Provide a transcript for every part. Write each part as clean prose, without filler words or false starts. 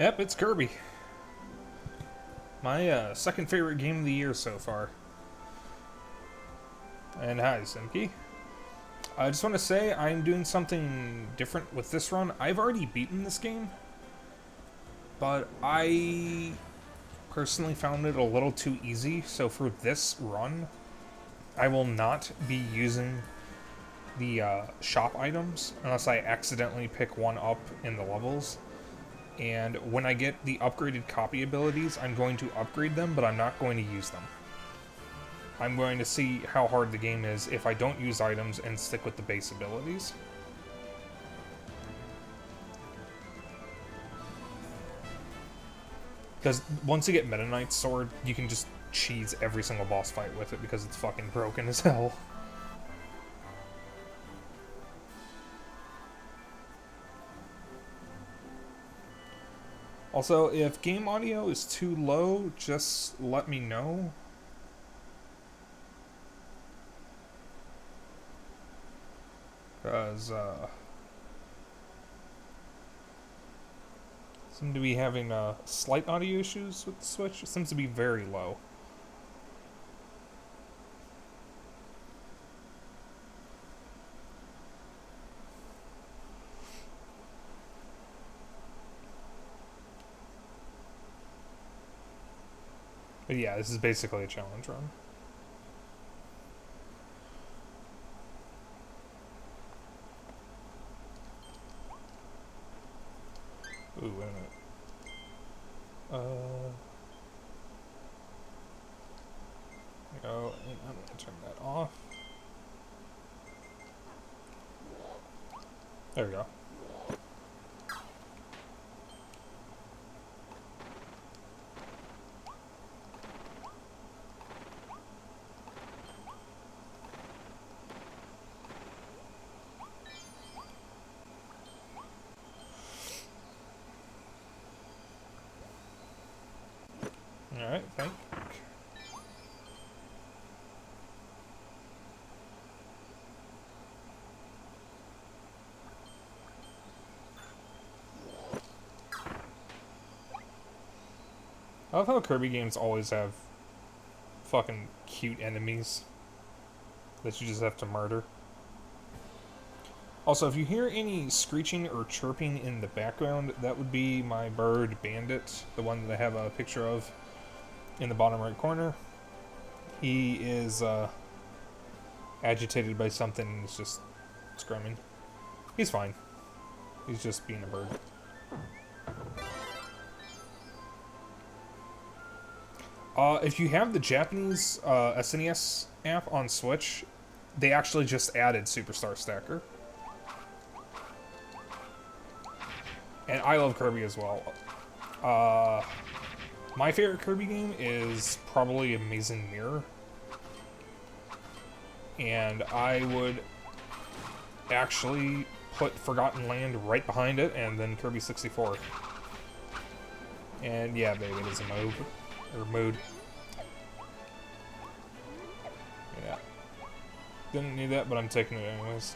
Yep, it's Kirby. My second favorite game of the year so far. And hi, Simki. I just want to say I'm doing something different with this run. I've already beaten this game, but I personally found it a little too easy, so for this run, I will not be using the shop items unless I accidentally pick one up in the levels. And when I get the upgraded copy abilities, I'm going to upgrade them, but I'm not going to use them. I'm going to see how hard the game is if I don't use items and stick with the base abilities. Because once you get Meta Knight's sword, you can just cheese every single boss fight with it because it's fucking broken as hell. Also, if game audio is too low, just let me know. Because, seem to be having slight audio issues with the Switch. It seems to be very low. But yeah, this is basically a challenge run. Ooh, wait a minute. Go, and I'm gonna turn that off. There we go. Alright, thank you. I love how Kirby games always have fucking cute enemies that you just have to murder. Also, if you hear any screeching or chirping in the background, that would be my bird Bandit, the one that I have a picture of in the bottom right corner. He is agitated by something and is just screaming. He's fine. He's just being a bird. If you have the Japanese SNES app on Switch, they actually just added Superstar Stacker. And I love Kirby as well. My favorite Kirby game is probably Amazing Mirror. And I would actually put Forgotten Land right behind it, and then Kirby 64. And yeah, baby, it is a mode. Or mood. Yeah. Didn't need that, but I'm taking it anyways.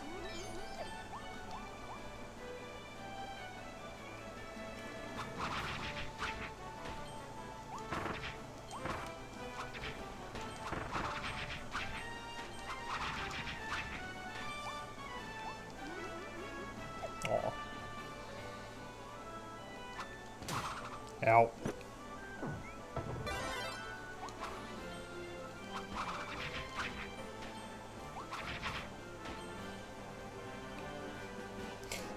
Aw. Ow.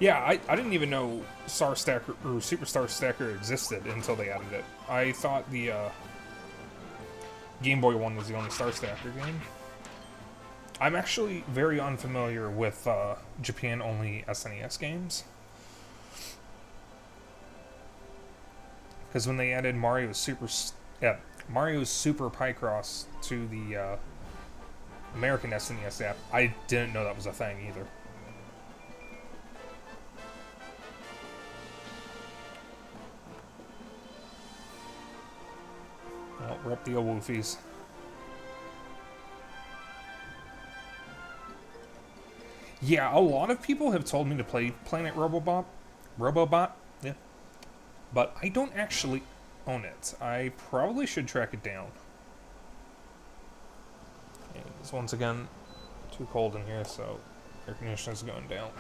Yeah, I didn't even know Star Stacker or Superstar Stacker existed until they added it. I thought the Game Boy one was the only Star Stacker game. I'm actually very unfamiliar with Japan-only SNES games. Because when they added Mario's Super Picross to the American SNES app, I didn't know that was a thing either. Well, rip the old woofies. Yeah, a lot of people have told me to play Planet Robobot. Yeah. but I don't actually own it. I probably should track it down. It's once again too cold in here, so air conditioner's going down.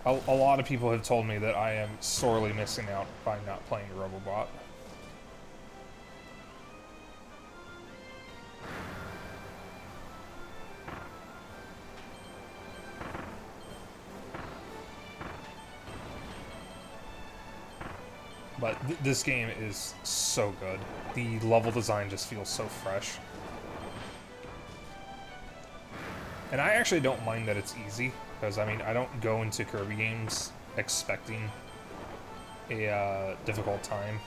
A lot of people have told me that I am sorely missing out by not playing Robobot. But this game is so good. The level design just feels so fresh. And I actually don't mind that it's easy, because, I mean, I don't go into Kirby games expecting a difficult time.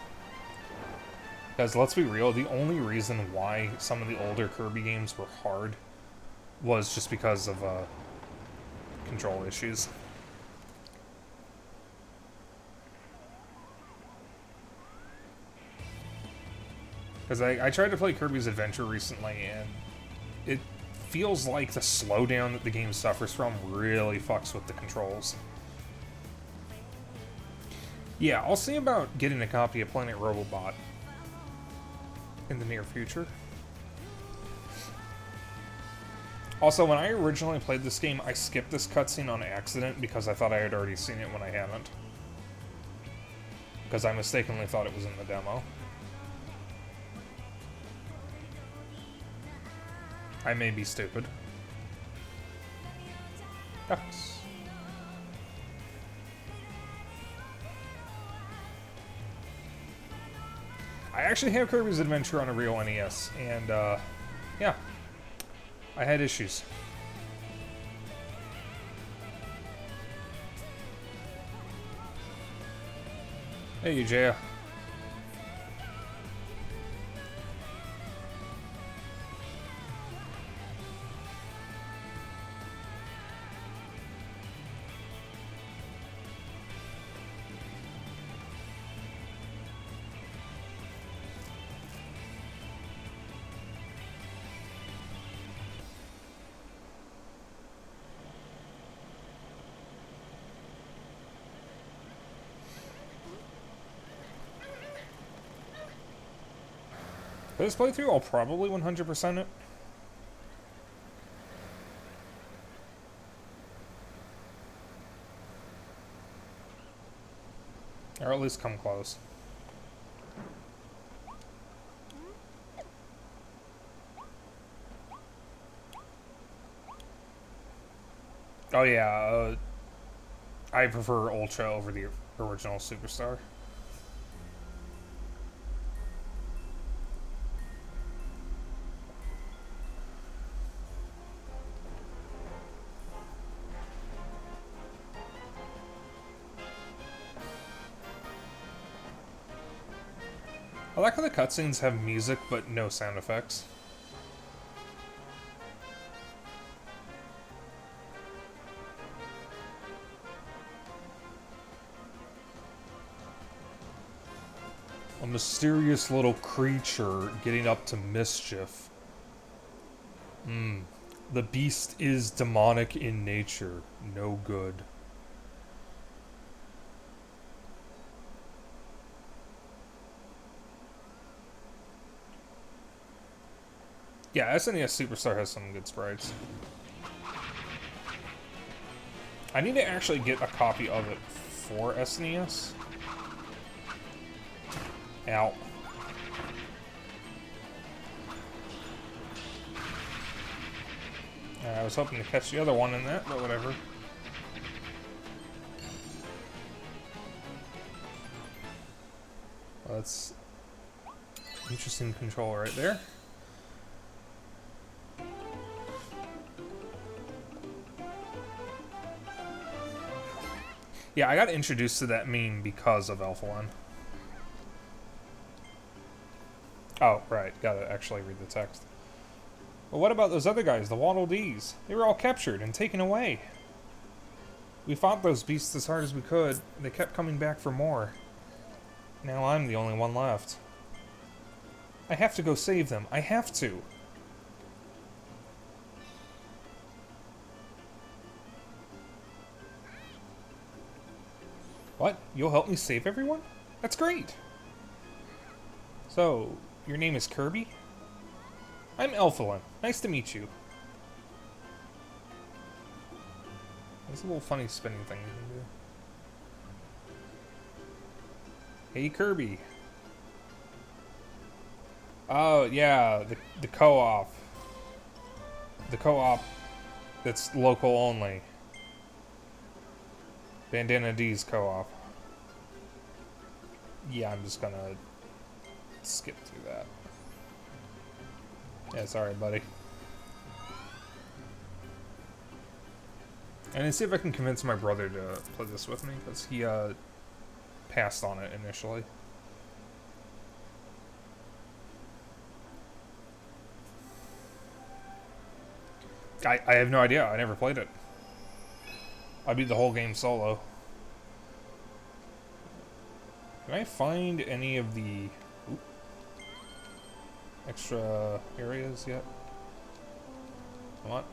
Because, let's be real, the only reason why some of the older Kirby games were hard was just because of control issues. Because I tried to play Kirby's Adventure recently, and it feels like the slowdown that the game suffers from really fucks with the controls. Yeah, I'll see about getting a copy of Planet Robobot in the near future. Also, when I originally played this game, I skipped this cutscene on accident because I thought I had already seen it when I hadn't. Because I mistakenly thought it was in the demo. I may be stupid. Ducks. I actually have Kirby's Adventure on a real NES, and yeah, I had issues. Hey, Jaya. For this playthrough, I'll probably 100% it. Or at least come close. Oh yeah, I prefer Ultra over the original Superstar. I like how the cutscenes have music but no sound effects. A mysterious little creature getting up to mischief. The beast is demonic in nature. No good. Yeah, SNES Superstar has some good sprites. I need to actually get a copy of it for SNES. Ow. I was hoping to catch the other one in that, but whatever. Well, that's interesting control right there. Yeah, I got introduced to that meme because of Alpha One. Oh, right. Gotta actually read the text. But what about those other guys, the Waddle Dees? They were all captured and taken away. We fought those beasts as hard as we could. They kept coming back for more. Now I'm the only one left. I have to go save them. I have to. What? You'll help me save everyone? That's great! So, your name is Kirby? I'm Elphalin. Nice to meet you. There's a little funny spinning thing you can do. Hey, Kirby. Oh, yeah, the co-op. The co-op that's local only. Bandana D's co-op. Yeah, I'm just gonna skip through that. Yeah, sorry, buddy. And I see if I can convince my brother to play this with me, because he passed on it initially. I have no idea. I never played it. I beat the whole game solo. Can I find any of the extra areas yet? Come on.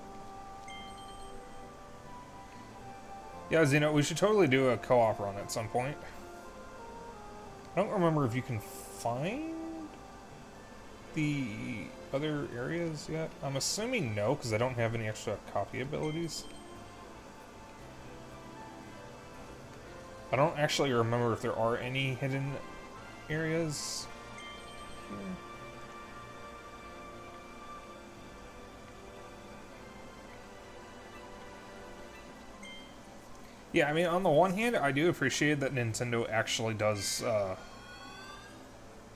Yeah, Zeno, we should totally do a co-op run at some point. I don't remember if you can find the other areas yet. I'm assuming no, because I don't have any extra copy abilities. I don't actually remember if there are any hidden areas here. Yeah, I mean, on the one hand, I do appreciate that Nintendo actually does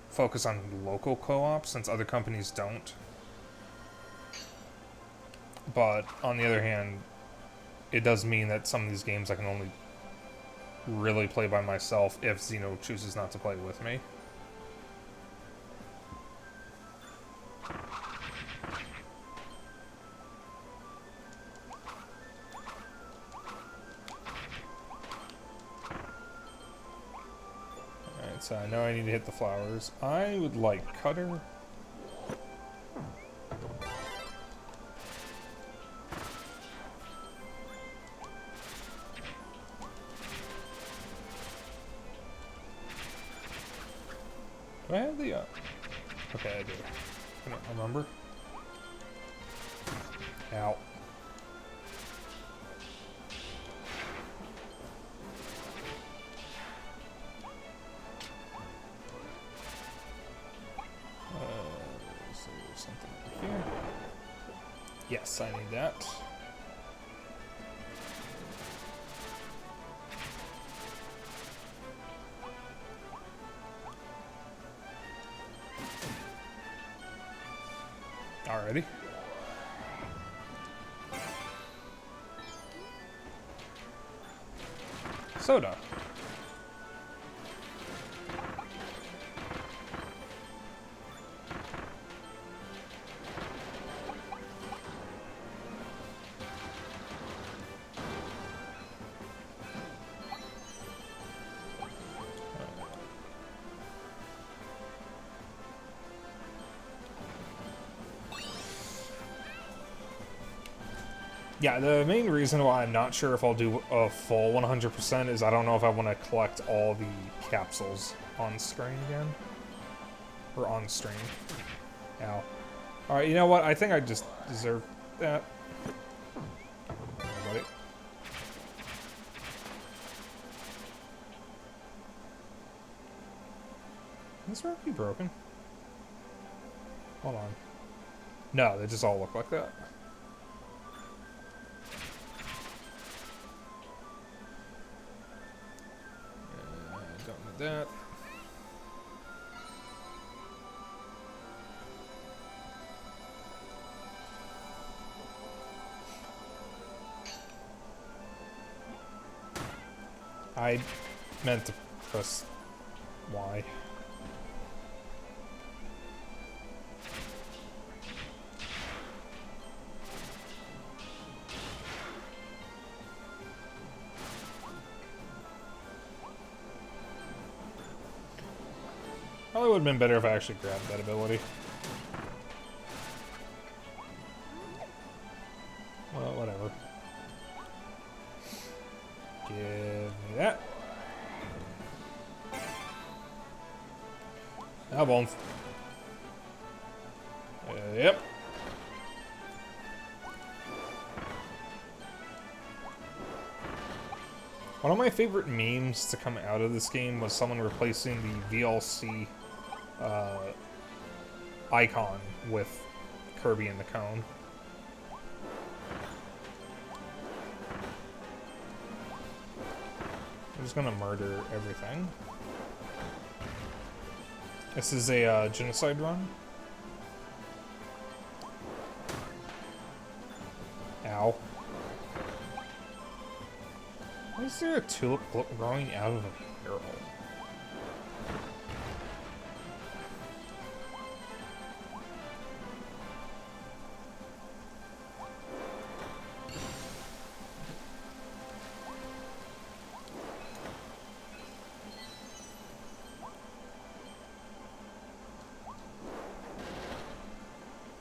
focus on local co-op, since other companies don't. But, on the other hand, it does mean that some of these games I can only really play by myself if Zeno chooses not to play with me. Alright, so I know I need to hit the flowers. I would like Cutter. Do I have the, okay, I do. I don't remember. Ow. So there's something over here. Yes, I need that. Alrighty. Soda. Yeah, the main reason why I'm not sure if I'll do a full 100% is I don't know if I want to collect all the capsules on screen again. Or on stream. Ow. Alright, you know what? I think I just deserve that. Buddy. Is this rock be broken? Hold on. No, they just all look like that. Don't need that. I meant to press Y. Probably would have been better if I actually grabbed that ability. Well, whatever. Give me that. I won't. Yep. One of my favorite memes to come out of this game was someone replacing the VLC icon with Kirby in the cone. I'm just gonna murder everything. This is a genocide run. Ow. Why is there a tulip growing out of a barrel?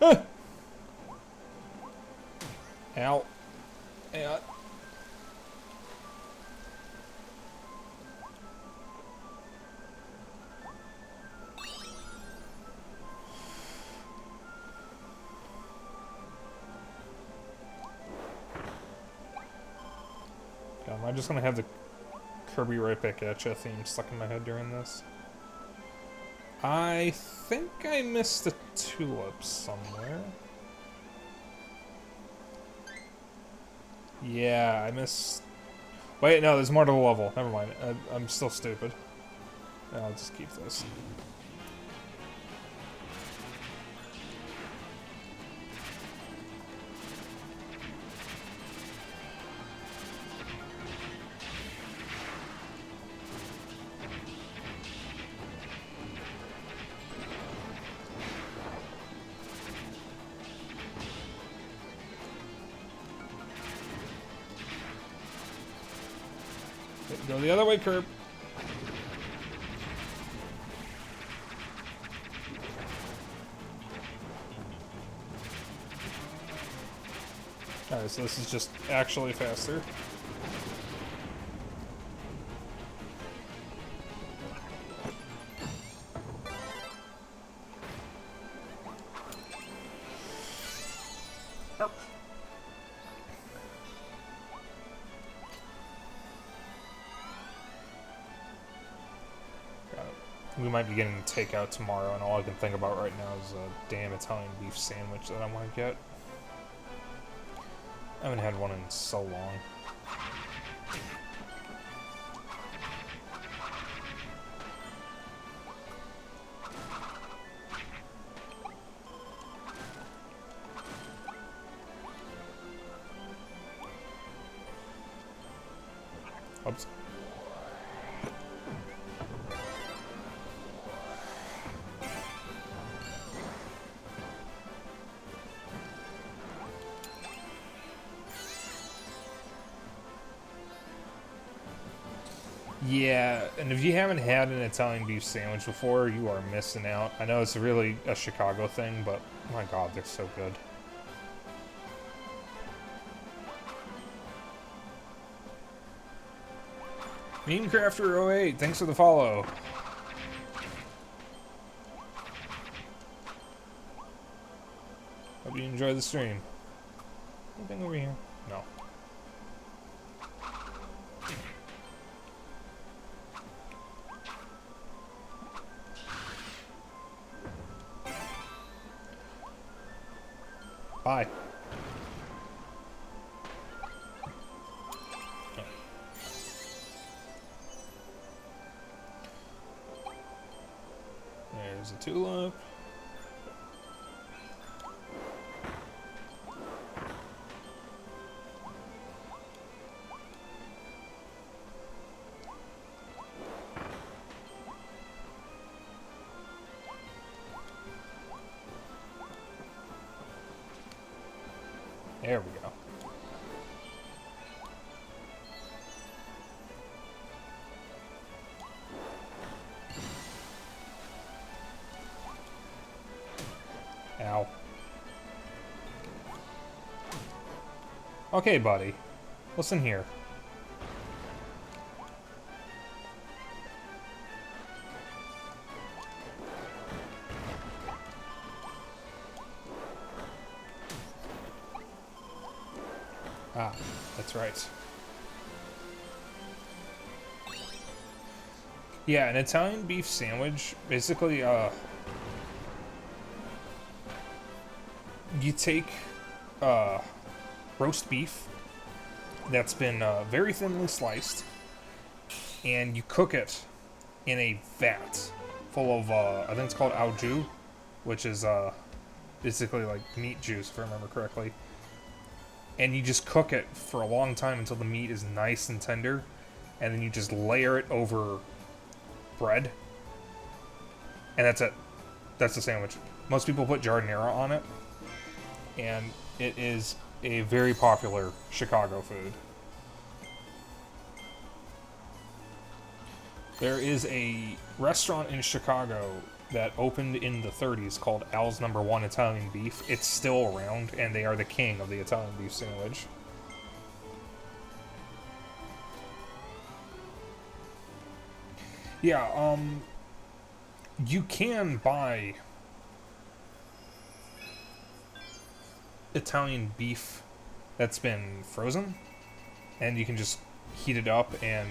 Ah! Ow. Ow. Am I just gonna have the Kirby right back at ya theme stuck in my head during this? I think I missed a tulip somewhere. Yeah, I missed... Wait, no, there's more to the level. Never mind. I'm still stupid. I'll just keep this. Go the other way, Curb. Alright, so this is just actually faster. We might be getting takeout tomorrow, and all I can think about right now is a damn Italian beef sandwich that I want to get. I haven't had one in so long. Oops. Yeah, and if you haven't had an Italian beef sandwich before, you are missing out. I know it's really a Chicago thing, but oh my god, they're so good. Memecrafter08, thanks for the follow. Hope you enjoy the stream. Anything over here? No. Bye. There's a tulip. There we go. Ow. Okay, buddy. Listen here. That's right. Yeah, an Italian beef sandwich, basically, you take roast beef that's been very thinly sliced, and you cook it in a vat full of, I think it's called au jus, which is basically like meat juice, if I remember correctly. And you just cook it for a long time until the meat is nice and tender, and then you just layer it over bread, and that's it. That's the sandwich. Most people put giardiniera on it, and it is a very popular Chicago food. There is a restaurant in Chicago that opened in the 30s called Al's Number One Italian Beef. It's still around, and they are the king of the Italian beef sandwich. Yeah, you can buy Italian beef that's been frozen, and you can just heat it up and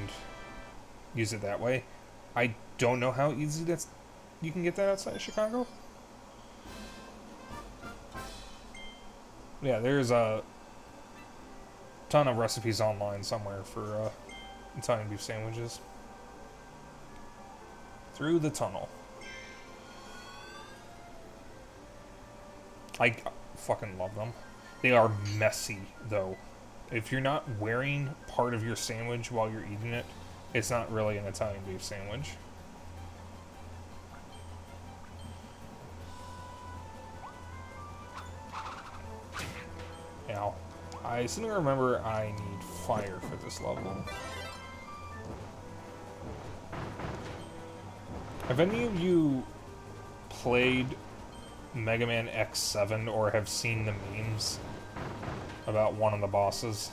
use it that way. I don't know how easy you can get that outside of Chicago. Yeah, there's a ton of recipes online somewhere for Italian beef sandwiches. Through the tunnel. I fucking love them. They are messy, though. If you're not wearing part of your sandwich while you're eating it, it's not really an Italian beef sandwich. Now, I seem to remember I need fire for this level. Have any of you played Mega Man X7 or have seen the memes about one of the bosses?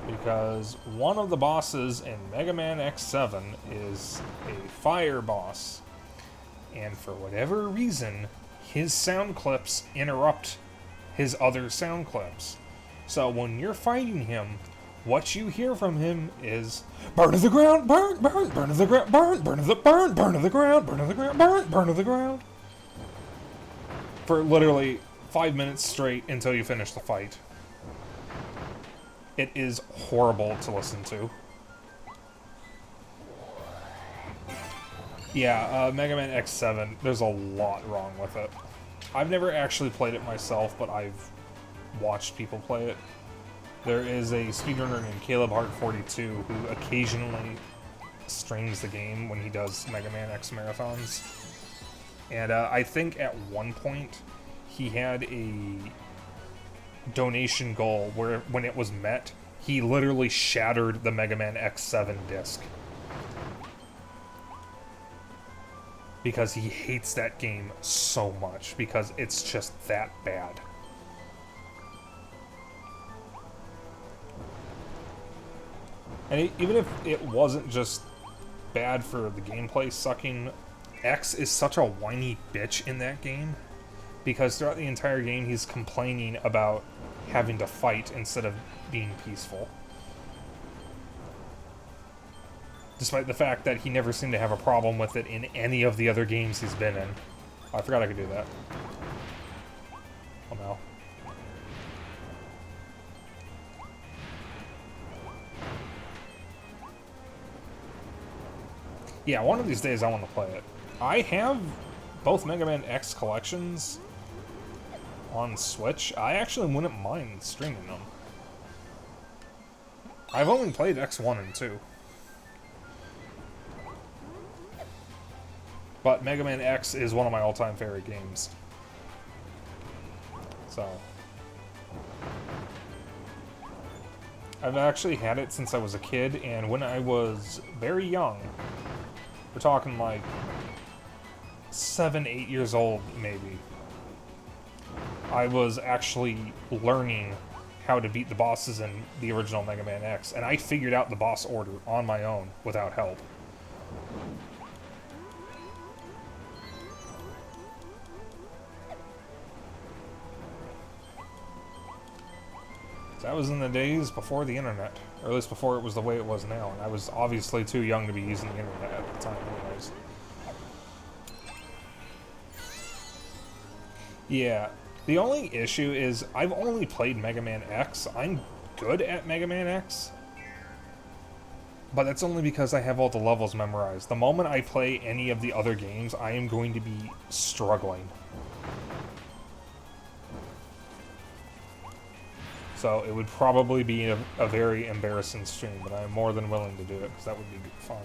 Because one of the bosses in Mega Man X7 is a fire boss, and for whatever reason, his sound clips interrupt his other sound clips. So when you're fighting him, what you hear from him is burn to the ground, burn, burn, burn to the ground, burn, burn to the burn, burn to the ground, burn to the ground, burn, burn to the ground. For literally 5 minutes straight until you finish the fight. It is horrible to listen to. Yeah, Mega Man X7, there's a lot wrong with it. I've never actually played it myself, but I've watched people play it. There is a speedrunner named Caleb Hart42 who occasionally streams the game when he does Mega Man X marathons. And I think at one point he had a donation goal where when it was met, he literally shattered the Mega Man X7 disc. Because he hates that game so much, because it's just that bad. And even if it wasn't just bad for the gameplay sucking, X is such a whiny bitch in that game, because throughout the entire game he's complaining about having to fight instead of being peaceful. Despite the fact that he never seemed to have a problem with it in any of the other games he's been in. Oh, I forgot I could do that. Oh no. Yeah, one of these days I want to play it. I have both Mega Man X collections on Switch. I actually wouldn't mind streaming them. I've only played X1 and 2. But Mega Man X is one of my all-time favorite games. So I've actually had it since I was a kid, and when I was very young, we're talking like 7, 8 years old, maybe, I was actually learning how to beat the bosses in the original Mega Man X, and I figured out the boss order on my own without help. That was in the days before the internet, or at least before it was the way it was now, and I was obviously too young to be using the internet at the time anyways. Yeah, the only issue is I've only played Mega Man X. I'm good at Mega Man X, but that's only because I have all the levels memorized. The moment I play any of the other games, I am going to be struggling. So it would probably be a very embarrassing stream, but I'm more than willing to do it because that would be fun.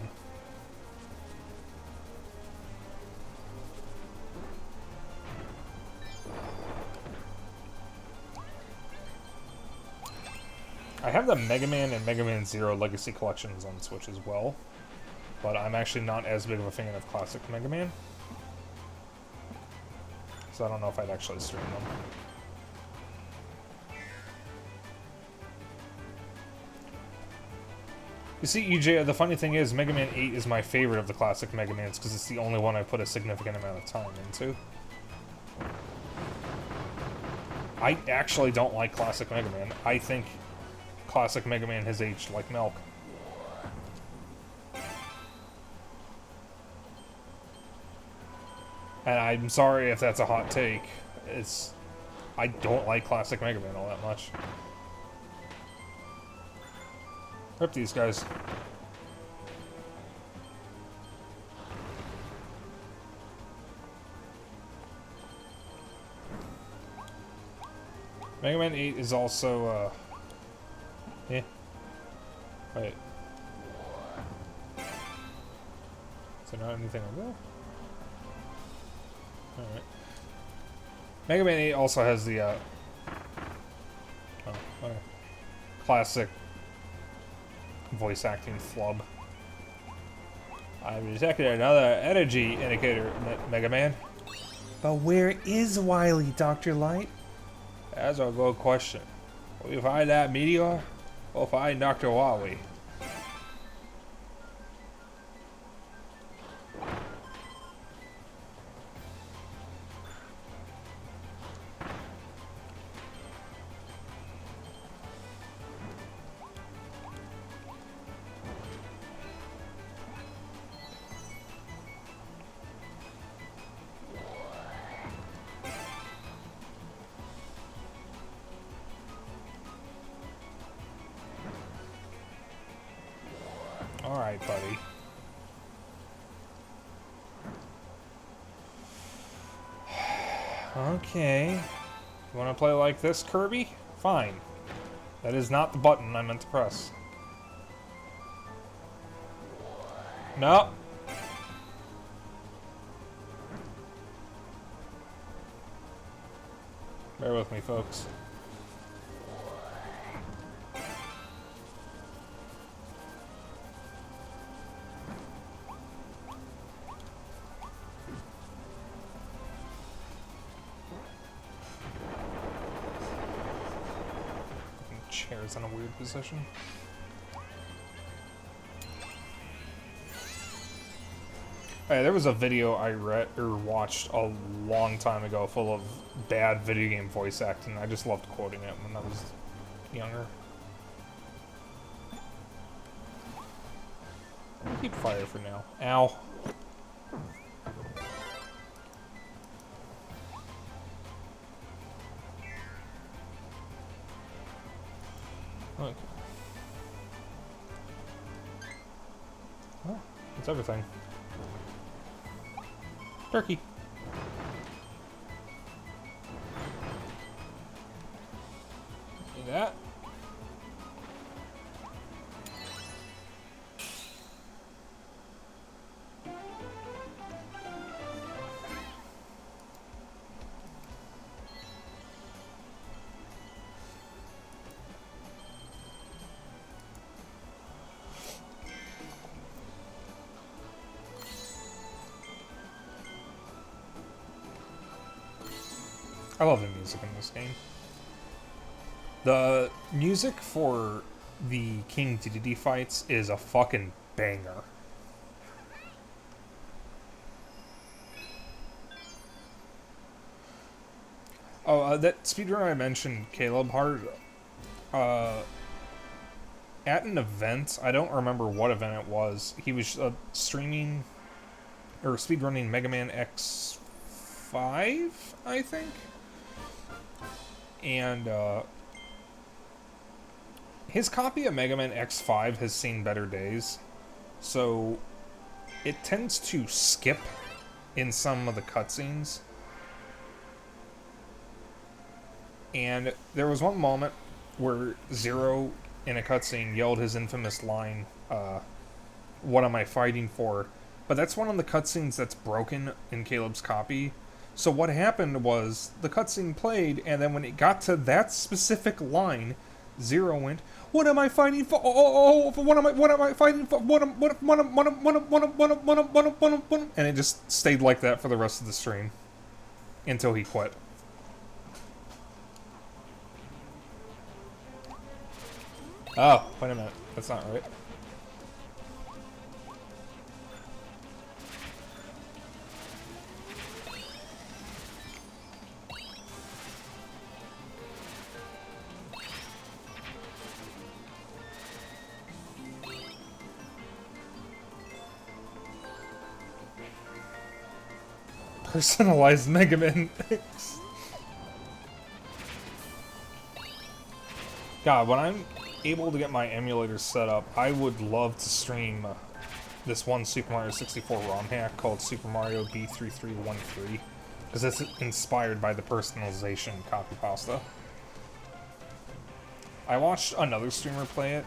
I have the Mega Man and Mega Man Zero Legacy collections on Switch as well, but I'm actually not as big of a fan of classic Mega Man, so I don't know if I'd actually stream them. You see, EJ, the funny thing is, Mega Man 8 is my favorite of the classic Mega Mans because it's the only one I put a significant amount of time into. I actually don't like classic Mega Man. I think classic Mega Man has aged like milk. And I'm sorry if that's a hot take. I don't like classic Mega Man all that much. Rip these guys. Mega Man 8 is also, Wait. Is there not anything on there? Alright. Mega Man 8 also has the, classic voice acting flub. I've detected another energy indicator, Mega Man. But where is Wily, Dr. Light? That's a good question. Will we find that meteor? We'll find Dr. Wily. Alright, buddy. Okay. You want to play like this, Kirby? Fine. That is not the button I meant to press. No. Bear with me, folks. Chair's in a weird position. Hey, there was a video I read or watched a long time ago full of bad video game voice acting. I just loved quoting it when I was younger. I'll keep fire for now. Ow. Okay. Oh, that's everything. Turkey. See that? I love the music in this game. The music for the King Dedede fights is a fucking banger. Oh, that speedrun I mentioned, Caleb Hart, uh, at an event, I don't remember what event it was, he was streaming or speedrunning Mega Man X5, I think? And his copy of Mega Man X5 has seen better days, so it tends to skip in some of the cutscenes. And there was one moment where Zero, in a cutscene, yelled his infamous line, what am I fighting for? But that's one of the cutscenes that's broken in Caleb's copy. So what happened was, the cutscene played, and then when it got to that specific line, Zero went, what am I fighting for? What am I fighting for? And it just stayed like that for the rest of the stream. Until he quit. Oh, wait a minute. That's not right. Personalized Mega Man. God, when I'm able to get my emulator set up, I would love to stream this one Super Mario 64 ROM hack called Super Mario B3313, because it's inspired by the personalization copy pasta. I watched another streamer play it.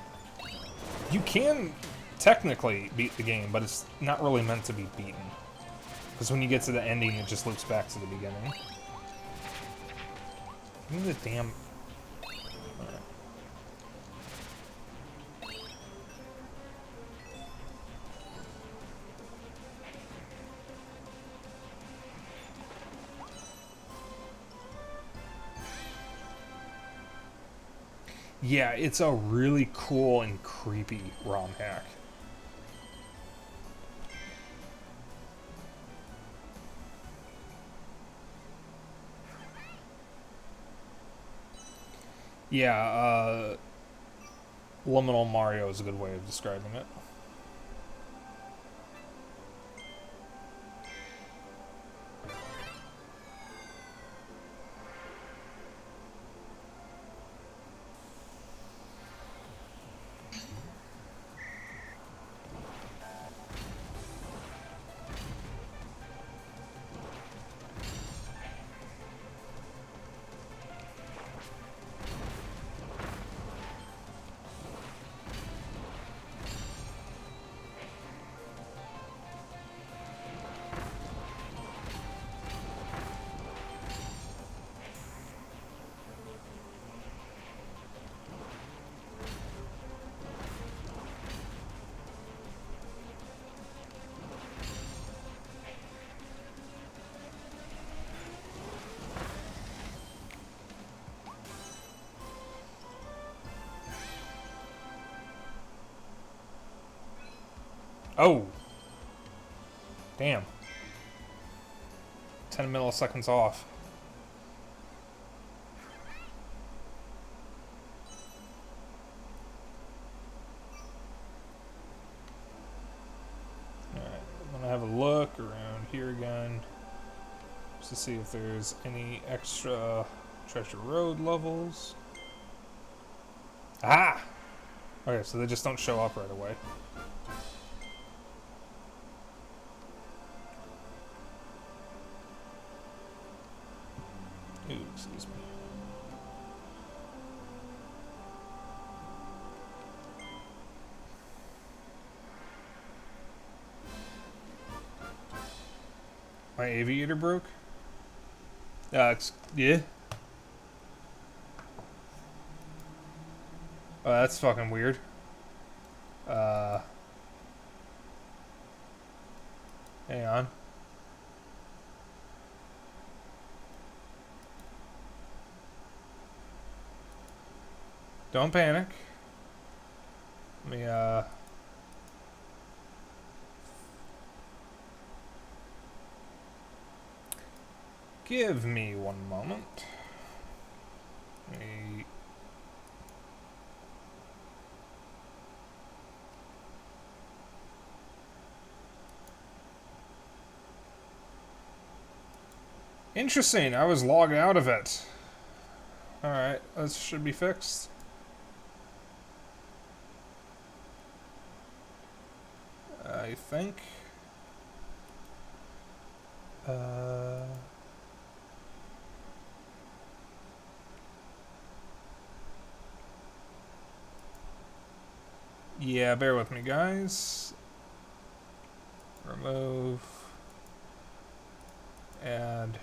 You can technically beat the game, but it's not really meant to be beaten. Because when you get to the ending, it just loops back to the beginning. Give me the damn... Alright. Yeah, it's a really cool and creepy ROM hack. Yeah, Liminal Mario is a good way of describing it. Oh! Damn. 10 milliseconds off. Alright, I'm gonna have a look around here again. Just to see if there's any extra Treasure Road levels. Ah! Okay, so they just don't show up right away. Ooh, excuse me. My aviator broke? Yeah. Oh, that's fucking weird. Hang on. Don't panic. Let me, give me one moment. Let me Interesting, I was logged out of it. Alright, this should be fixed. I think. Yeah, bear with me, guys. Remove. Add.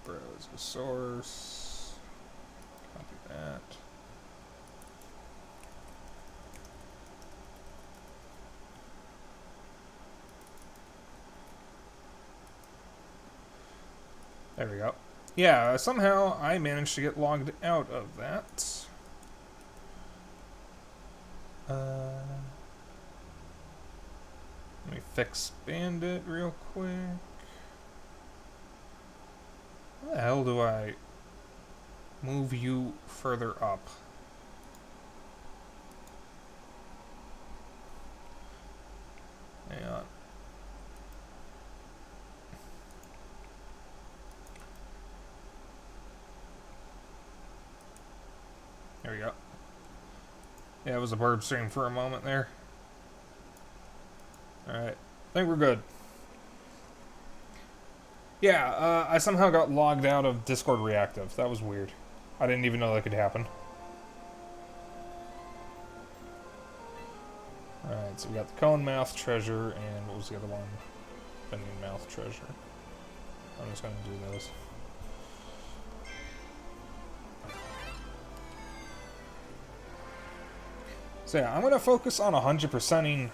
Browse the source. Copy that. There we go. Yeah, somehow I managed to get logged out of that. Let me fix Bandit real quick. How the hell do I move you further up? Hang on. There we go. Yeah, it was a burp stream for a moment there. Alright. I think we're good. Yeah, I somehow got logged out of Discord Reactive. That was weird. I didn't even know that could happen. Alright, so we got the Cone Mouth Treasure, and what was the other one? Bending Mouth Treasure. I'm just gonna do those. So yeah, I'm gonna focus on 100%ing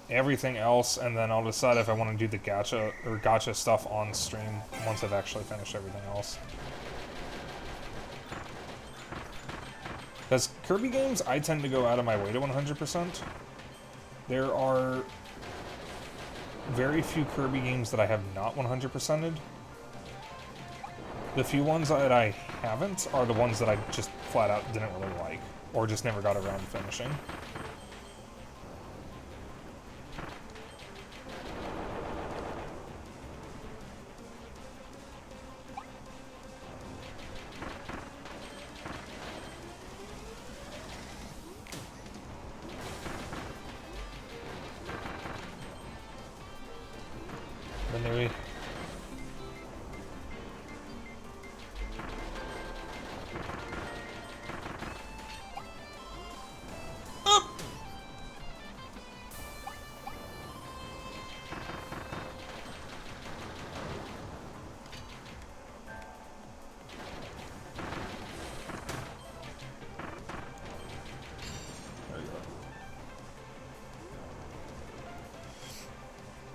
everything else, and then I'll decide if I want to do the gotcha stuff on stream once I've actually finished everything else. Because Kirby games, I tend to go out of my way to 100%. There are very few Kirby games that I have not 100%ed. The few ones that I haven't are the ones that I just flat out didn't really like, or just never got around to finishing.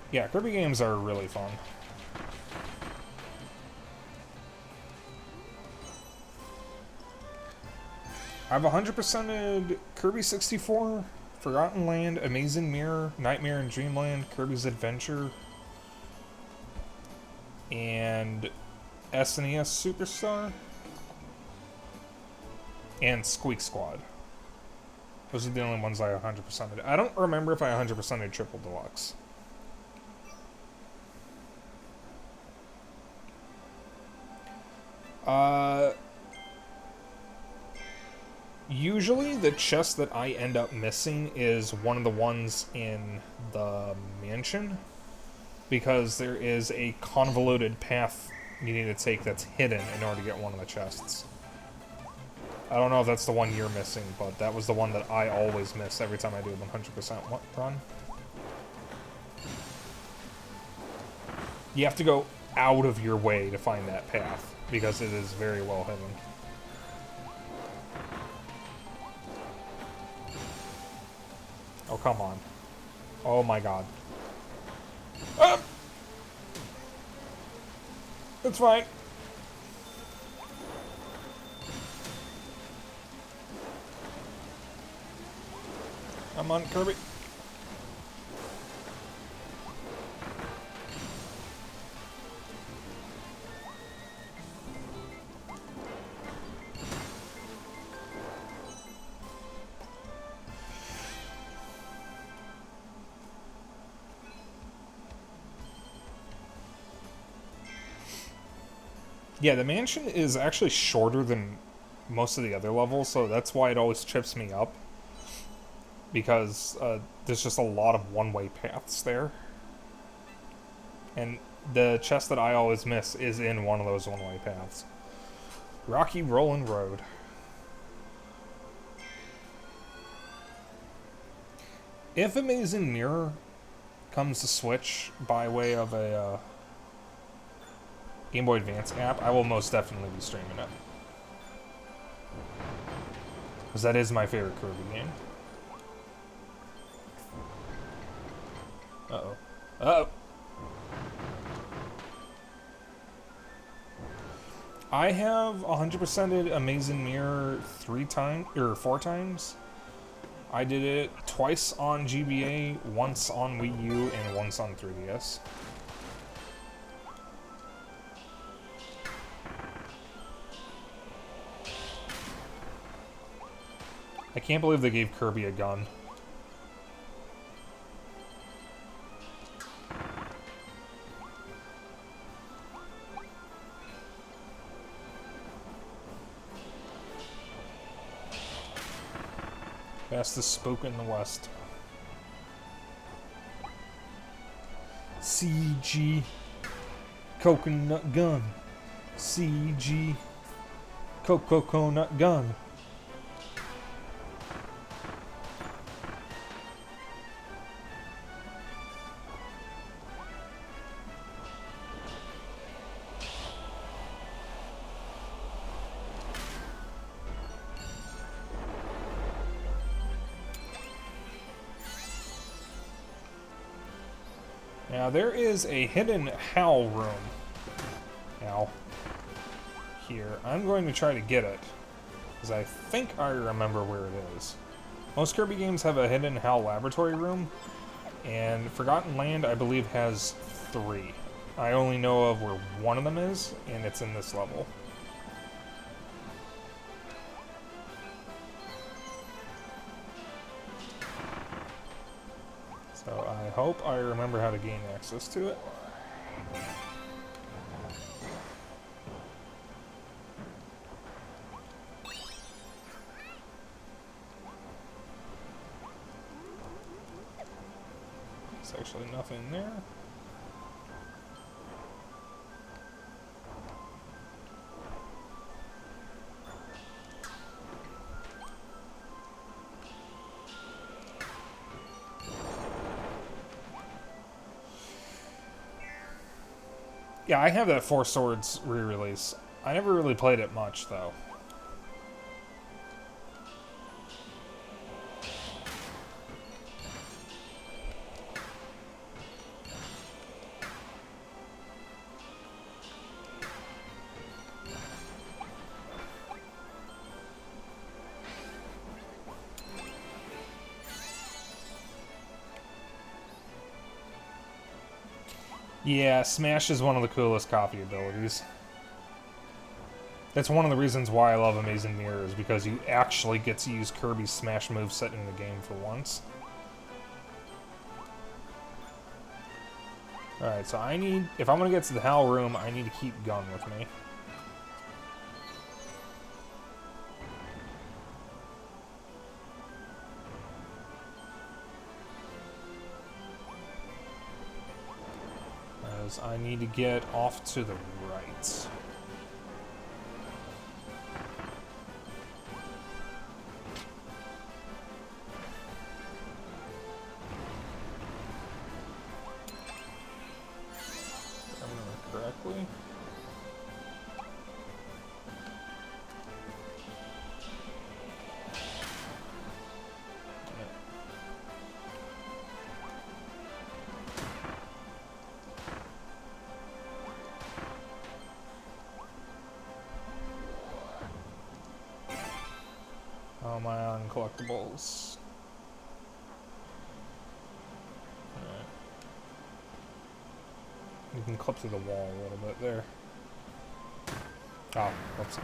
Yeah, Kirby games are really fun. I've 100%ed Kirby 64, Forgotten Land, Amazing Mirror, Nightmare in Dreamland, Kirby's Adventure, and SNES Superstar, and Squeak Squad. Those are the only ones I 100%ed. I don't remember if I 100%ed Triple Deluxe. Usually the chest that I end up missing is one of the ones in the mansion, because there is a convoluted path you need to take that's hidden in order to get one of the chests. I don't know if that's the one you're missing, but that was the one that I always miss every time I do a 100% run. You have to go out of your way to find that path, because it is very well hidden. Oh, come on. Oh my god. Ah! It's fine. I'm on Kirby. Yeah, the mansion is actually shorter than most of the other levels, so that's why it always trips me up. Because there's just a lot of one-way paths there. And the chest that I always miss is in one of those one-way paths. Rocky Rollin' Road. If Amazing Mirror comes to Switch by way of a Game Boy Advance app, I will most definitely be streaming it. Because that is my favorite Kirby game. Uh-oh. Uh-oh. I have 100%ed Amazing Mirror 4 times. I did it twice on GBA, once on Wii U, and once on 3DS. I can't believe they gave Kirby a gun. Fastest spook in the West. CG Coconut Gun. CG Coconut Gun. Now there is a hidden Howl room. Now, here. I'm going to try to get it, because I think I remember where it is. Most Kirby games have a hidden Howl laboratory room, and Forgotten Land, I believe, has 3. I only know of where one of them is, and it's in this level. So I hope I remember how to gain access to it. There's actually nothing there. Yeah, I have that Four Swords re-release. I never really played it much, though. Yeah, Smash is one of the coolest copy abilities. That's one of the reasons why I love Amazing Mirror, is because you actually get to use Kirby's Smash moveset in the game for once. Alright, so I need... If I'm gonna get to the Howl room, I need to keep Gun with me. As I need to get off to the right. Correctly. Oh, my on collectibles. Alright. You can clip through the wall a little bit there. Oh, whoops.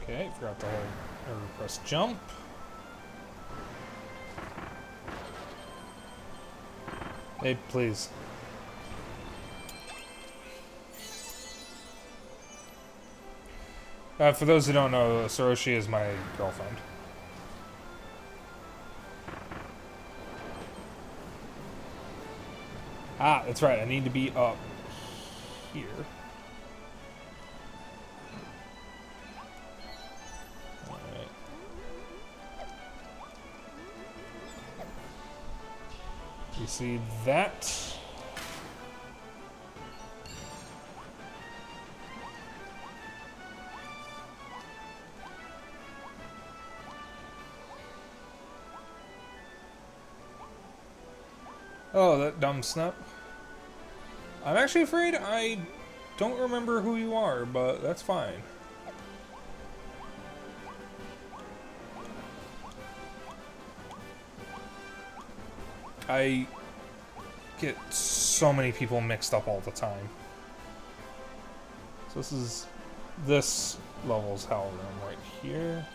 Okay, forgot to hold or press jump. Hey, please. For those who don't know, Soroshi is my girlfriend. Ah, that's right. I need to be up here. Alright. You see that? Oh, that dumb snap. I'm actually afraid I don't remember who you are, but that's fine. I get so many people mixed up all the time. So this level's hell room right here.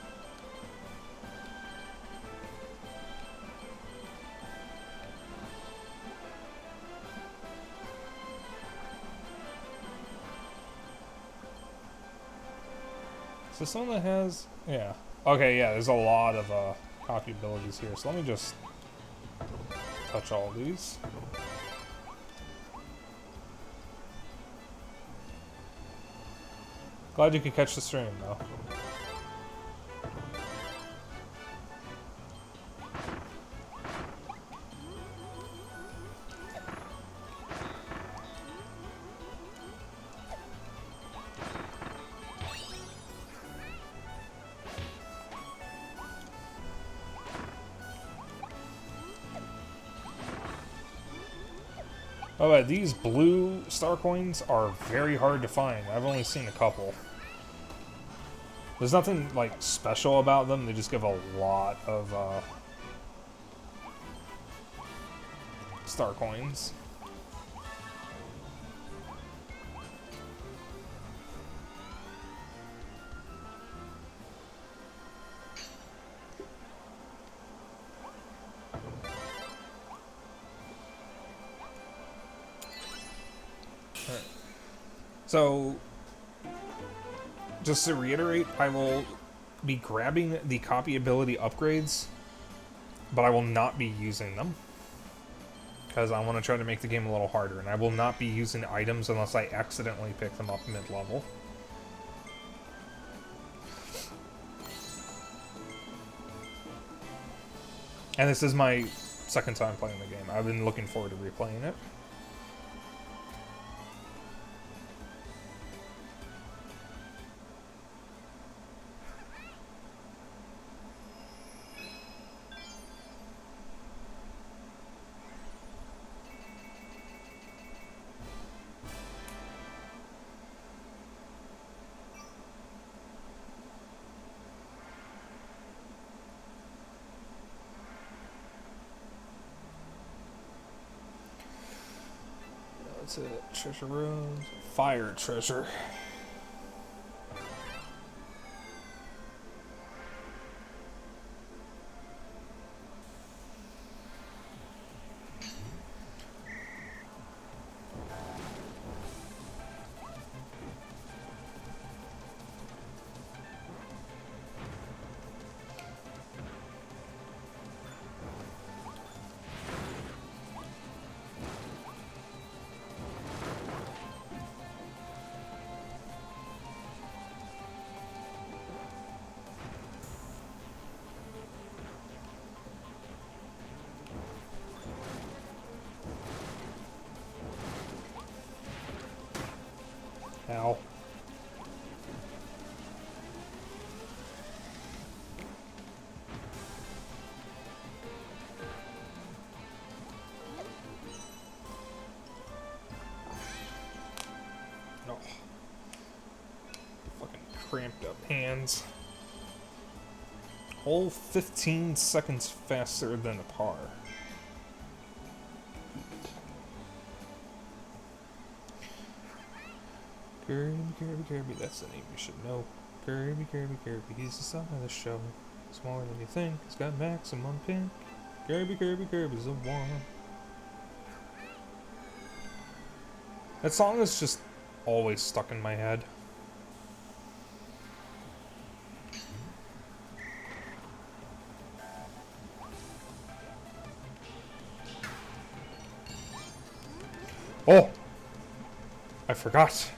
Is this one that has... Yeah. Okay, yeah, there's a lot of copy abilities here, so let me just touch all these. Glad you could catch the stream, though. Oh, these blue star coins are very hard to find. I've only seen a couple. There's nothing, like, special about them. They just give a lot of, star coins. Alright. So, just to reiterate, I will be grabbing the copy ability upgrades, but I will not be using them. Because I want to try to make the game a little harder, and I will not be using items unless I accidentally pick them up mid-level. And this is my second time playing the game. I've been looking forward to replaying it. That's it. Treasure room. Fire treasure. Ow. No. Fucking cramped up hands. Whole 15 seconds faster than a par. Kirby, that's the name you should know. Kirby, Kirby, Kirby, he's the star of the show. Smaller than you think, he's got maximum pink. Kirby, Kirby, Kirby's the one. That song is just always stuck in my head. Oh! I forgot.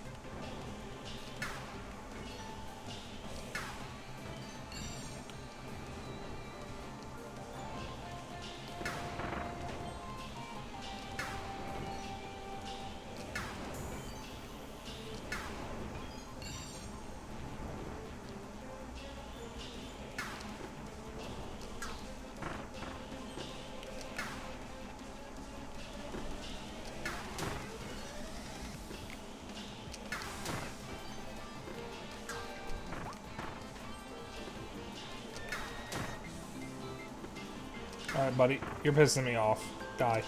Alright, buddy. You're pissing me off. Die.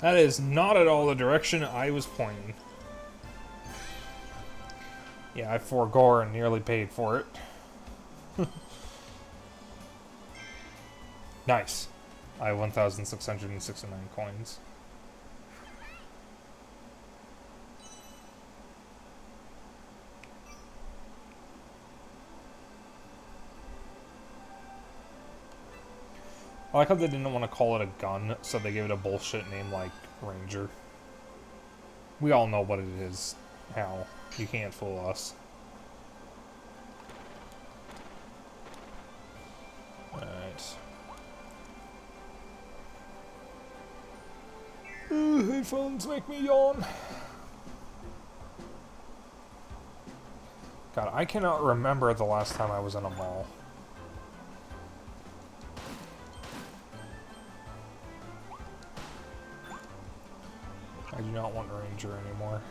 That is not at all the direction I was pointing. Yeah, I forgore and nearly paid for it. Nice. I have 1,669 coins. I like how they didn't want to call it a gun, so they gave it a bullshit name like Ranger. We all know what it is. How? You can't fool us. Alright. Headphones make me yawn. God, I cannot remember the last time I was in a mall. I do not want Ranger anymore.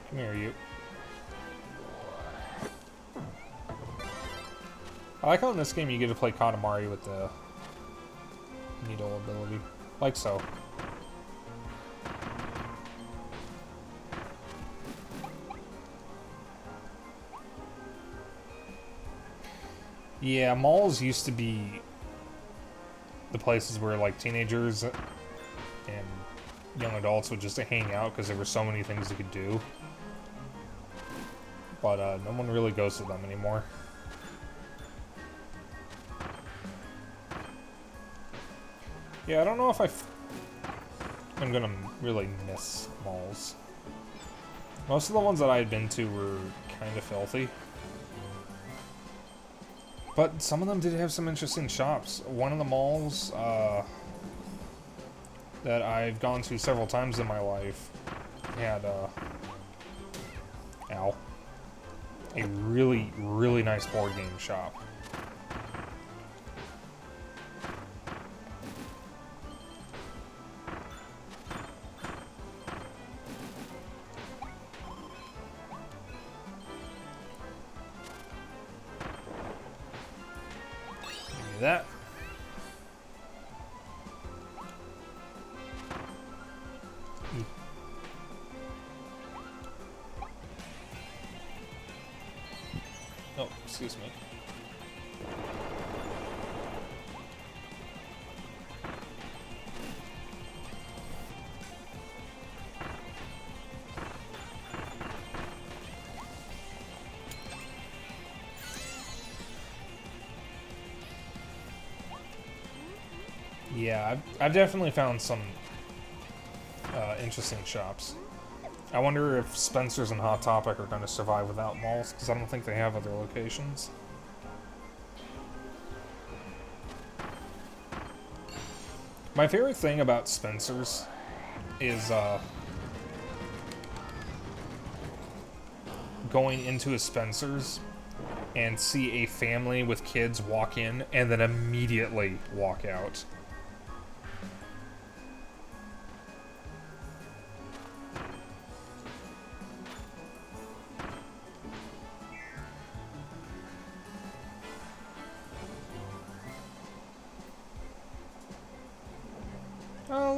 Come here, you. I like how in this game you get to play Katamari with the needle ability. Like so. Yeah, malls used to be the places where like teenagers and young adults would just hang out because there were so many things you could do. But no one really goes to them anymore. Yeah, I don't know if I'm gonna really miss malls. Most of the ones that I had been to were kind of filthy. But some of them did have some interesting shops. One of the malls that I've gone to several times in my life had a really, really nice board game shop. That. Oh, excuse me. Yeah, I've definitely found some interesting shops. I wonder if Spencer's and Hot Topic are going to survive without malls, because I don't think they have other locations. My favorite thing about Spencer's is going into a Spencer's and see a family with kids walk in and then immediately walk out.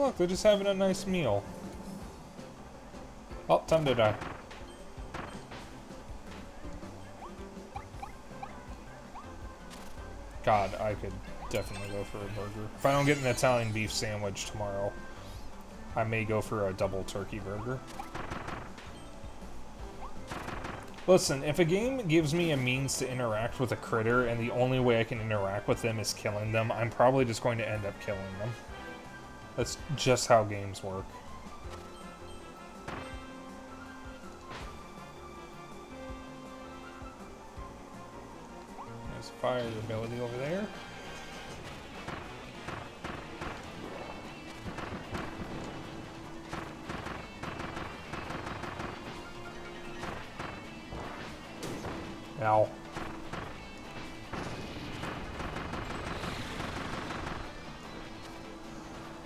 look, they're just having a nice meal. Oh, time to die. God, I could definitely go for a burger. If I don't get an Italian beef sandwich tomorrow, I may go for a double turkey burger. Listen, if a game gives me a means to interact with a critter and the only way I can interact with them is killing them, I'm probably just going to end up killing them. That's just how games work. There's fire ability over there. Ow.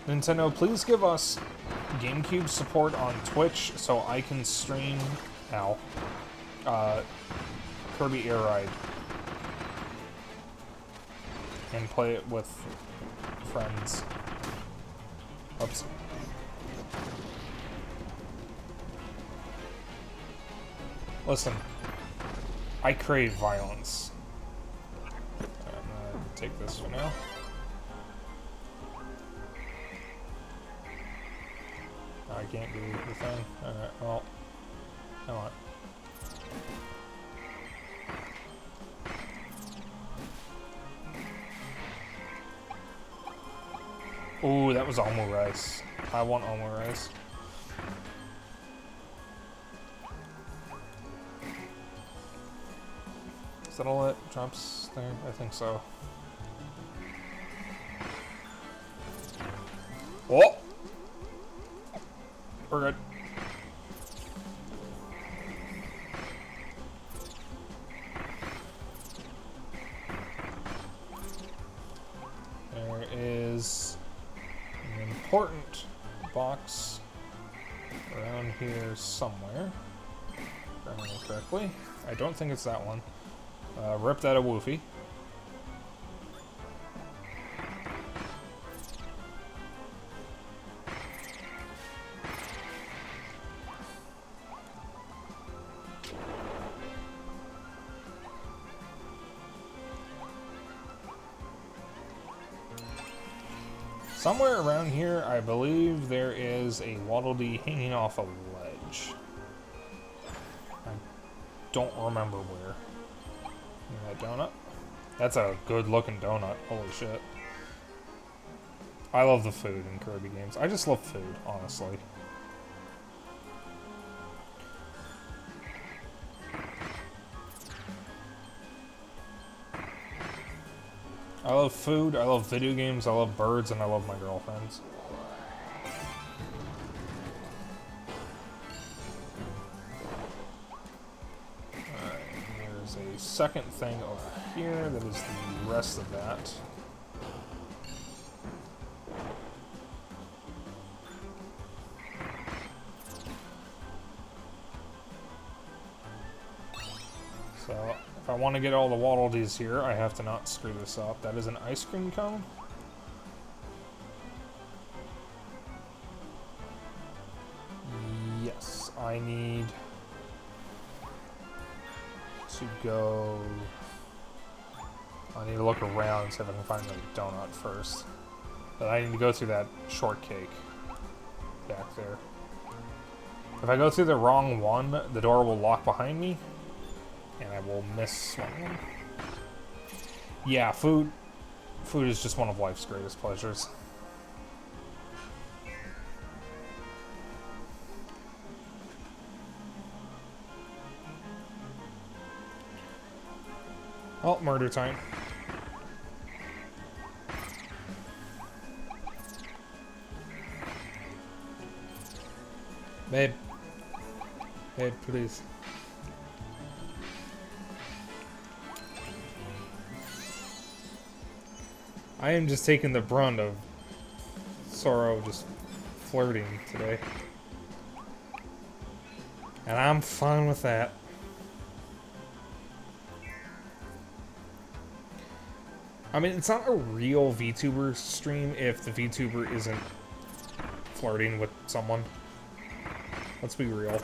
Nintendo, please give us GameCube support on Twitch so I can stream, Kirby Air Ride and play it with friends. Oops. Listen, I crave violence. I'm gonna take this for now. I can't do the thing. Alright, well, come on. Ooh, that was omurice. I want omurice. Is that all that drops there? I think so. Oh! We're good. There is an important box around here somewhere. If I remember correctly. I don't think it's that one. Rip that a woofie. Somewhere around here, I believe there is a Waddle Dee hanging off a ledge. I don't remember where. That donut? That's a good looking donut. Holy shit. I love the food in Kirby games. I just love food, honestly. I love food, I love video games, I love birds, and I love my girlfriends. There's a second thing over here that is the rest of that. So, if I want to get all the Waddle Dees here, I have to not screw this up. That is an ice cream cone. Yes, I need to go... I need to look around and see if I can find the donut first. But I need to go through that shortcake back there. If I go through the wrong one, the door will lock behind me, and I will miss one. Yeah, food is just one of life's greatest pleasures. Oh, murder time. Babe. Babe, please. I am just taking the brunt of Sorrow just flirting today. And I'm fine with that. I mean, it's not a real VTuber stream if the VTuber isn't flirting with someone. Let's be real.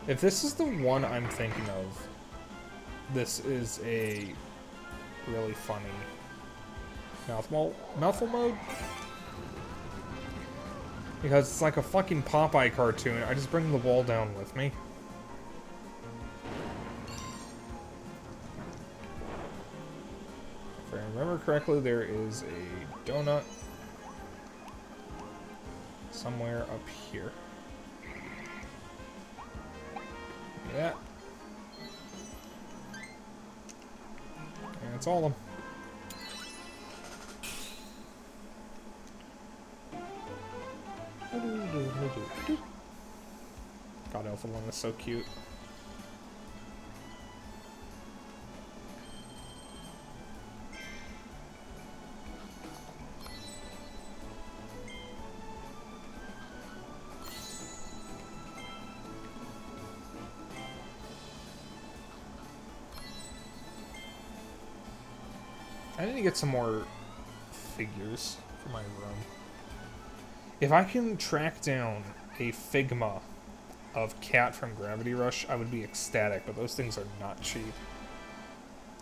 If this is the one I'm thinking of, this is a really funny mouthful mode. Because it's like a fucking Popeye cartoon. I just bring the wall down with me. If I remember correctly, there is a donut somewhere up here. Yeah. And that's all of them. God, Alpha 1 is so cute. I need to get some more figures for my room. If I can track down a Figma of Cat from Gravity Rush, I would be ecstatic, but those things are not cheap.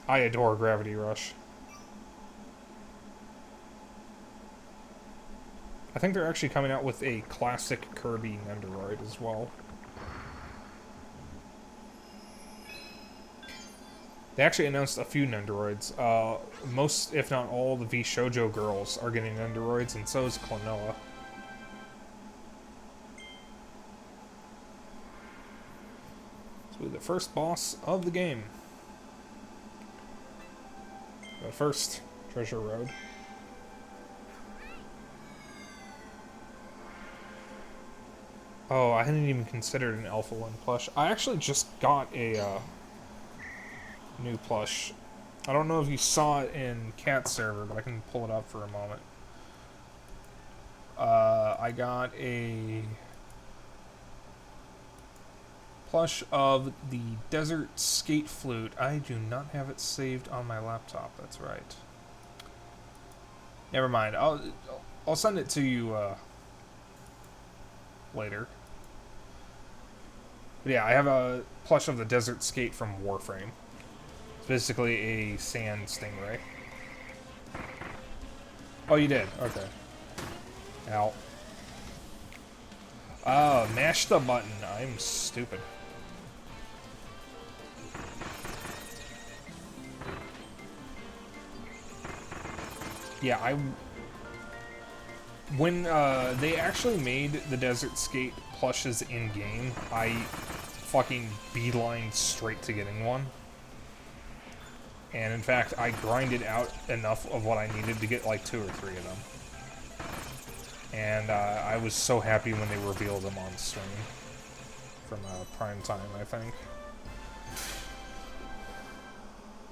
I adore Gravity Rush. I think they're actually coming out with a classic Kirby Nendoroid as well. They actually announced a few Nendoroids. Most, if not all, the V-Shoujo girls are getting Nendoroids, and so is Klonoa. This will be the first boss of the game. But first, Treasure Road. Oh, I hadn't even considered an Alpha 1 plush. I actually just got a new plush. I don't know if you saw it in Cat server, but I can pull it up for a moment. I got a plush of the Desert Skate Flute. I do not have it saved on my laptop. That's right. Never mind. I'll send it to you later. But yeah, I have a plush of the Desert Skate from Warframe. It's basically a sand stingray. Oh, you did? Okay. Ow. Mash the button. I'm stupid. Yeah, when they actually made the Desert Skate plushes in-game, I fucking beelined straight to getting one. And in fact, I grinded out enough of what I needed to get like 2 or 3 of them. And I was so happy when they revealed them on stream. From Prime Time, I think.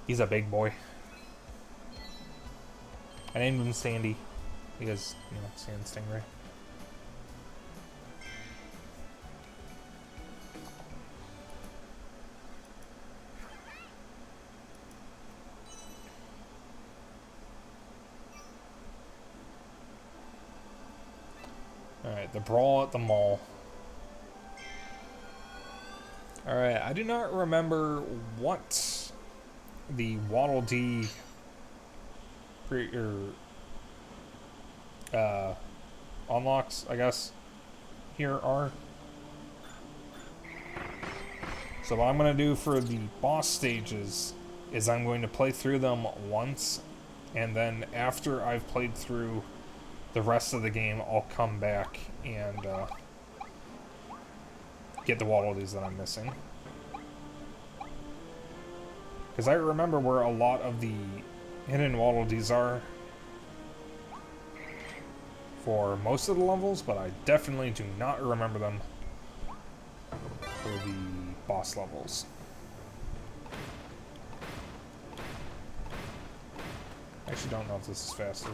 He's a big boy. I named him Sandy. Because, you know, Sand Stingray. Alright, the brawl at the mall. Alright, I do not remember what the Waddle Dee unlocks, I guess, here are. So what I'm going to do for the boss stages is I'm going to play through them once, and then after I've played through the rest of the game, I'll come back and get the Waddle Dees that I'm missing. Because I remember where a lot of the hidden Waddle Dees are for most of the levels, but I definitely do not remember them for the boss levels. I actually don't know if this is faster.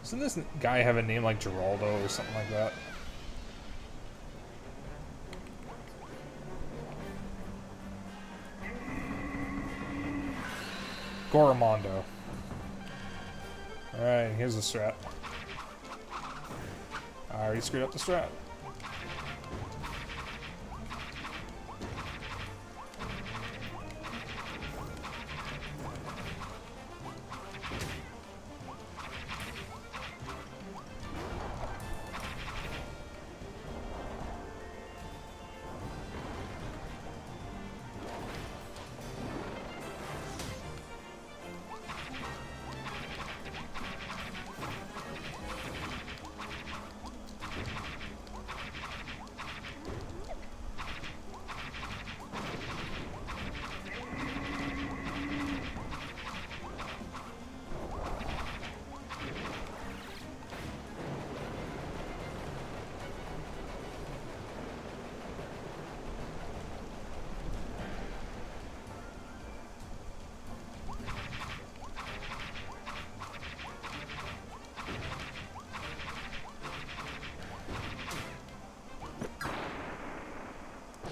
Doesn't this guy have a name like Geraldo or something like that? Goromondo. Alright, here's the strat. I already screwed up the strat.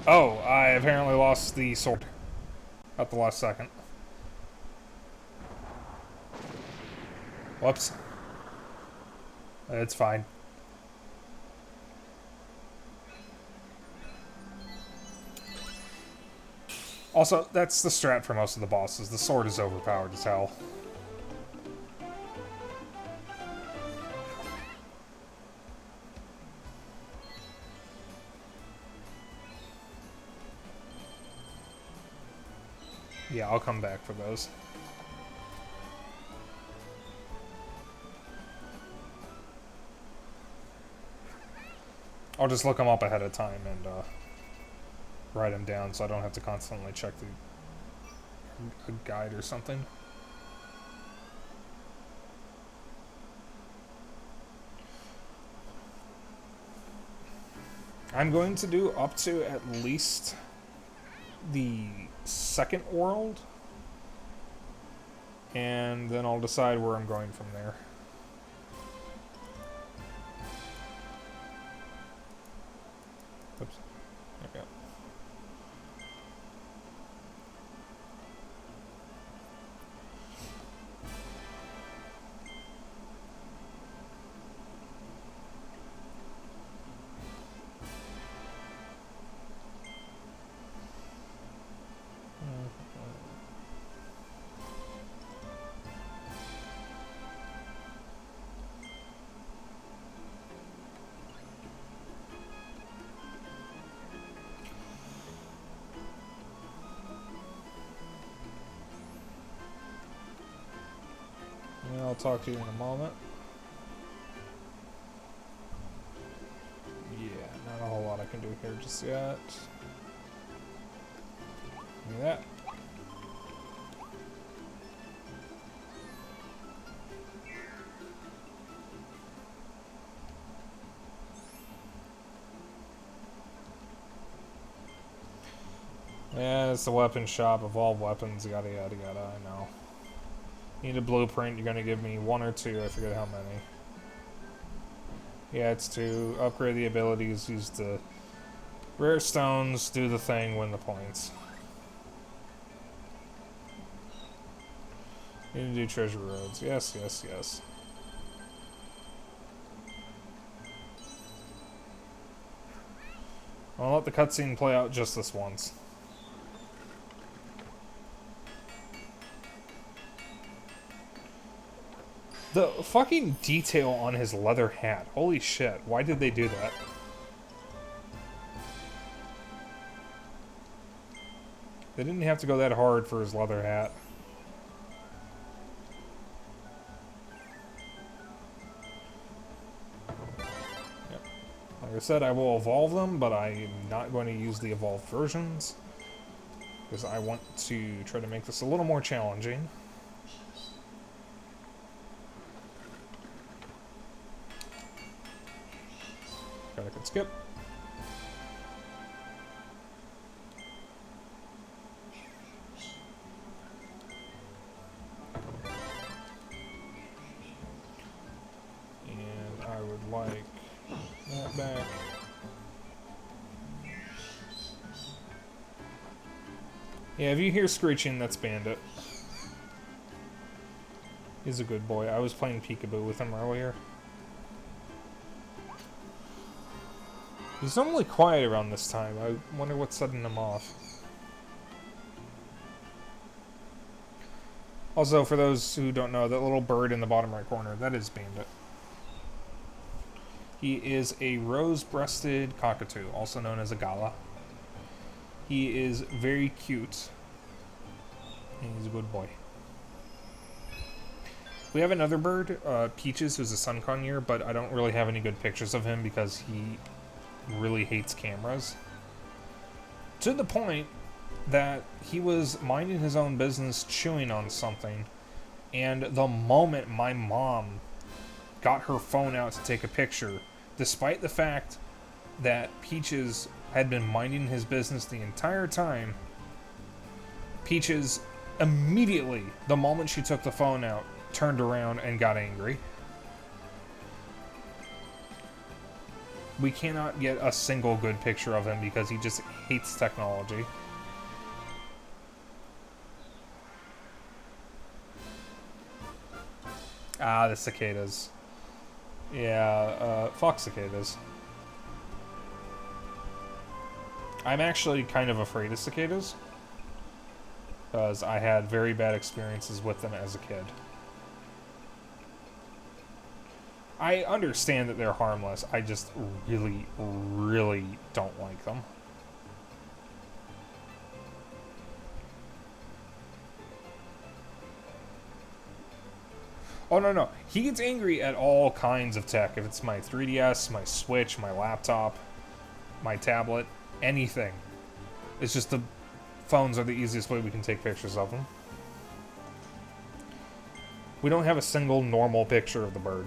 Oh, I apparently lost the sword at the last second. Whoops. It's fine. Also, that's the strat for most of the bosses. The sword is overpowered as hell. Yeah, I'll come back for those. I'll just look them up ahead of time and write them down so I don't have to constantly check a guide or something. I'm going to do up to at least the second world, and then I'll decide where I'm going from there. Oops. Okay. I'll talk to you in a moment. Yeah, not a whole lot I can do here just yet. Give me that. Yeah, it's the weapon shop, evolve weapons, yada yada yada, I know. Need a blueprint, you're gonna give me one or two, I forget how many. Yeah, it's to upgrade the abilities, use the rare stones, do the thing, win the points. Need to do treasure roads, yes, yes, yes. I'll let the cutscene play out just this once. The fucking detail on his leather hat. Holy shit. Why did they do that? They didn't have to go that hard for his leather hat. Yep. Like I said, I will evolve them, but I am not going to use the evolved versions. Because I want to try to make this a little more challenging. I could skip. And I would like that back. Yeah, if you hear screeching, that's Bandit. He's a good boy. I was playing peekaboo with him earlier. He's normally quiet around this time. I wonder what's setting him off. Also, for those who don't know, that little bird in the bottom right corner, that is Bandit. He is a rose-breasted cockatoo, also known as a gala. He is very cute. And he's a good boy. We have another bird, Peaches, who's a sun conure, but I don't really have any good pictures of him because he really hates cameras. To the point that he was minding his own business, chewing on something, and the moment my mom got her phone out to take a picture, despite the fact that Peaches had been minding his business the entire time, Peaches immediately, the moment she took the phone out, turned around and got angry. We cannot get a single good picture of him because he just hates technology. Ah, the cicadas. Yeah, fuck cicadas. I'm actually kind of afraid of cicadas, because I had very bad experiences with them as a kid. I understand that they're harmless, I just really, really don't like them. Oh, no. He gets angry at all kinds of tech. If it's my 3DS, my Switch, my laptop, my tablet, anything. It's just the phones are the easiest way we can take pictures of them. We don't have a single normal picture of the bird.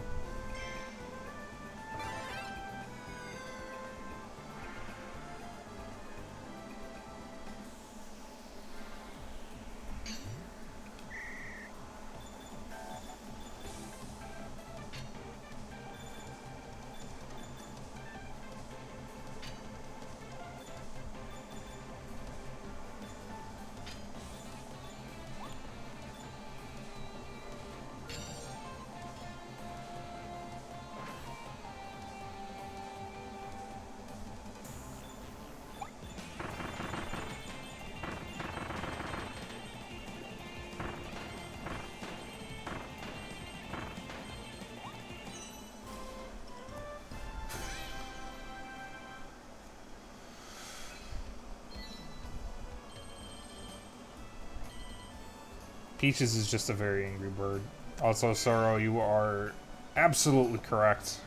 Peaches is just a very angry bird. Also, Sorrow, you are absolutely correct.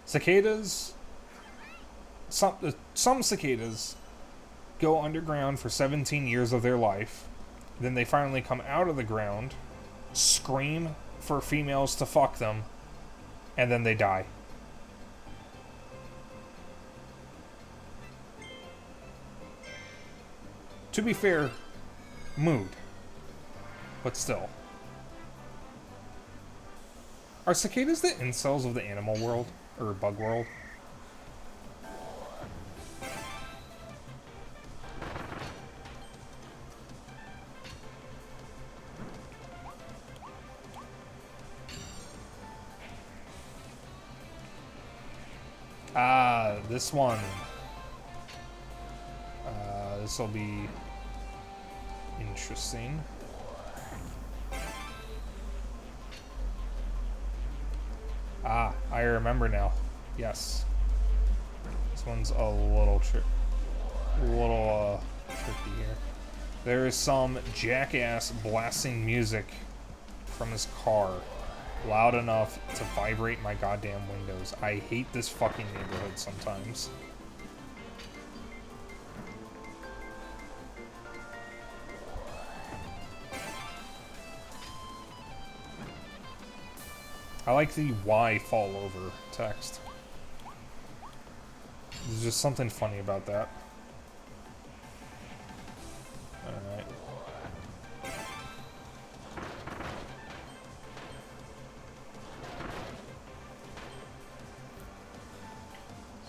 Cicadas... Some cicadas go underground for 17 years of their life. Then they finally come out of the ground, scream for females to fuck them, and then they die. To be fair, mood. But still. Are cicadas the incels of the animal world? Or bug world? Ah, this one. This will be interesting. Ah, I remember now. Yes. This one's a little tricky here. There is some jackass blasting music from his car loud enough to vibrate my goddamn windows. I hate this fucking neighborhood sometimes. I like the "why fall over" text. There's just something funny about that. Alright.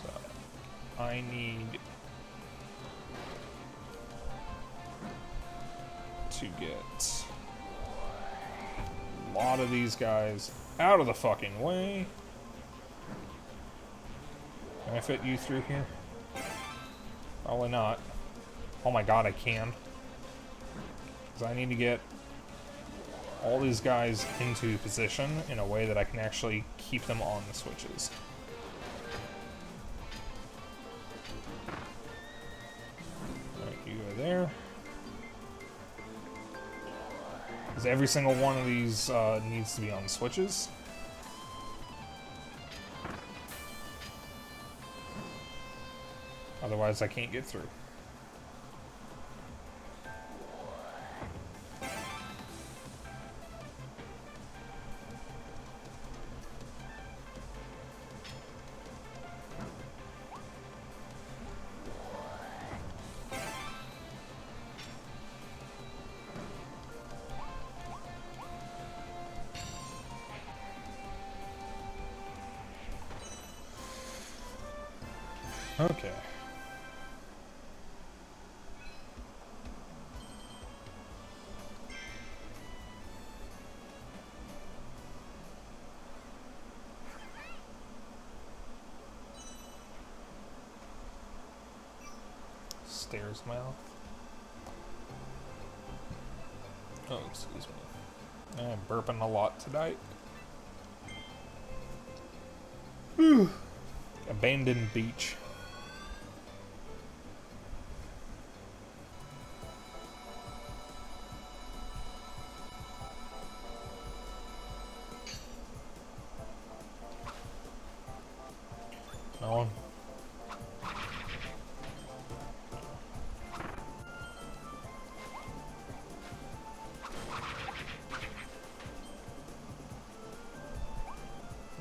So, I need to get lot of these guys out of the fucking way. Can I fit you through here? Probably not. Oh my god, I can. Because I need to get all these guys into position in a way that I can actually keep them on the switches. Alright, you go there. Because every single one of these needs to be on the switches. Otherwise, I can't get through. Okay. Stairs mouth. Oh, excuse me. I'm burping a lot tonight. Abandoned beach. No one.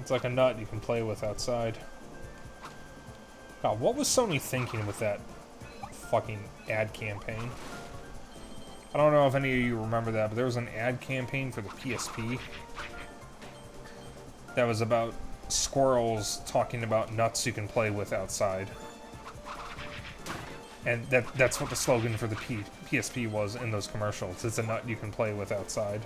It's like a nut you can play with outside. God, what was Sony thinking with that fucking ad campaign? I don't know if any of you remember that, but there was an ad campaign for the PSP that was about squirrels talking about nuts you can play with outside. And that's what the slogan for the PSP was in those commercials. It's a nut you can play with outside.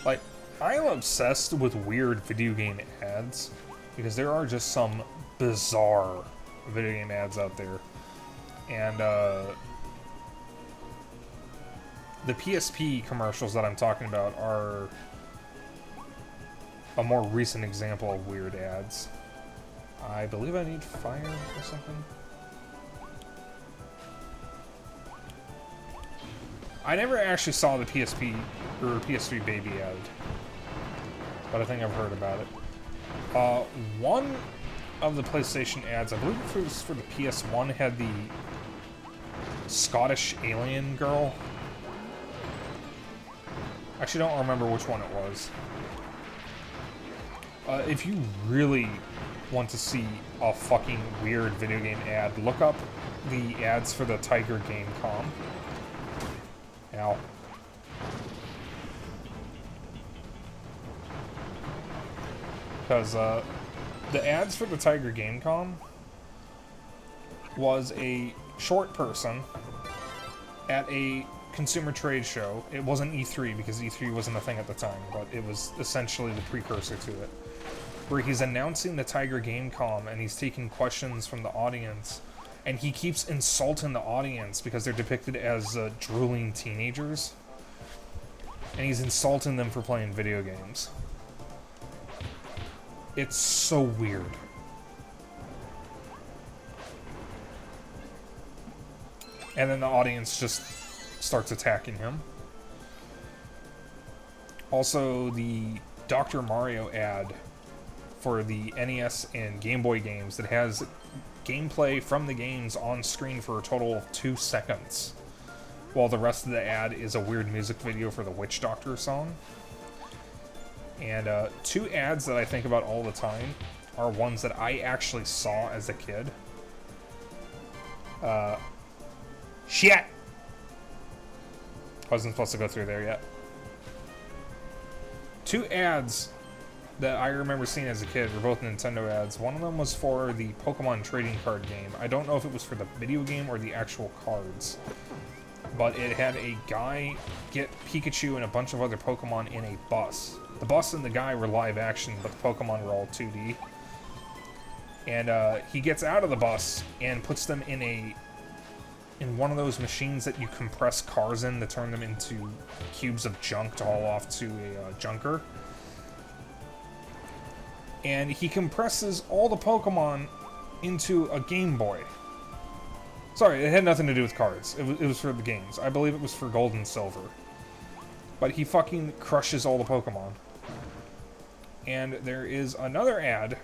Like, I am obsessed with weird video game ads, because there are just some bizarre video game ads out there. And, the PSP commercials that I'm talking about are a more recent example of weird ads. I believe I need fire or something. I never actually saw the PSP or PS3 baby ad, but I think I've heard about it. One of the PlayStation ads, I believe it was for the PS1, had the Scottish alien girl. Actually, don't remember which one it was. If you really want to see a fucking weird video game ad, look up the ads for the Tiger Game Com. Ow. Because, the ads for the Tiger Gamecom was a short person at a consumer trade show. It wasn't E3 because E3 wasn't a thing at the time, but it was essentially the precursor to it, where he's announcing the Tiger Gamecom and he's taking questions from the audience, and he keeps insulting the audience because they're depicted as drooling teenagers, and he's insulting them for playing video games. It's so weird. And then the audience just starts attacking him. Also, the Dr. Mario ad for the NES and Game Boy games that has gameplay from the games on screen for a total of 2 seconds, while the rest of the ad is a weird music video for the Witch Doctor song. And 2 ads that I think about all the time are ones that I actually saw as a kid. Shit! I wasn't supposed to go through there yet. 2 ads that I remember seeing as a kid were both Nintendo ads. One of them was for the Pokemon trading card game. I don't know if it was for the video game or the actual cards. But it had a guy get Pikachu and a bunch of other Pokemon in a bus. The bus and the guy were live action, but the Pokemon were all 2D. And he gets out of the bus and puts them in one of those machines that you compress cars in to turn them into cubes of junk to haul off to a junker. And he compresses all the Pokemon into a Game Boy. Sorry, it had nothing to do with cards. It was for the games. I believe it was for Gold and Silver. But he fucking crushes all the Pokemon. And there is another ad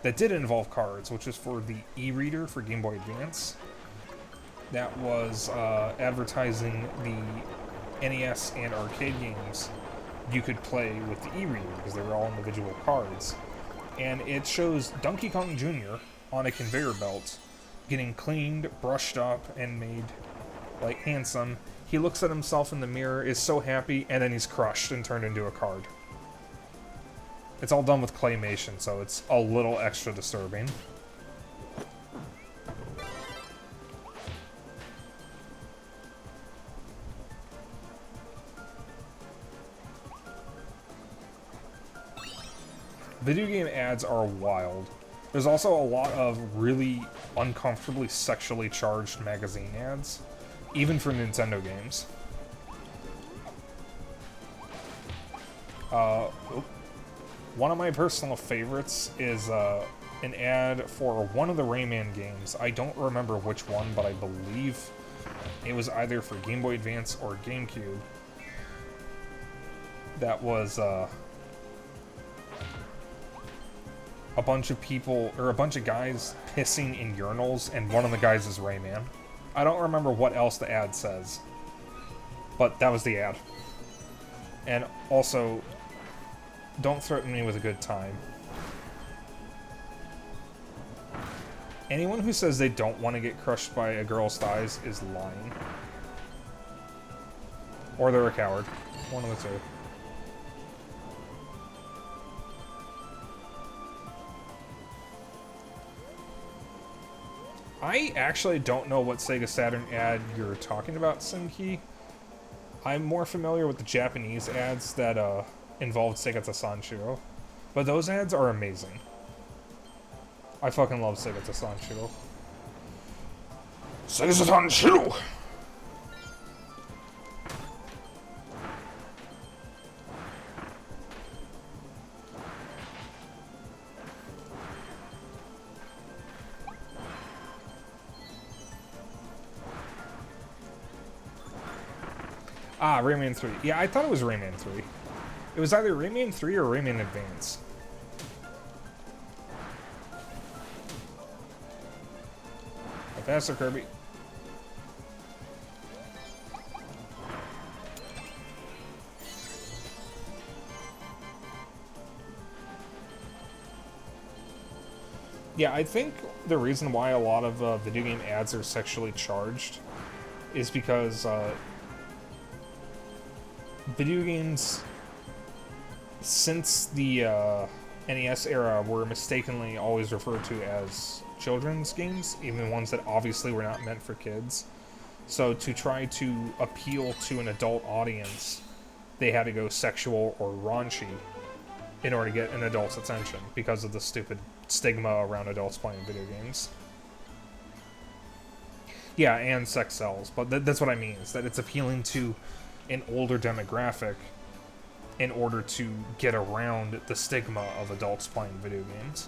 that did involve cards, which is for the e-reader for Game Boy Advance. That was advertising the NES and arcade games you could play with the e-reader because they were all individual cards. And it shows Donkey Kong Jr. on a conveyor belt getting cleaned, brushed up, and made, like, handsome. He looks at himself in the mirror, is so happy, and then he's crushed and turned into a card. It's all done with claymation, so it's a little extra disturbing. Video game ads are wild. There's also a lot of really uncomfortably sexually charged magazine ads, even for Nintendo games. One of my personal favorites is an ad for one of the Rayman games. I don't remember which one, but I believe it was either for Game Boy Advance or GameCube. That was a bunch of people, or a bunch of guys pissing in urinals, and one of the guys is Rayman. I don't remember what else the ad says, but that was the ad. And also, don't threaten me with a good time. Anyone who says they don't want to get crushed by a girl's thighs is lying. Or they're a coward. One of the two. I actually don't know what Sega Saturn ad you're talking about, Simkey. I'm more familiar with the Japanese ads that involved Sega Sanshiro. But those ads are amazing. I fucking love Sega Sanshiro. Sega Sanshiro! Ah, Rayman 3. Yeah, I thought it was Rayman 3. It was either Rayman 3 or Rayman Advance. Go faster, Kirby. Yeah, I think the reason why a lot of video game ads are sexually charged is because video games since the NES era were mistakenly always referred to as children's games, even ones that obviously were not meant for kids. So to try to appeal to an adult audience, they had to go sexual or raunchy in order to get an adult's attention because of the stupid stigma around adults playing video games. Yeah, and sex sells, but that's what I mean, is that it's appealing to an older demographic in order to get around the stigma of adults playing video games.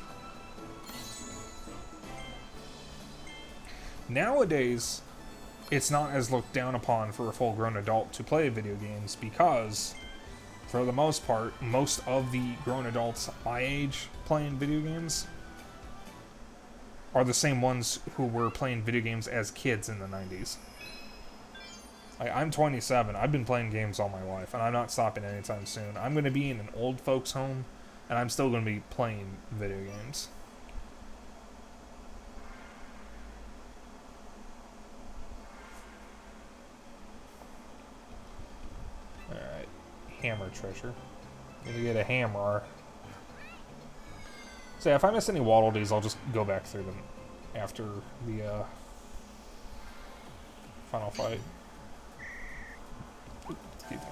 Nowadays, it's not as looked down upon for a full-grown adult to play video games because, for the most part, most of the grown adults my age playing video games are the same ones who were playing video games as kids in the 90s. I'm 27. I've been playing games all my life, and I'm not stopping anytime soon. I'm going to be in an old folks' home, and I'm still going to be playing video games. Alright. Hammer treasure. Need to get a hammer. So yeah, if I miss any Waddle Dees, I'll just go back through them after the final fight. Ooh, excuse me.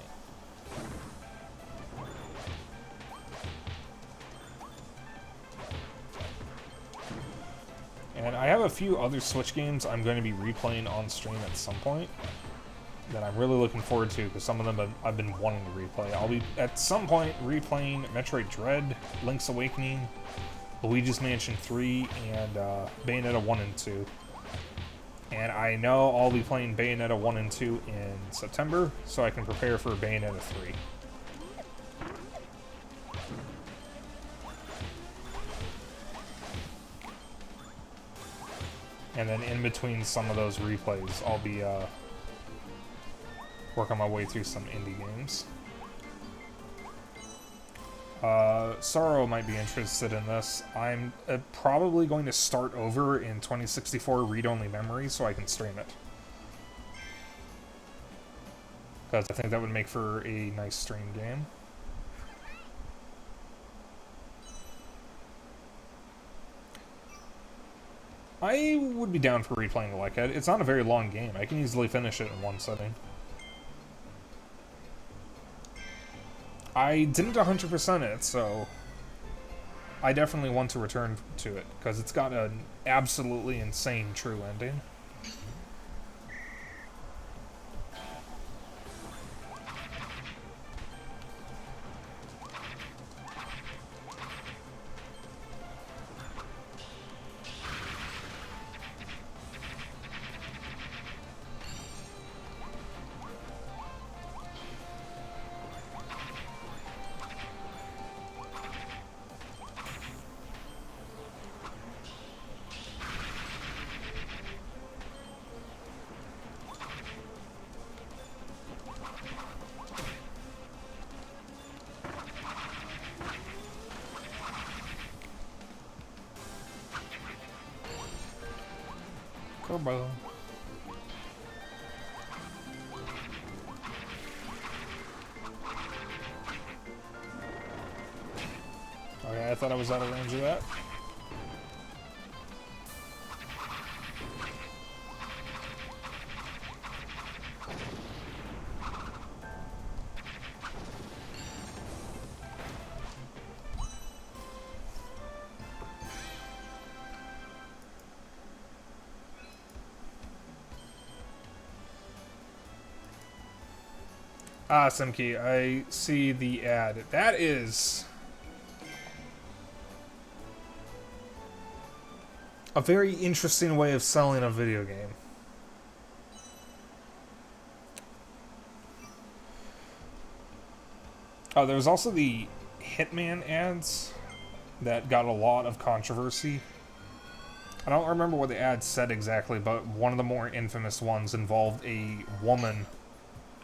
And I have a few other Switch games I'm going to be replaying on stream at some point that I'm really looking forward to, because some of them I've been wanting to replay. I'll be, at some point, replaying Metroid Dread, Link's Awakening, Luigi's Mansion 3, and Bayonetta 1 and 2. And I know I'll be playing Bayonetta 1 and 2 in September, so I can prepare for Bayonetta 3. And then in between some of those replays, I'll be working my way through some indie games. Sorrow might be interested in this. I'm probably going to start over in 2064 read-only memory so I can stream it. Because I think that would make for a nice stream game. I would be down for replaying it like that. It's not a very long game. I can easily finish it in one sitting. I didn't 100% it, so I definitely want to return to it, because it's got an absolutely insane true ending. Turbo. Okay, I thought I was out of range of that. Ah, Simkey, I see the ad. That is a very interesting way of selling a video game. Oh, there was also the Hitman ads that got a lot of controversy. I don't remember what the ad said exactly, but one of the more infamous ones involved a woman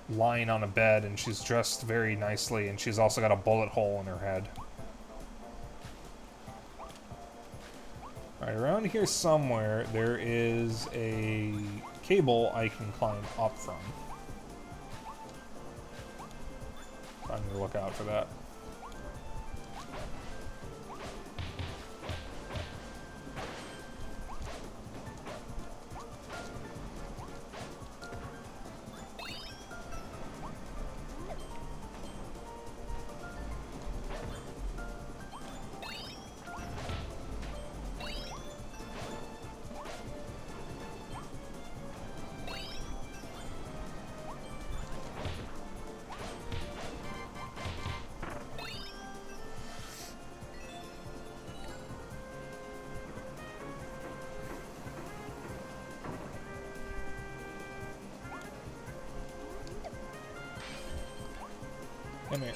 lying on a bed, and she's dressed very nicely, and she's also got a bullet hole in her head. Alright, around here somewhere, there is a cable I can climb up from. I'm gonna look out for that. Come here.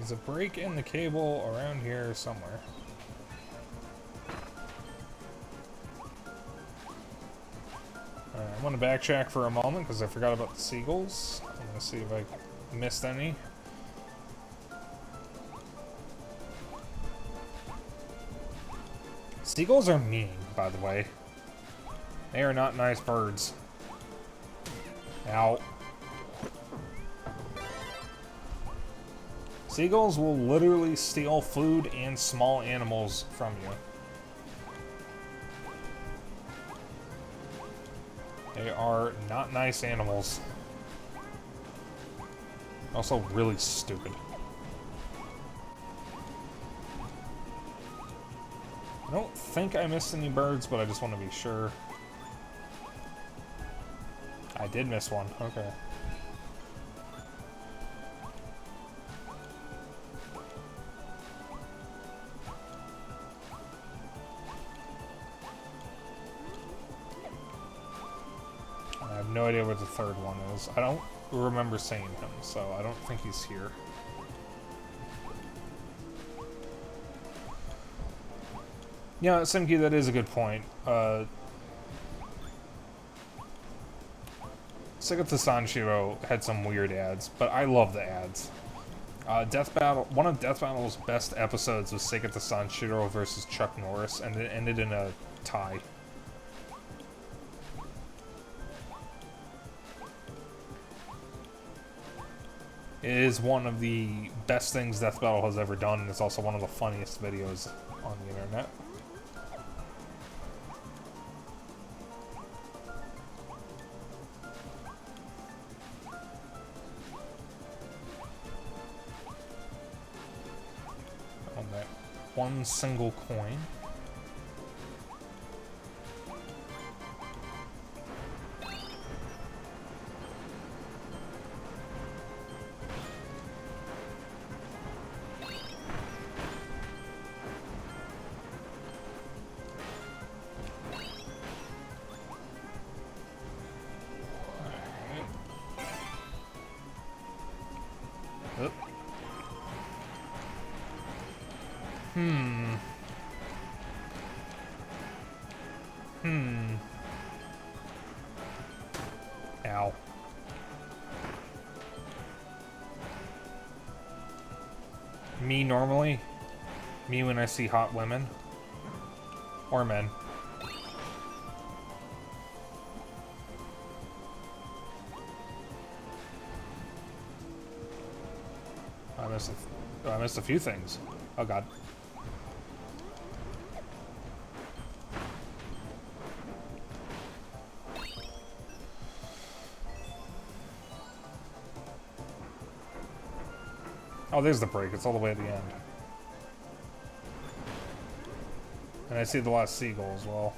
There's a break in the cable around here somewhere. I'm going to backtrack for a moment because I forgot about the seagulls. I'm going to see if I missed any. Seagulls are mean, by the way. They are not nice birds. Ow. Seagulls will literally steal food and small animals from you. They are not nice animals. Also really stupid. I don't think I missed any birds, but I just want to be sure. I did miss one. Okay. I have no idea where the third one is. I don't remember seeing him, so I don't think he's here. Yeah, Simki, that is a good point. Seagulls Sanshiro had some weird ads, but I love the ads. Death Battle, one of Death Battle's best episodes was Seagulls Sanshiro versus Chuck Norris, and it ended in a tie. It is one of the best things Death Battle has ever done, and it's also one of the funniest videos on the internet. On that one single coin. Ow. Me normally? Me when I see hot women? Or men? I missed a few things. Oh god. Oh, there's the break. It's all the way at the end. And I see the last seagull as well.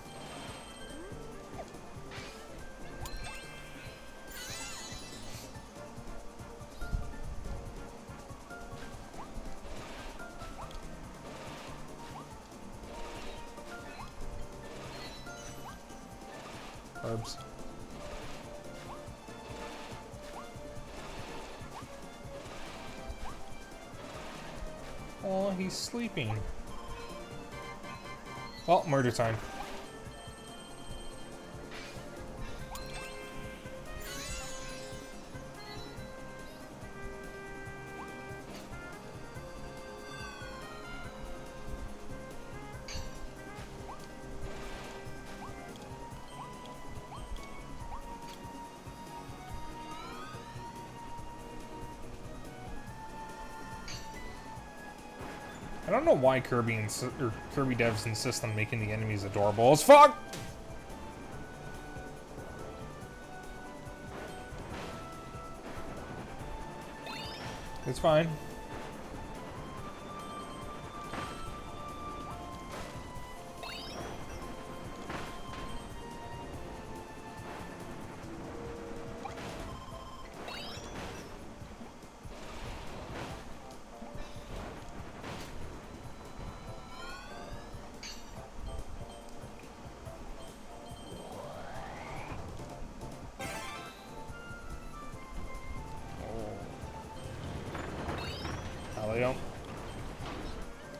Herbs. Oh, he's sleeping. Oh, murder time. I don't know why Kirby devs insist on making the enemies adorable as fuck! It's fine.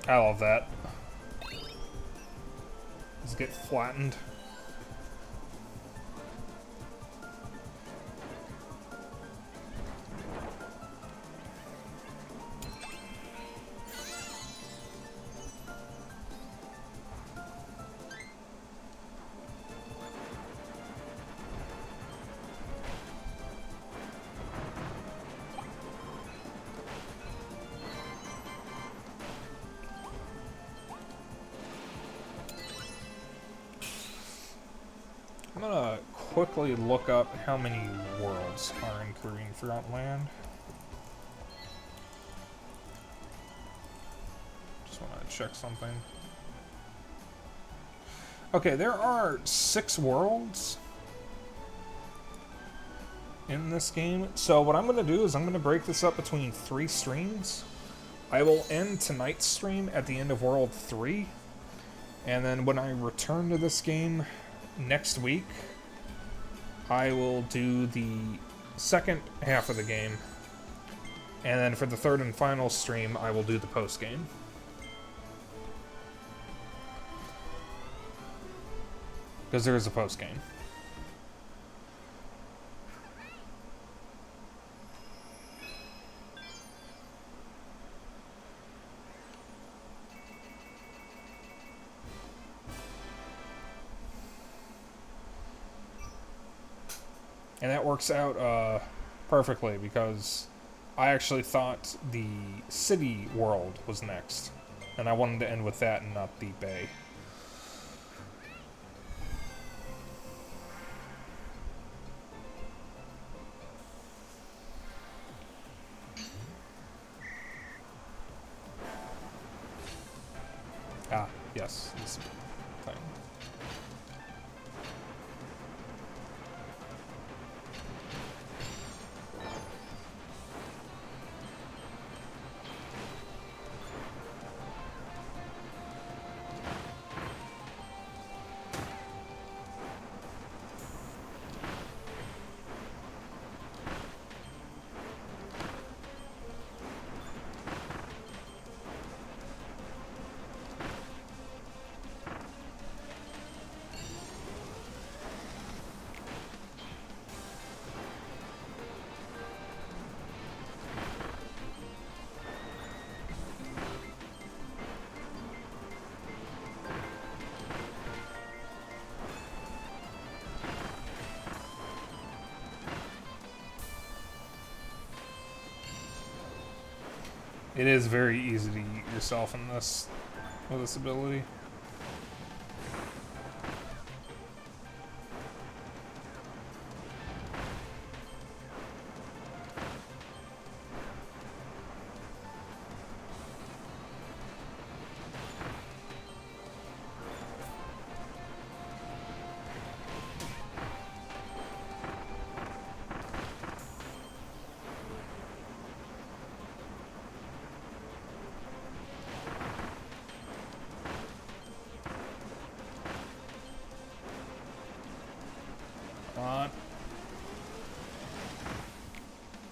I love that. Just get flattened. I'm gonna quickly look up how many worlds are in Korean Forgotten Land. Just wanna check something. Okay, there are 6 worlds in this game. So what I'm gonna do is I'm gonna break this up between 3 streams. I will end tonight's stream at the end of World 3. And then when I return to this game next week, I will do the second half of the game. And then for the third and final stream, I will do the post-game. Because there is a post-game. And that works out perfectly because I actually thought the city world was next. And I wanted to end with that and not the bay. Ah, yes, this thing. It is very easy to eat yourself in this with this ability.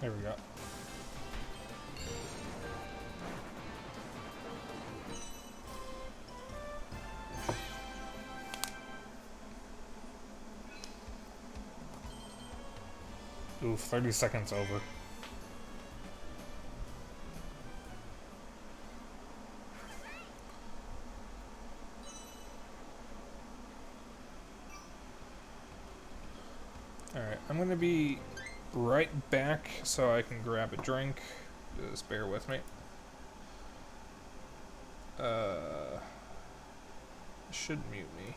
There we go. Oof, 30 seconds over. Alright, I'm gonna be right back so I can grab a drink. Just bear with me. Should mute me.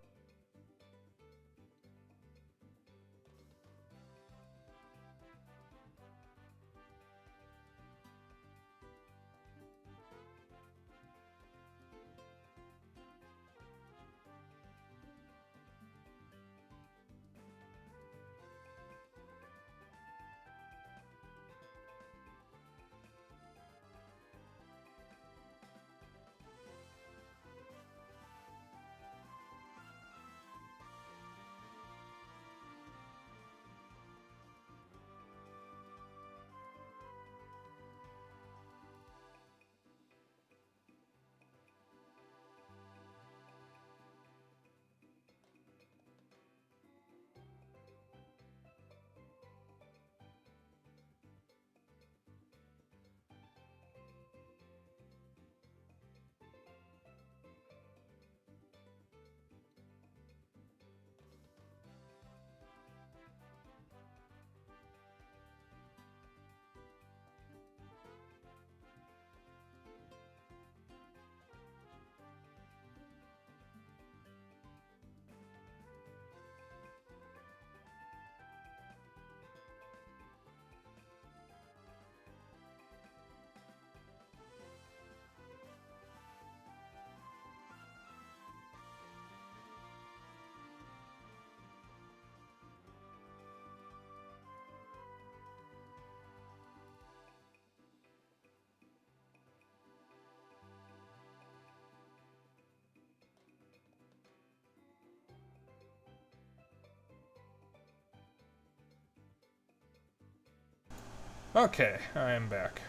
Okay, I am back.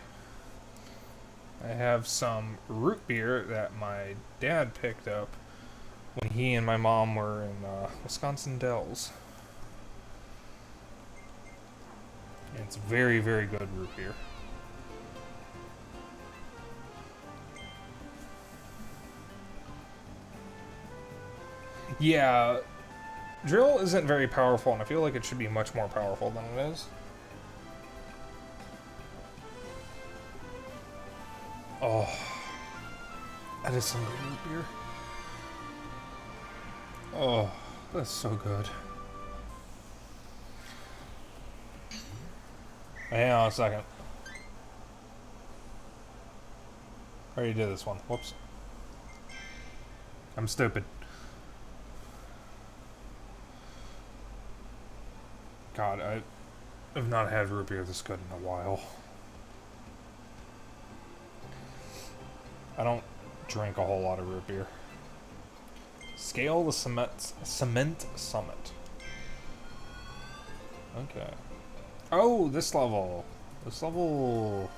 I have some root beer that my dad picked up when he and my mom were in Wisconsin Dells. And it's very, very good root beer. Yeah, drill isn't very powerful, and I feel like it should be much more powerful than it is. Oh, that is some good root beer. Oh, that's so good. Hang on a second. I already did this one. Whoops. I'm stupid. God, I have not had root beer this good in a while. I don't drink a whole lot of root beer. Scale the Cement Summit. Okay. Oh, this level. This level,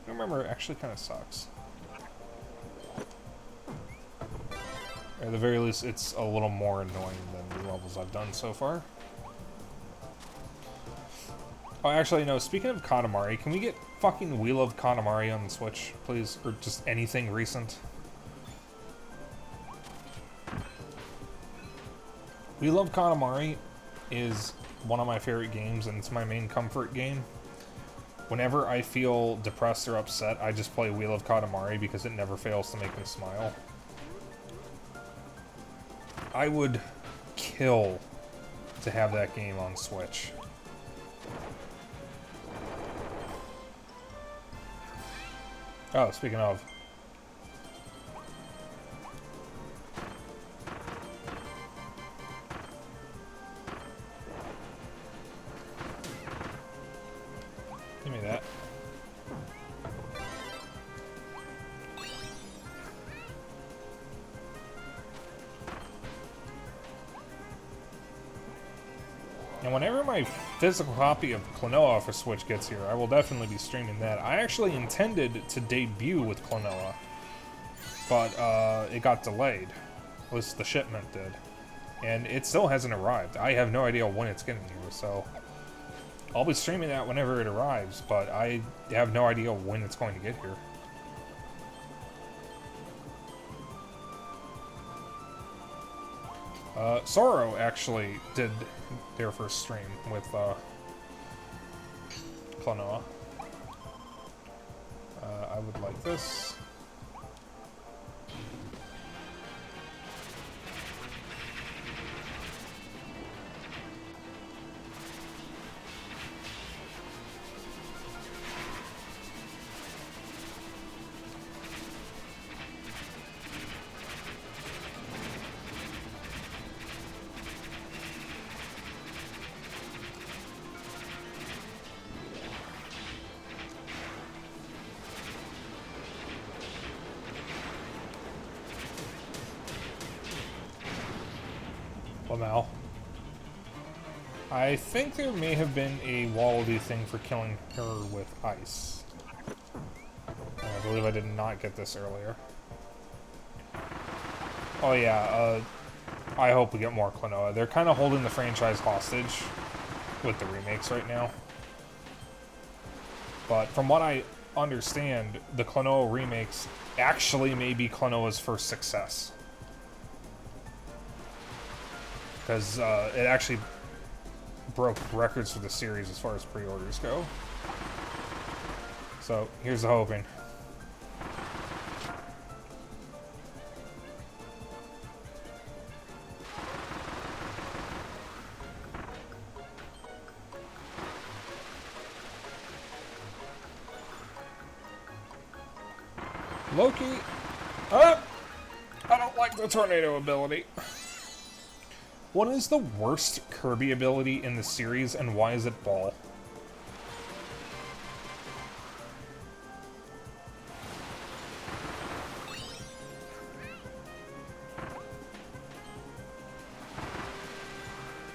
I remember, actually kind of sucks. At the very least, it's a little more annoying than the levels I've done so far. Oh, actually, no, speaking of Katamari, can we get fucking Wheel of Katamari on the Switch, please? Or just anything recent? Wheel of Katamari is one of my favorite games, and it's my main comfort game. Whenever I feel depressed or upset, I just play Wheel of Katamari because it never fails to make me smile. I would kill to have that game on Switch. Oh, speaking of. Give me that. And whenever my physical copy of Klonoa for Switch gets here, I will definitely be streaming that. I actually intended to debut with Klonoa, but it got delayed. At least the shipment did. And it still hasn't arrived. I have no idea when it's getting here, so I'll be streaming that whenever it arrives, but I have no idea when it's going to get here. Soro actually did their first stream with Klonoa. I would like this. Lamel. I think there may have been a Wallaby thing for killing her with ice. I believe I did not get this earlier. Oh yeah, I hope we get more Klonoa. They're kind of holding the franchise hostage with the remakes right now. But from what I understand, the Klonoa remakes actually may be Klonoa's first success. Because it actually broke records for the series as far as pre-orders go. So, here's the hoping. Loki! I don't like the tornado ability. What is the worst Kirby ability in the series, and why is it Ball?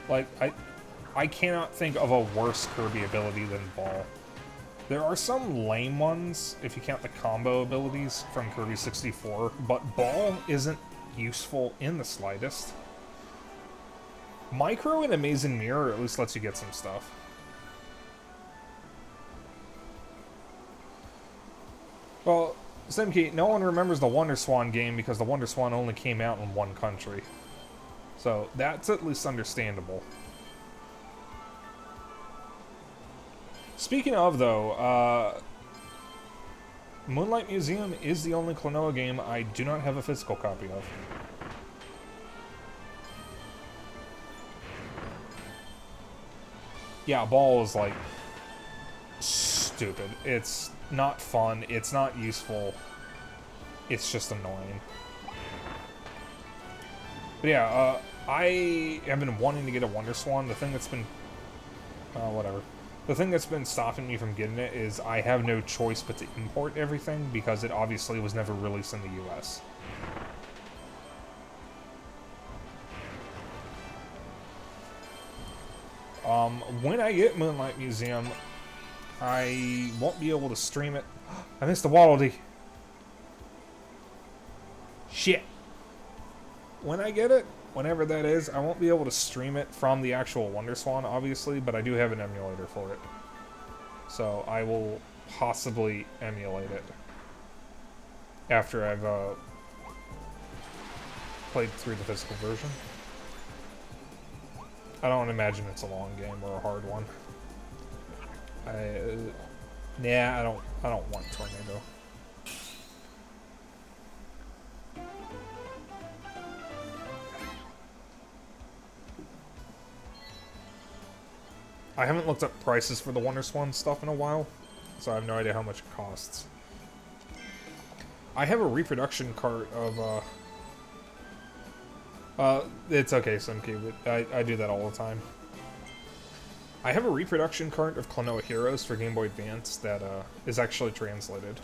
Like, I cannot think of a worse Kirby ability than Ball. There are some lame ones, if you count the combo abilities from Kirby 64, but Ball isn't useful in the slightest. Micro and Amazing Mirror at least lets you get some stuff. Well, Simkey, no one remembers the Wonder Swan game because the Wonder Swan only came out in one country. So that's at least understandable. Speaking of, though, Moonlight Museum is the only Klonoa game I do not have a physical copy of. Yeah, Ball is, like, stupid. It's not fun. It's not useful. It's just annoying. But yeah, I have been wanting to get a Wonder Swan. The thing that's been... whatever. The thing that's been stopping me from getting it is I have no choice but to import everything because it obviously was never released in the US. When I get Moonlight Museum, I won't be able to stream it. I missed the Waddle Dee. Shit. When I get it, whenever that is, I won't be able to stream it from the actual Wonder Swan, obviously, but I do have an emulator for it. So I will possibly emulate it after I've played through the physical version. I don't imagine it's a long game or a hard one. Yeah, I don't want Tornado. I haven't looked up prices for the Wonder Swan stuff in a while, so I have no idea how much it costs. I have a reproduction cart of, it's okay, Simkey, but I do that all the time. I have a reproduction cart of Klonoa Heroes for Game Boy Advance that, is actually translated.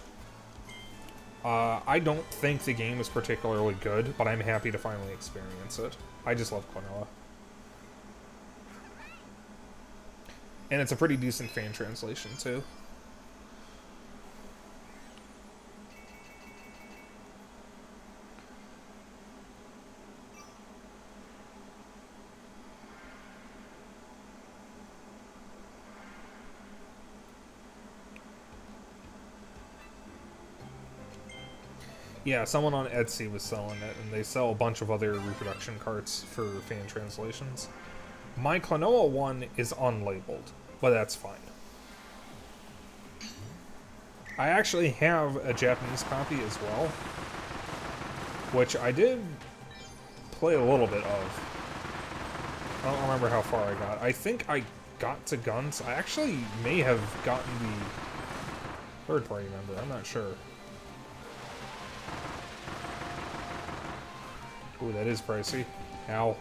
I don't think the game is particularly good, but I'm happy to finally experience it. I just love Klonoa. And it's a pretty decent fan translation, too. Yeah, someone on Etsy was selling it, and they sell a bunch of other reproduction carts for fan translations. My Klonoa one is unlabeled, but that's fine. I actually have a Japanese copy as well, which I did play a little bit of. I don't remember how far I got. I think I got to guns. I actually may have gotten the third-party member. I'm not sure. Ooh, that is pricey. Ow.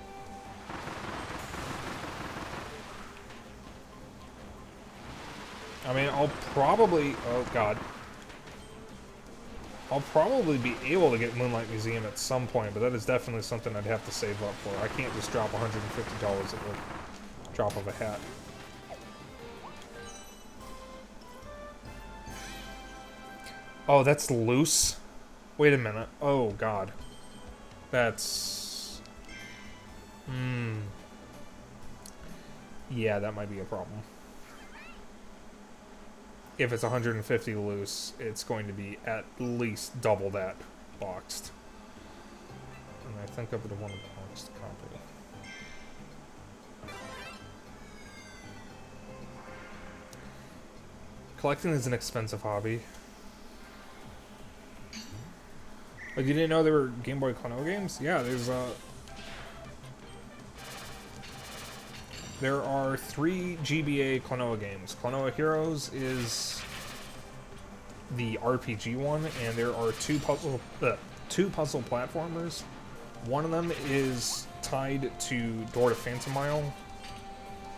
I mean, I'll probably... Oh, God. I'll probably be able to get Moonlight Museum at some point, but that is definitely something I'd have to save up for. I can't just drop $150 at the drop of a hat. Oh, that's loose? Wait a minute. Oh, God. That's... Yeah, that might be a problem. If it's 150 loose, it's going to be at least double that boxed. And I think I would have wanted a boxed copy. Collecting is an expensive hobby. Like, you didn't know there were Game Boy Klonoa games? Yeah, there are 3 GBA Klonoa games. Klonoa Heroes is the RPG one, and there are two puzzle platformers. One of them is tied to Door to Phantomile,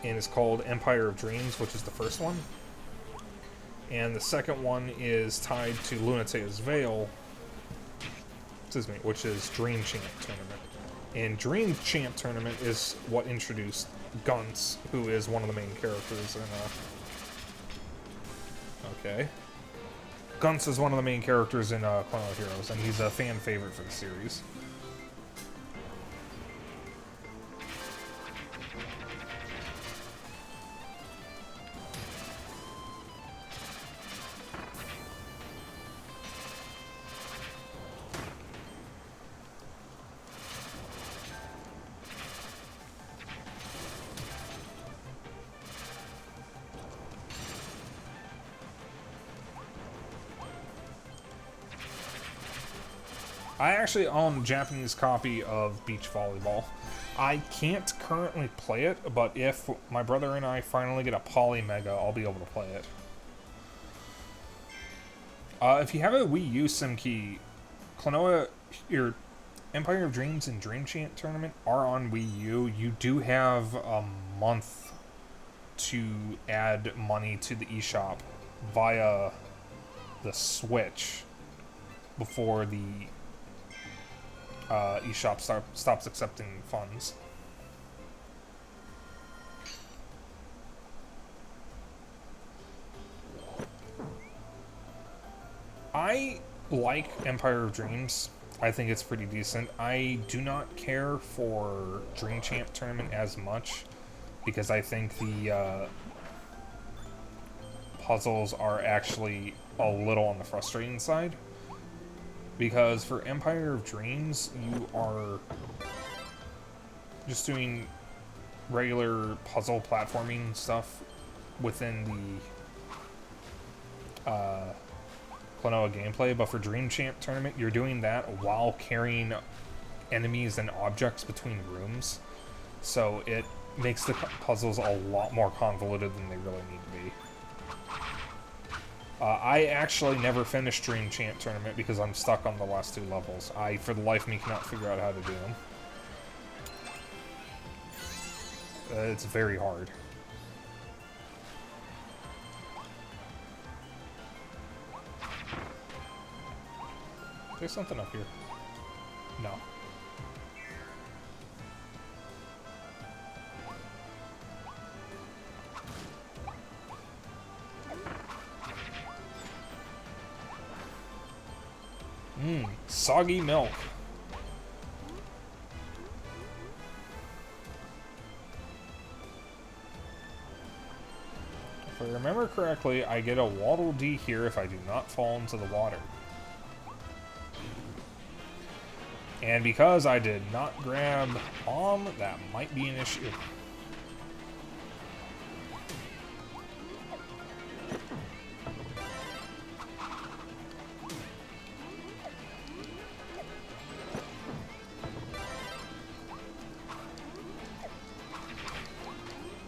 and is called Empire of Dreams, which is the first one. And the second one is tied to Lunatea's Veil, which is Dream Champ Tournament. And Dream Champ Tournament is what introduced Guns, who is one of the main characters in Okay. Gunts is one of the main characters in Clone of Heroes, and he's a fan favorite for the series. I actually own a Japanese copy of Beach Volleyball. I can't currently play it, but if my brother and I finally get a Poly Mega, I'll be able to play it. If you have a Wii U SIM key, Klonoa, your Empire of Dreams and Dream Chant tournament are on Wii U. You do have a month to add money to the eShop via the Switch before the eShop stops accepting funds. I like Empire of Dreams. I think it's pretty decent. I do not care for Dream Champ Tournament as much because I think the puzzles are actually a little on the frustrating side. Because for Empire of Dreams, you are just doing regular puzzle platforming stuff within the Klonoa gameplay, but for Dream Champ Tournament, you're doing that while carrying enemies and objects between rooms. So it makes the puzzles a lot more convoluted than they really need to be. I actually never finished Dream Champ Tournament because I'm stuck on the last 2 levels. I, for the life of me, cannot figure out how to do them. It's very hard. There's something up here. No. Soggy milk. If I remember correctly, I get a Waddle Dee here if I do not fall into the water. And because I did not grab Bomb, that might be an issue.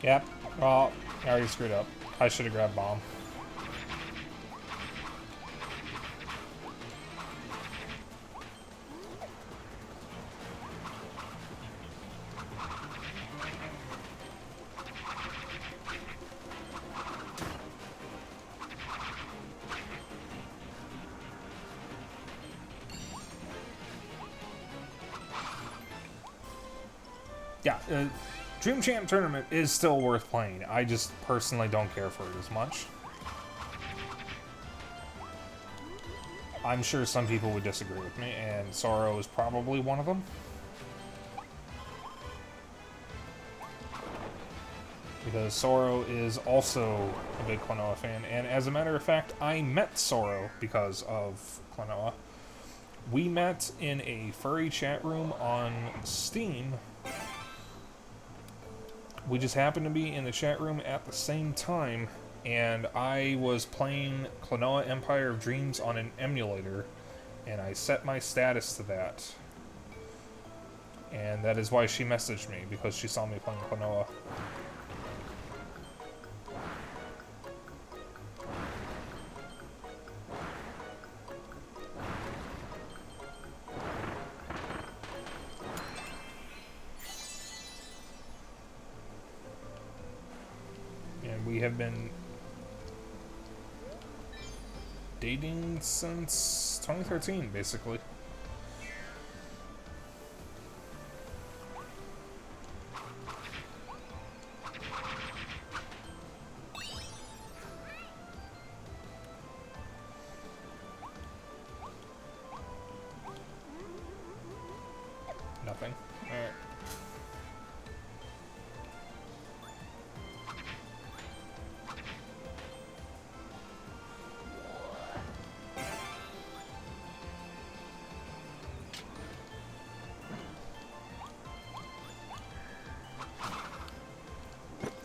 Yep. Well, I already screwed up. I should have grabbed Bomb. Yeah, Dream Champ Tournament is still worth playing. I just personally don't care for it as much. I'm sure some people would disagree with me, and Sorrow is probably one of them. Because Sorrow is also a big Klonoa fan, and as a matter of fact, I met Sorrow because of Klonoa. We met in a furry chat room on Steam. We just happened to be in the chat room at the same time, and I was playing Klonoa Empire of Dreams on an emulator, and I set my status to that. And that is why she messaged me, because she saw me playing Klonoa. We have been dating since 2013, basically. Nothing. Alright.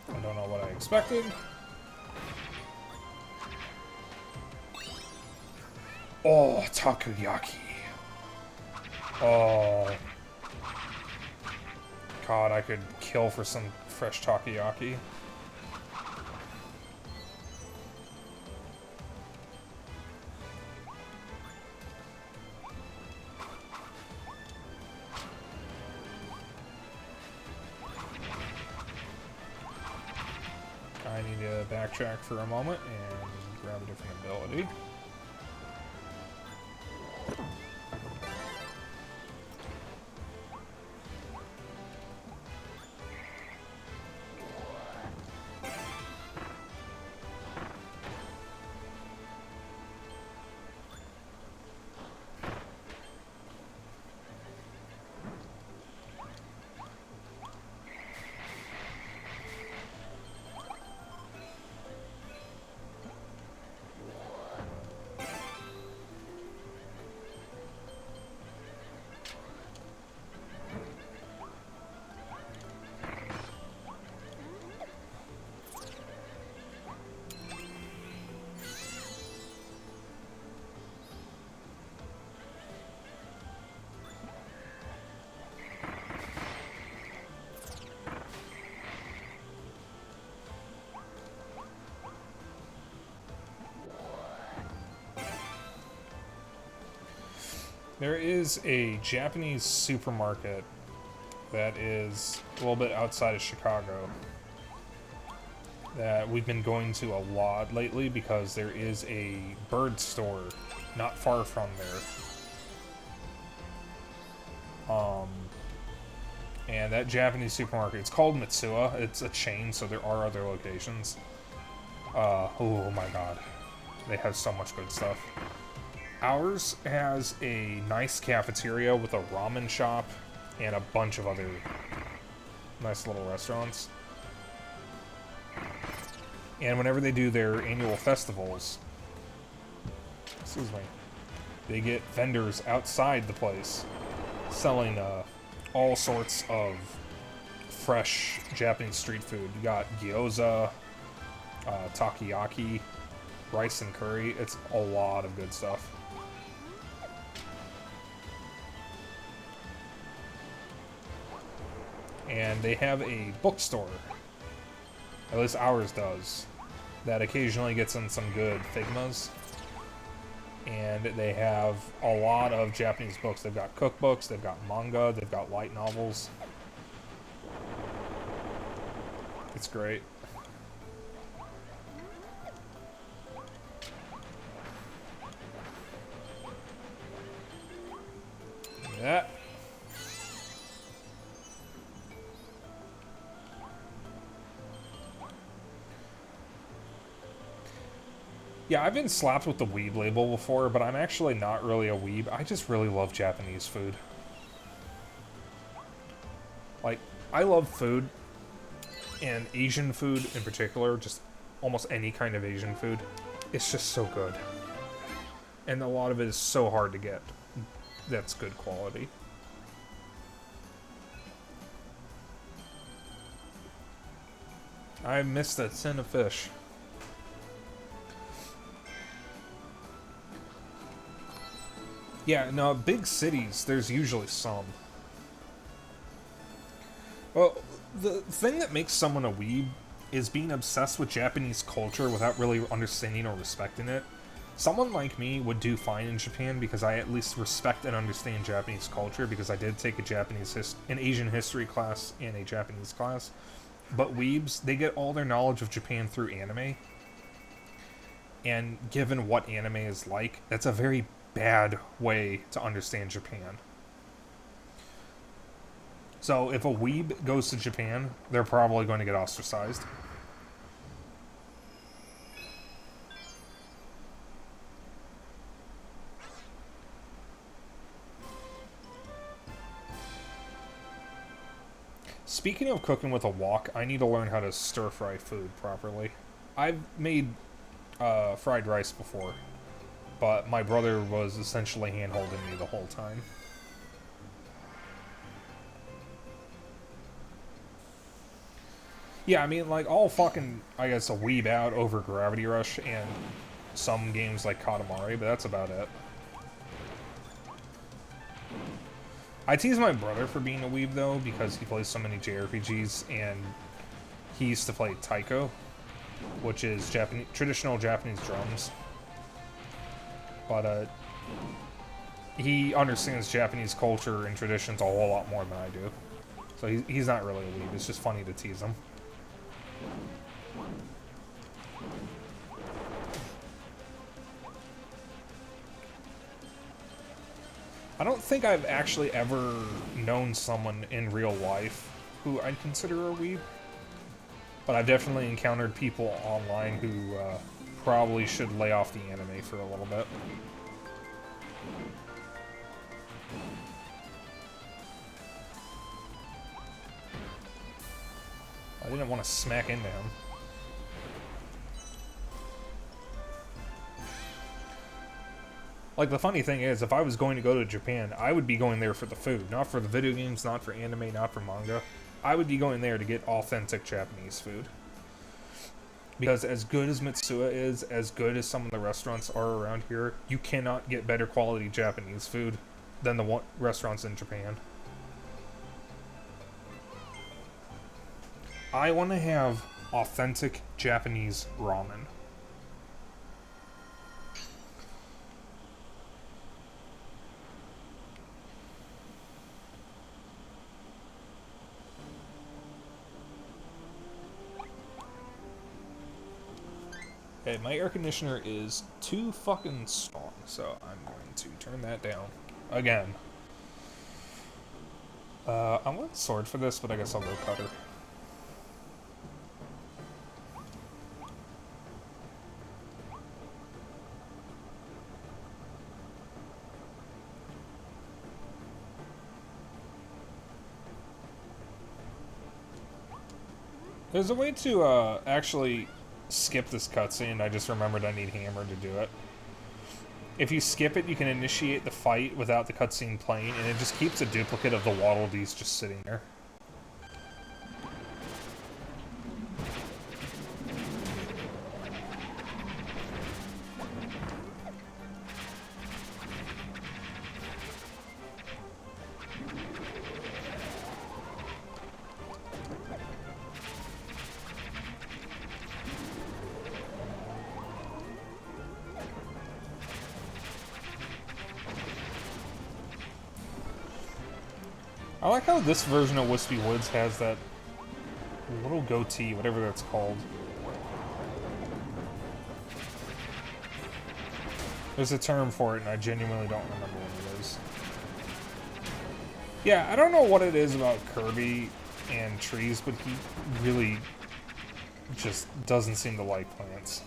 I don't know what I expected. Oh, takoyaki. Oh. God, I could kill for some fresh takoyaki. I need to backtrack for a moment and grab a different ability. There is a Japanese supermarket that is a little bit outside of Chicago that we've been going to a lot lately because there is a bird store not far from there. And that Japanese supermarket, it's called Mitsuya. It's a chain, so there are other locations. Oh my god. They have so much good stuff. Ours has a nice cafeteria with a ramen shop and a bunch of other nice little restaurants. And whenever they do their annual festivals, excuse me, they get vendors outside the place selling all sorts of fresh Japanese street food. You got gyoza, takoyaki, rice and curry. It's a lot of good stuff. And they have a bookstore, at least ours does, that occasionally gets in some good Figmas. And they have a lot of Japanese books. They've got cookbooks, they've got manga, they've got light novels. It's great. Yeah. Yeah, I've been slapped with the weeb label before, but I'm actually not really a weeb. I just really love Japanese food. Like, I love food, and Asian food in particular, just almost any kind of Asian food. It's just so good. And a lot of it is so hard to get. That's good quality. I missed a tin of fish. Yeah, no, big cities, there's usually some. Well, the thing that makes someone a weeb is being obsessed with Japanese culture without really understanding or respecting it. Someone like me would do fine in Japan because I at least respect and understand Japanese culture because I did take an Asian history class and a Japanese class. But weebs, they get all their knowledge of Japan through anime. And given what anime is like, that's a very bad way to understand Japan. So if a weeb goes to Japan, they're probably going to get ostracized. Speaking of cooking with a wok, I need to learn how to stir-fry food properly. I've made fried rice before, but my brother was essentially hand-holding me the whole time. Yeah, I mean, like, I'll fucking, I guess, a weeb out over Gravity Rush and some games like Katamari, but that's about it. I tease my brother for being a weeb, though, because he plays so many JRPGs, and he used to play taiko, which is traditional Japanese drums. But, he understands Japanese culture and traditions a whole lot more than I do. So he's not really a weeb, it's just funny to tease him. I don't think I've actually ever known someone in real life who I'd consider a weeb. But I've definitely encountered people online who probably should lay off the anime for a little bit. I didn't want to smack into him. Like, the funny thing is, if I was going to go to Japan, I would be going there for the food. Not for the video games, not for anime, not for manga. I would be going there to get authentic Japanese food. Because as good as Mitsuya is, as good as some of the restaurants are around here, you cannot get better quality Japanese food than the restaurants in Japan. I want to have authentic Japanese ramen. Okay, my air conditioner is too fucking strong, so I'm going to turn that down again. I want a sword for this, but I guess I'll go cutter. There's a way to actually skip this cutscene. I just remembered I need Hammer to do it. If you skip it, you can initiate the fight without the cutscene playing, and it just keeps a duplicate of the Waddle Dees just sitting there. I like how this version of Wispy Woods has that little goatee, whatever that's called. There's a term for it, and I genuinely don't remember what it is. Yeah, I don't know what it is about Kirby and trees, but he really just doesn't seem to like plants.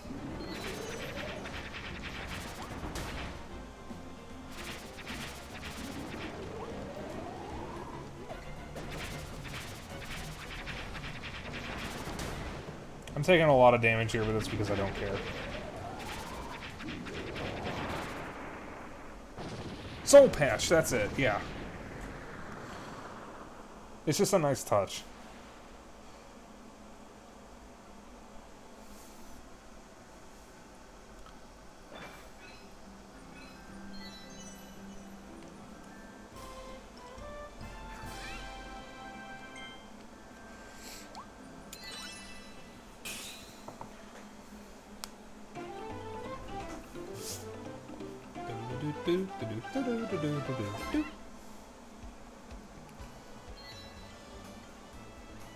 I'm taking a lot of damage here, but that's because I don't care. Soul Patch, that's it, yeah. It's just a nice touch.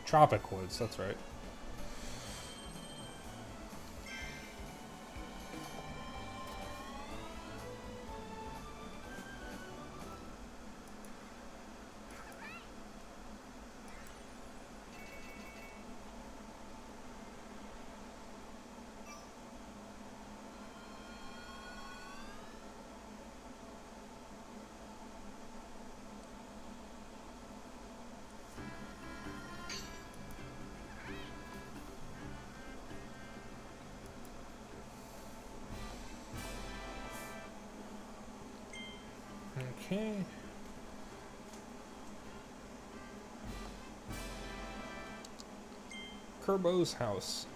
Tropic Woods, that's right. Kerbo's house.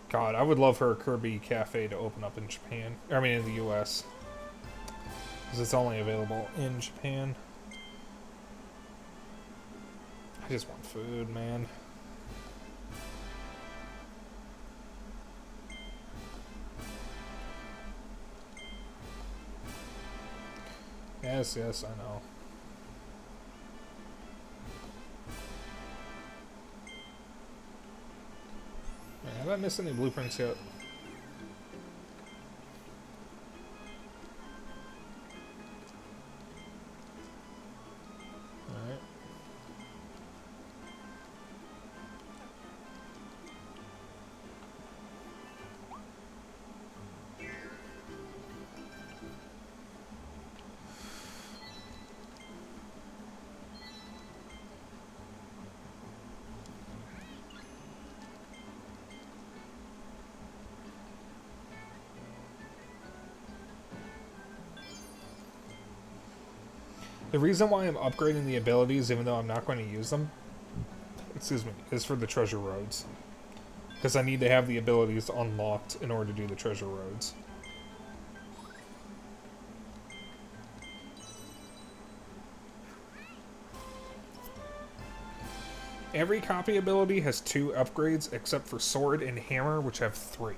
God, I would love for a Kirby cafe to open up in Japan. I mean, in the US. Because it's only available in Japan. I just want food, man. Yes, yes, I know. Man, have I missed any blueprints yet? Alright. The reason why I'm upgrading the abilities, even though I'm not going to use them, excuse me, is for the treasure roads. Because I need to have the abilities unlocked in order to do the treasure roads. Every copy ability has 2 upgrades, except for sword and hammer, which have 3.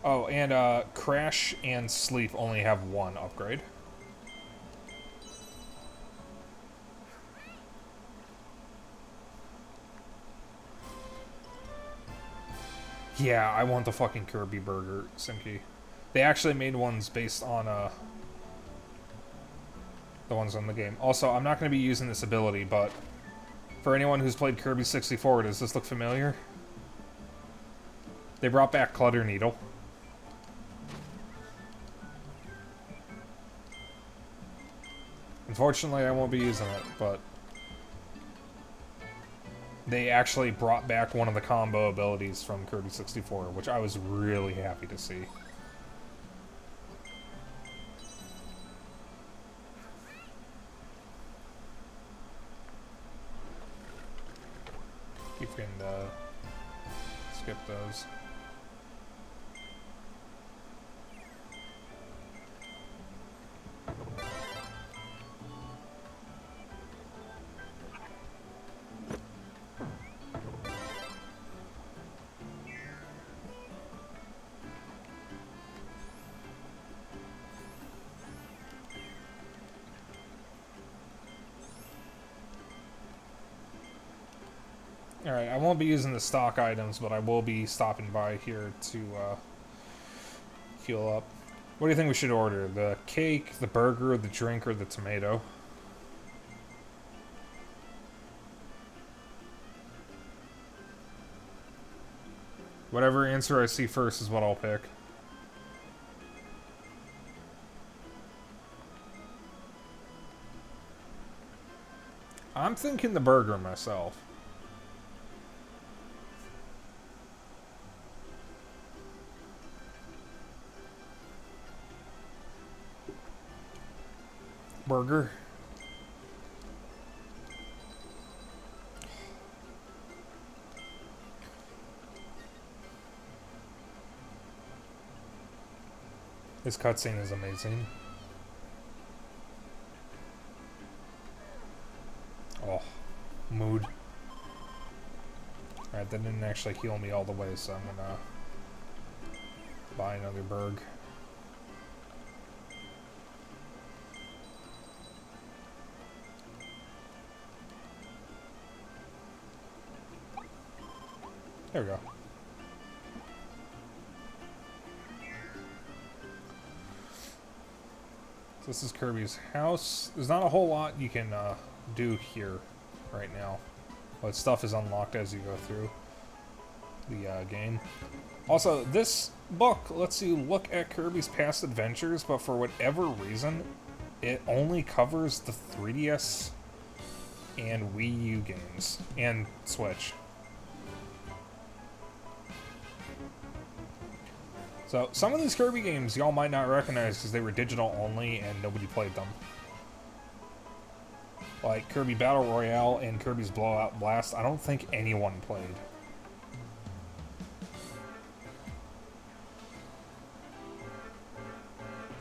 Oh, and Crash and Sleep only have 1 upgrade. Yeah, I want the fucking Kirby burger, Simki. They actually made ones based on the ones on the game. Also, I'm not going to be using this ability, but for anyone who's played Kirby 64, does this look familiar? They brought back Clutter Needle. Unfortunately, I won't be using it, but they actually brought back one of the combo abilities from Kirby 64, which I was really happy to see. You can skip those. Alright, I won't be using the stock items, but I will be stopping by here to heal up. What do you think we should order? The cake, the burger, the drink, or the tomato? Whatever answer I see first is what I'll pick. I'm thinking the burger myself. Burger. This cutscene is amazing. Oh, mood. Alright, that didn't actually heal me all the way, so I'm gonna buy another burg. There we go. So this is Kirby's house. There's not a whole lot you can do here right now, but stuff is unlocked as you go through the game. Also, this book lets you look at Kirby's past adventures, but for whatever reason, it only covers the 3DS and Wii U games. And Switch. So, some of these Kirby games y'all might not recognize because they were digital only and nobody played them. Like Kirby Battle Royale and Kirby's Blowout Blast, I don't think anyone played.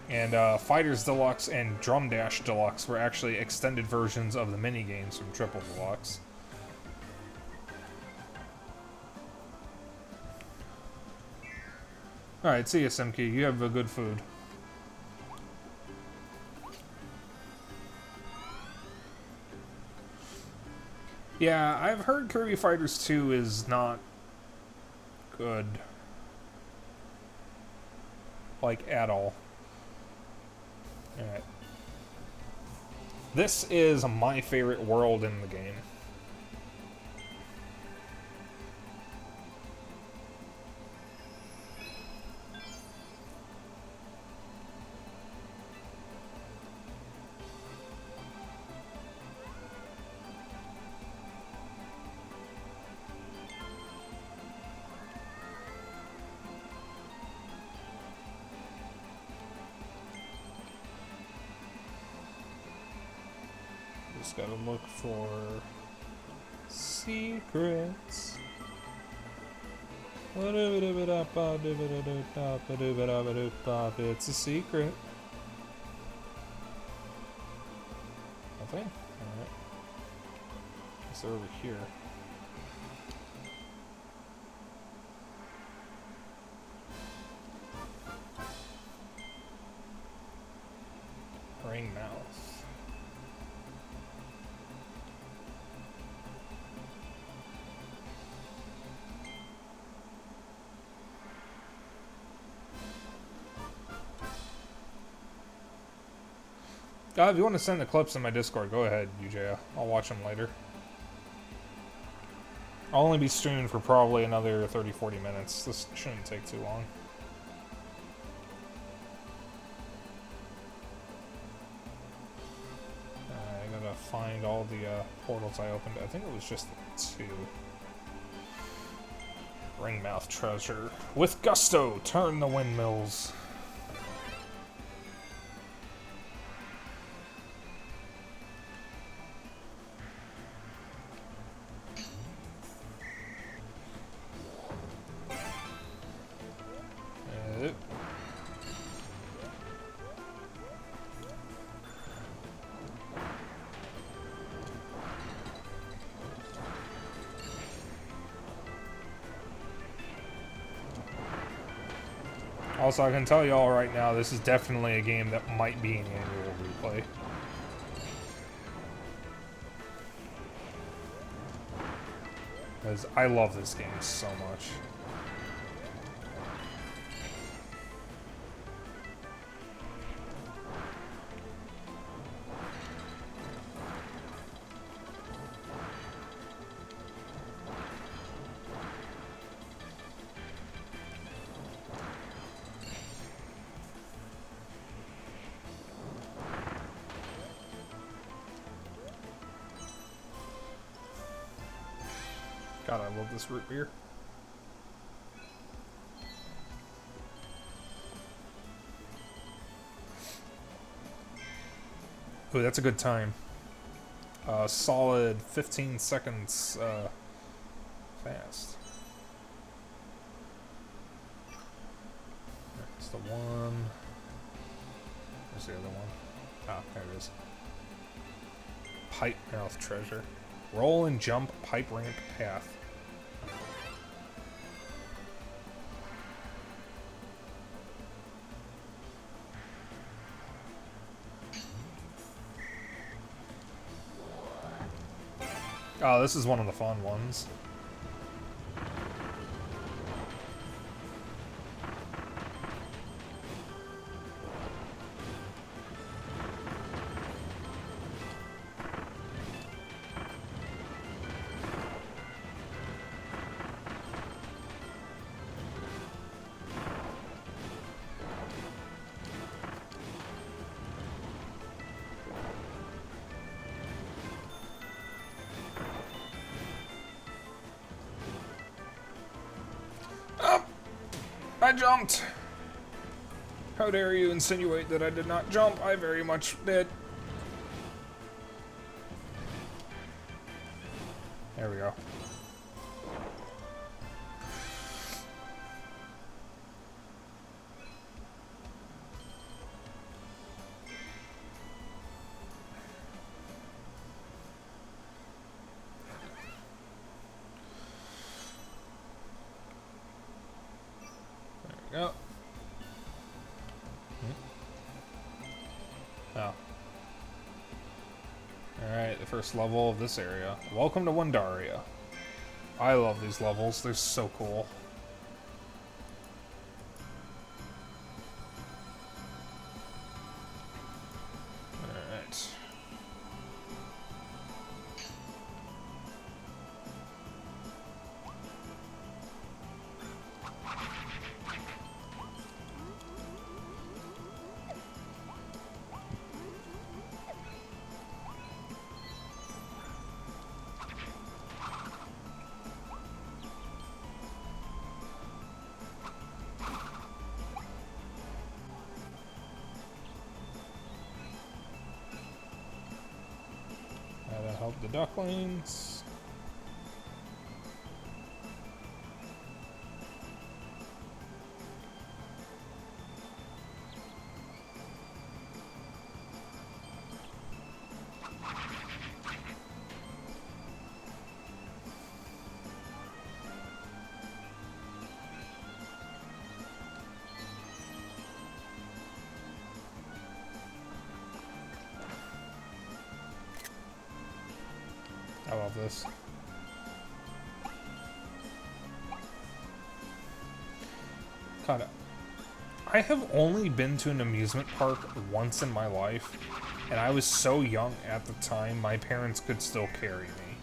And Fighters Deluxe and Drum Dash Deluxe were actually extended versions of the minigames from Triple Deluxe. Alright, see ya, Simki. You have a good food. Yeah, I've heard Kirby Fighters 2 is not good. Like, at all. Alright. This is my favorite world in the game. Just gotta look for secrets. It's a secret. Nothing? Alright. It's over here. Ring mouth. If you want to send the clips in my Discord, go ahead, UJ. I'll watch them later. I'll only be streaming for probably another 30-40 minutes. This shouldn't take too long. I gotta find all the portals I opened. I think it was just 2. Ringmouth treasure. With gusto, turn the windmills. Also, I can tell y'all right now, this is definitely a game that might be an annual replay. Because I love this game so much. God, I love this root beer. Ooh, that's a good time. Solid 15 seconds fast. That's the one. Where's the other one? Ah, there it is. Pipe mouth treasure. Roll and jump pipe ramp path. Oh, this is one of the fun ones. I jumped! How dare you insinuate that I did not jump? I very much did. There we go. There we go. Oh. Alright, the first level of this area. Welcome to Wandaria. I love these levels, they're so cool. Alright. Gotta help the ducklings. I love this. God, I have only been to an amusement park once in my life, and I was so young at the time, my parents could still carry me.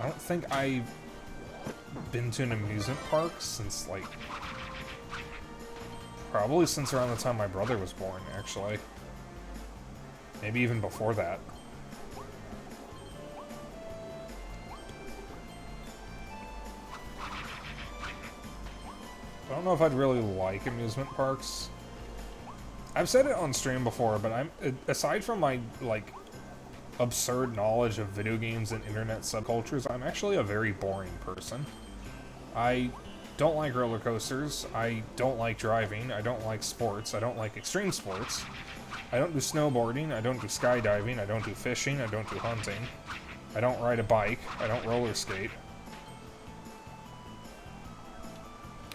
I don't think I've been to an amusement park since, like, probably since around the time my brother was born, actually. Maybe even before that. I don't know if I'd really like amusement parks. I've said it on stream before, but aside from my, like, absurd knowledge of video games and internet subcultures, I'm actually a very boring person. I don't like roller coasters, I don't like driving, I don't like sports, I don't like extreme sports. I don't do snowboarding, I don't do skydiving, I don't do fishing, I don't do hunting. I don't ride a bike, I don't roller skate.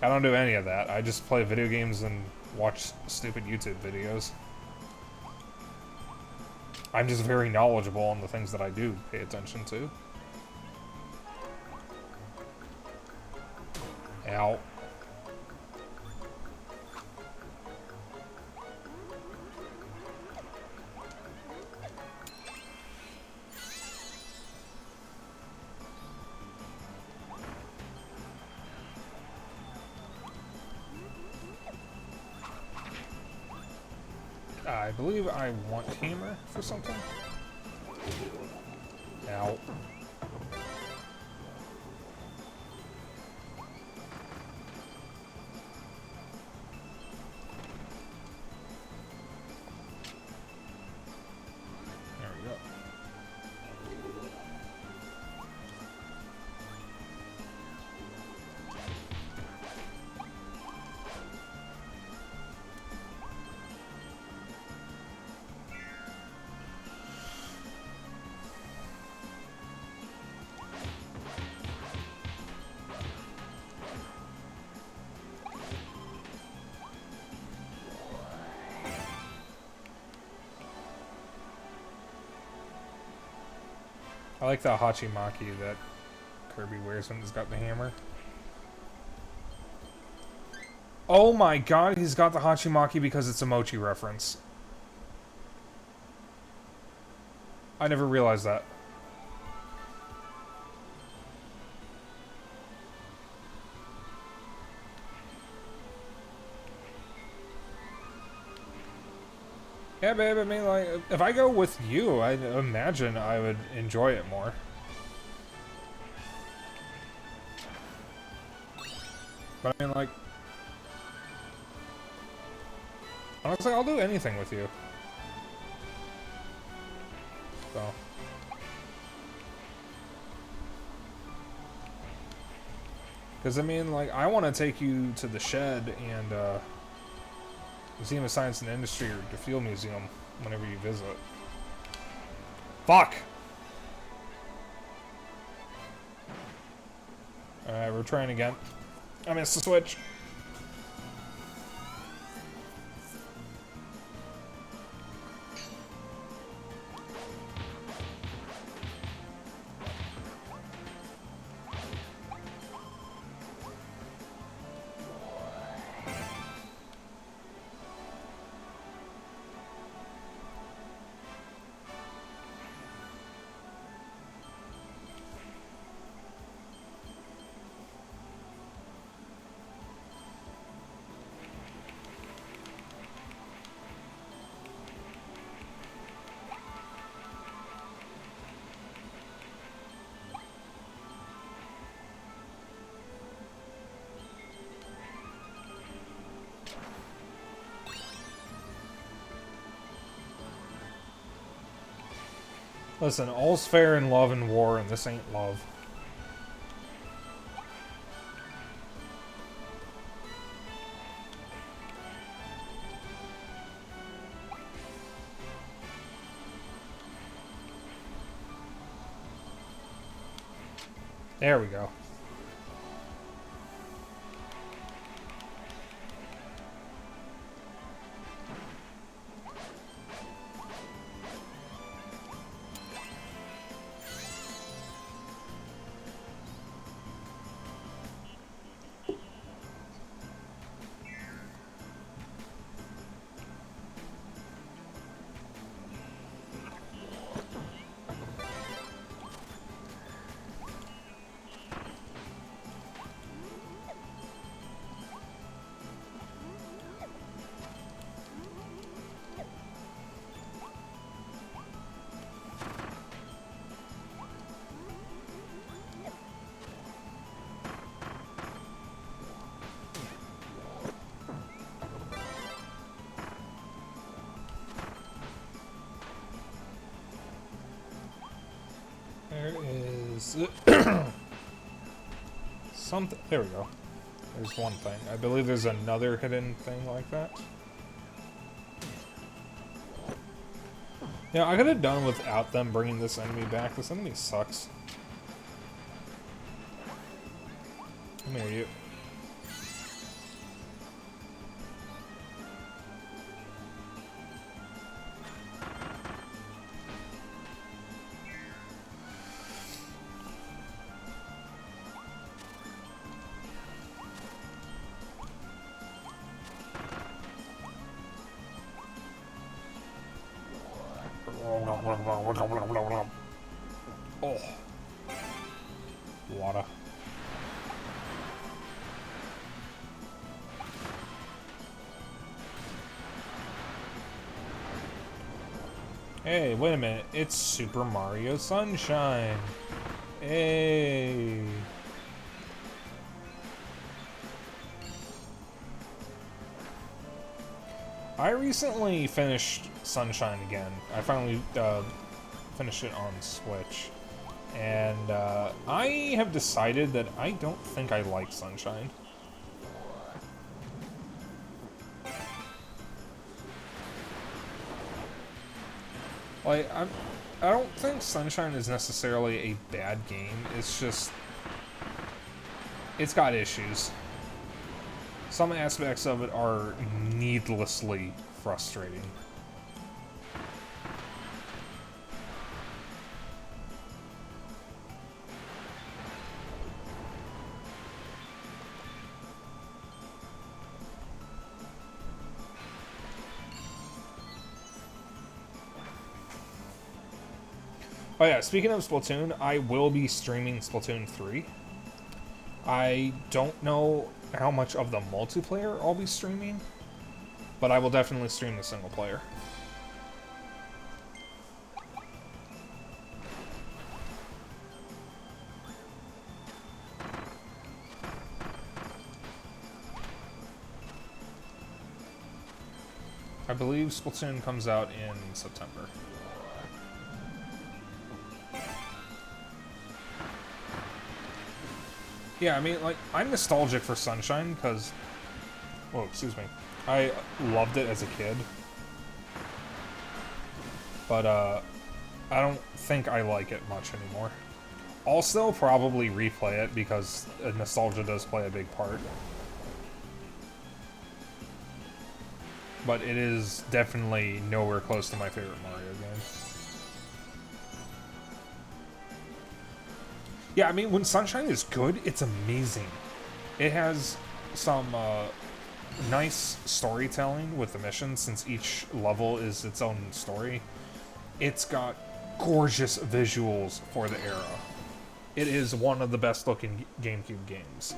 I don't do any of that. I just play video games and watch stupid YouTube videos. I'm just very knowledgeable on the things that I do pay attention to. Ow. I believe I want hammer for something. Ow. There we go. I like the hachimaki that Kirby wears when he's got the hammer. Oh my god, he's got the hachimaki because it's a mochi reference. I never realized that. Yeah, babe, I mean, like, if I go with you, I imagine I would enjoy it more. But I mean, like, honestly, I'll do anything with you. So. Because, I mean, like, I want to take you to the Shed and, Museum of Science and Industry or the Field Museum whenever you visit. Fuck! Alright, we're trying again. I missed the switch. Listen, all's fair in love and war, and this ain't love. There we go. There is something. There we go. There's one thing. I believe there's another hidden thing like that. Yeah, I could have done without them bringing this enemy back. This enemy sucks. Come here, you. Oh. Water. Hey, wait a minute. It's Super Mario Sunshine. Hey. I recently finished Sunshine again. I finally finished it on Switch. And I have decided that I don't think I like Sunshine. Like, I don't think Sunshine is necessarily a bad game. It's just, it's got issues. Some aspects of it are needlessly frustrating. Oh yeah, speaking of Splatoon, I will be streaming Splatoon 3. I don't know how much of the multiplayer I'll be streaming, but I will definitely stream the single player. I believe Splatoon comes out in September. Yeah, I mean, like, I'm nostalgic for Sunshine because... Whoa, excuse me. I loved it as a kid. But, I don't think I like it much anymore. I'll still probably replay it because nostalgia does play a big part. But it is definitely nowhere close to my favorite Mario game. Yeah, I mean, when Sunshine is good, it's amazing. It has some nice storytelling with the missions, since each level is its own story. It's got gorgeous visuals for the era. It is one of the best looking GameCube games.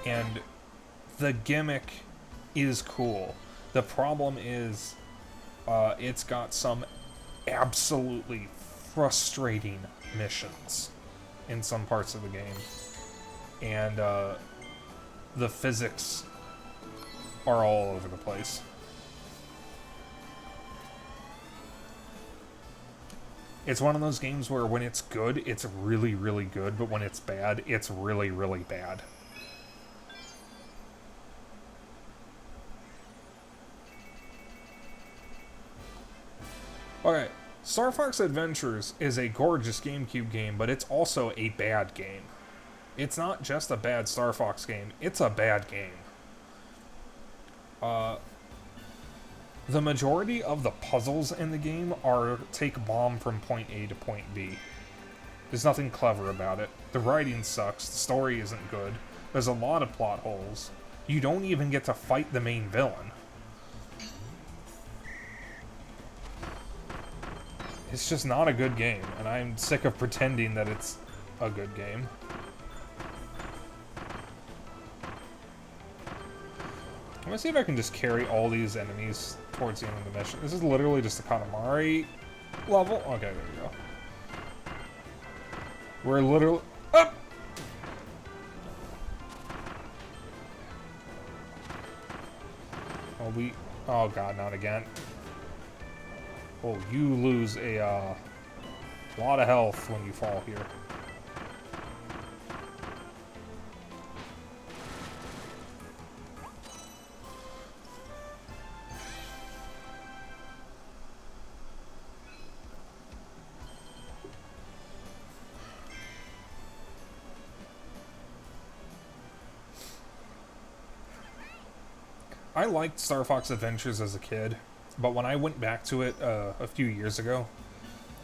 And the gimmick is cool. The problem is it's got some absolutely frustrating missions in some parts of the game. And the physics are all over the place. It's one of those games where when it's good, it's really, really good, but when it's bad, it's really, really bad. Okay, Star Fox Adventures is a gorgeous GameCube game, but it's also a bad game. It's not just a bad Star Fox game, it's a bad game. The majority of the puzzles in the game are take bomb from point A to point B. There's nothing clever about it. The writing sucks, the story isn't good, there's a lot of plot holes. You don't even get to fight the main villain. It's just not a good game, and I'm sick of pretending that it's a good game. I'm gonna see if I can just carry all these enemies towards the end of the mission. This is literally just a Katamari level. Okay, there we go. We're literally... Up! Oh god, not again. Oh, you lose a lot of health when you fall here. I liked Star Fox Adventures as a kid, but when I went back to it a few years ago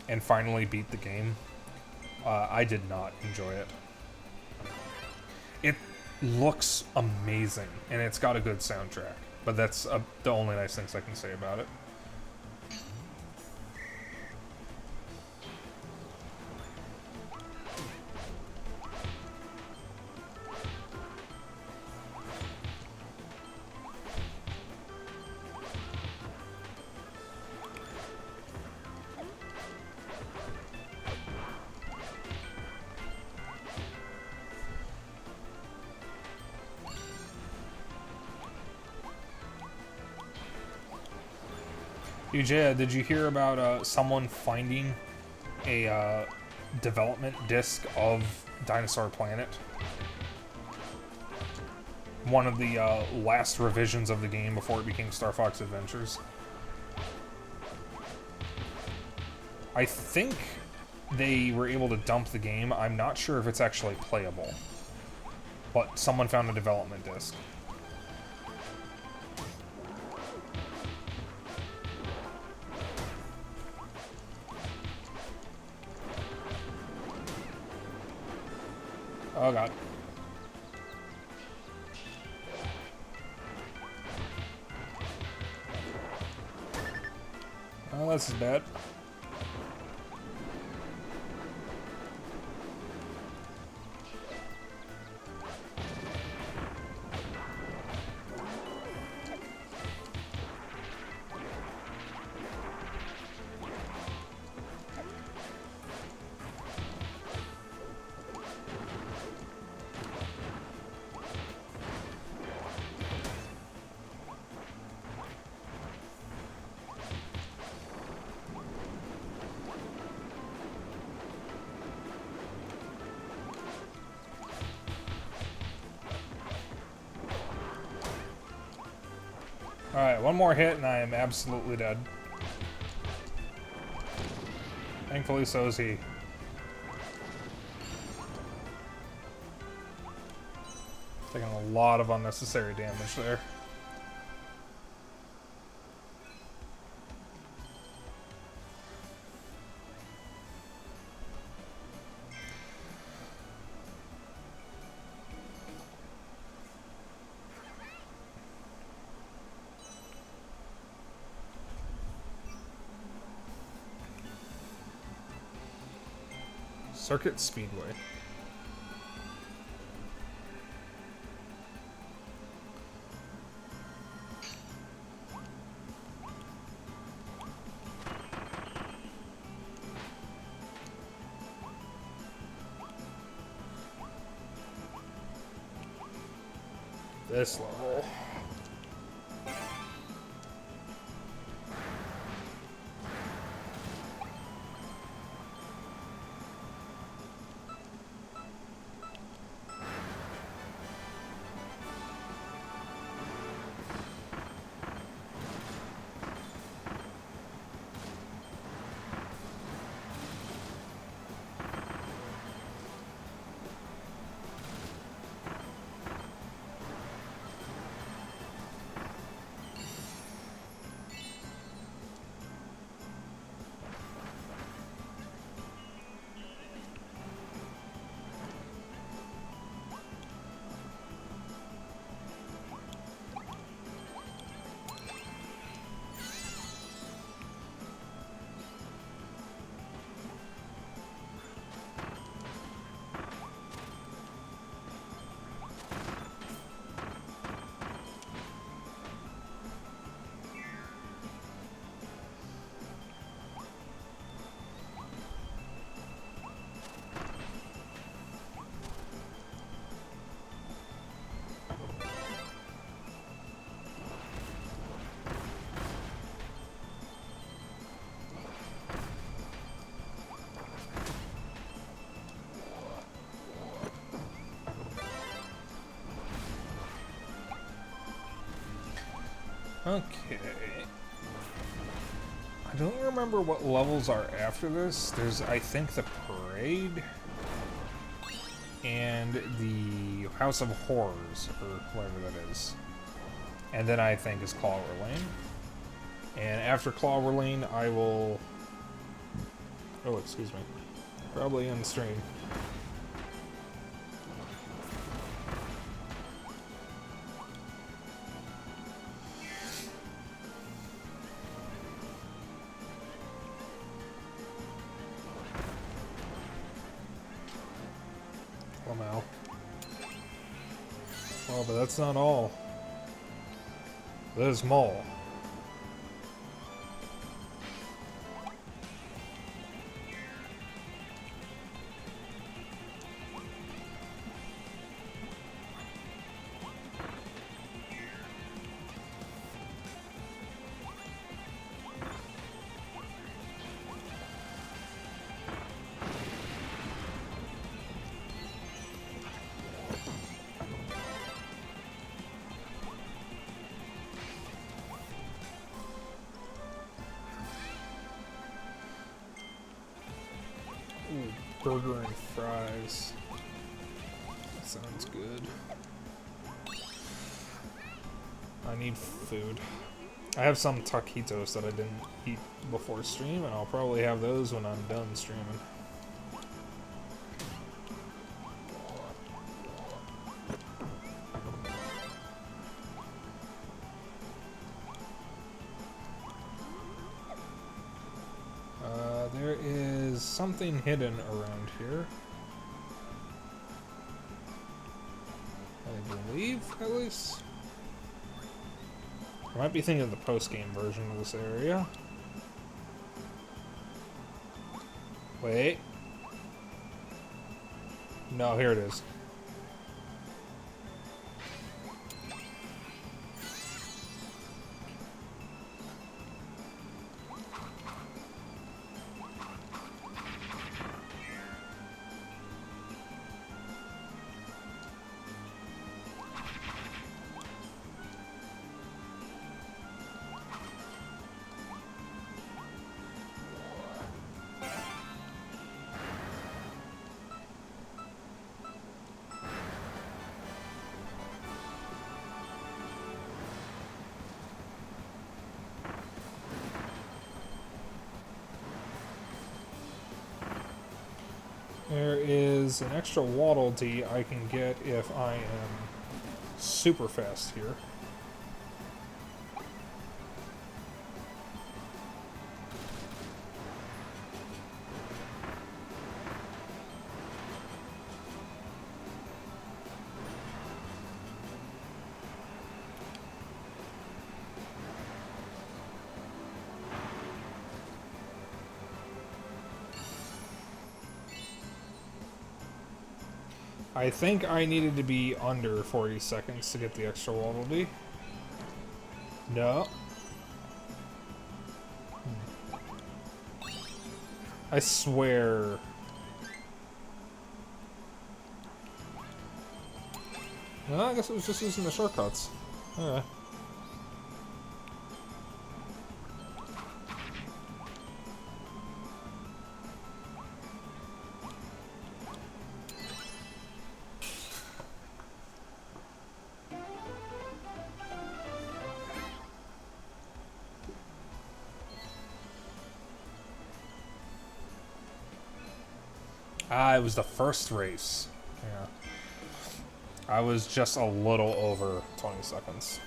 and finally beat the game, I did not enjoy it. It looks amazing, and it's got a good soundtrack, but that's the only nice things I can say about it. Ujaya, did you hear about someone finding a development disc of Dinosaur Planet? One of the last revisions of the game before it became Star Fox Adventures. I think they were able to dump the game. I'm not sure if it's actually playable. But someone found a development disc. Oh god. Oh, this is bad. Alright, one more hit and I am absolutely dead. Thankfully, so is he. Taking a lot of unnecessary damage there. Circuit Speedway. This level. Okay. I don't remember what levels are after this. There's, I think, the Parade and the House of Horrors, or whatever that is. And then I think is Clover Lane. And after Clover Lane, I will... Oh, excuse me. Probably end stream. Oh, but that's not all. There's more. Ooh, burger and fries. That sounds good. I need food. I have some taquitos that I didn't eat before stream, and I'll probably have those when I'm done streaming. There is something hidden around here. I believe, at least. I might be thinking of the post-game version of this area. Wait. No, here it is. There is an extra Waddle Dee I can get if I am super fast here. I think I needed to be under 40 seconds to get the extra Waddle Dee. No. I swear. No, I guess it was just using the shortcuts. Alright. Ah, it was the first race. Yeah. I was just a little over 20 seconds.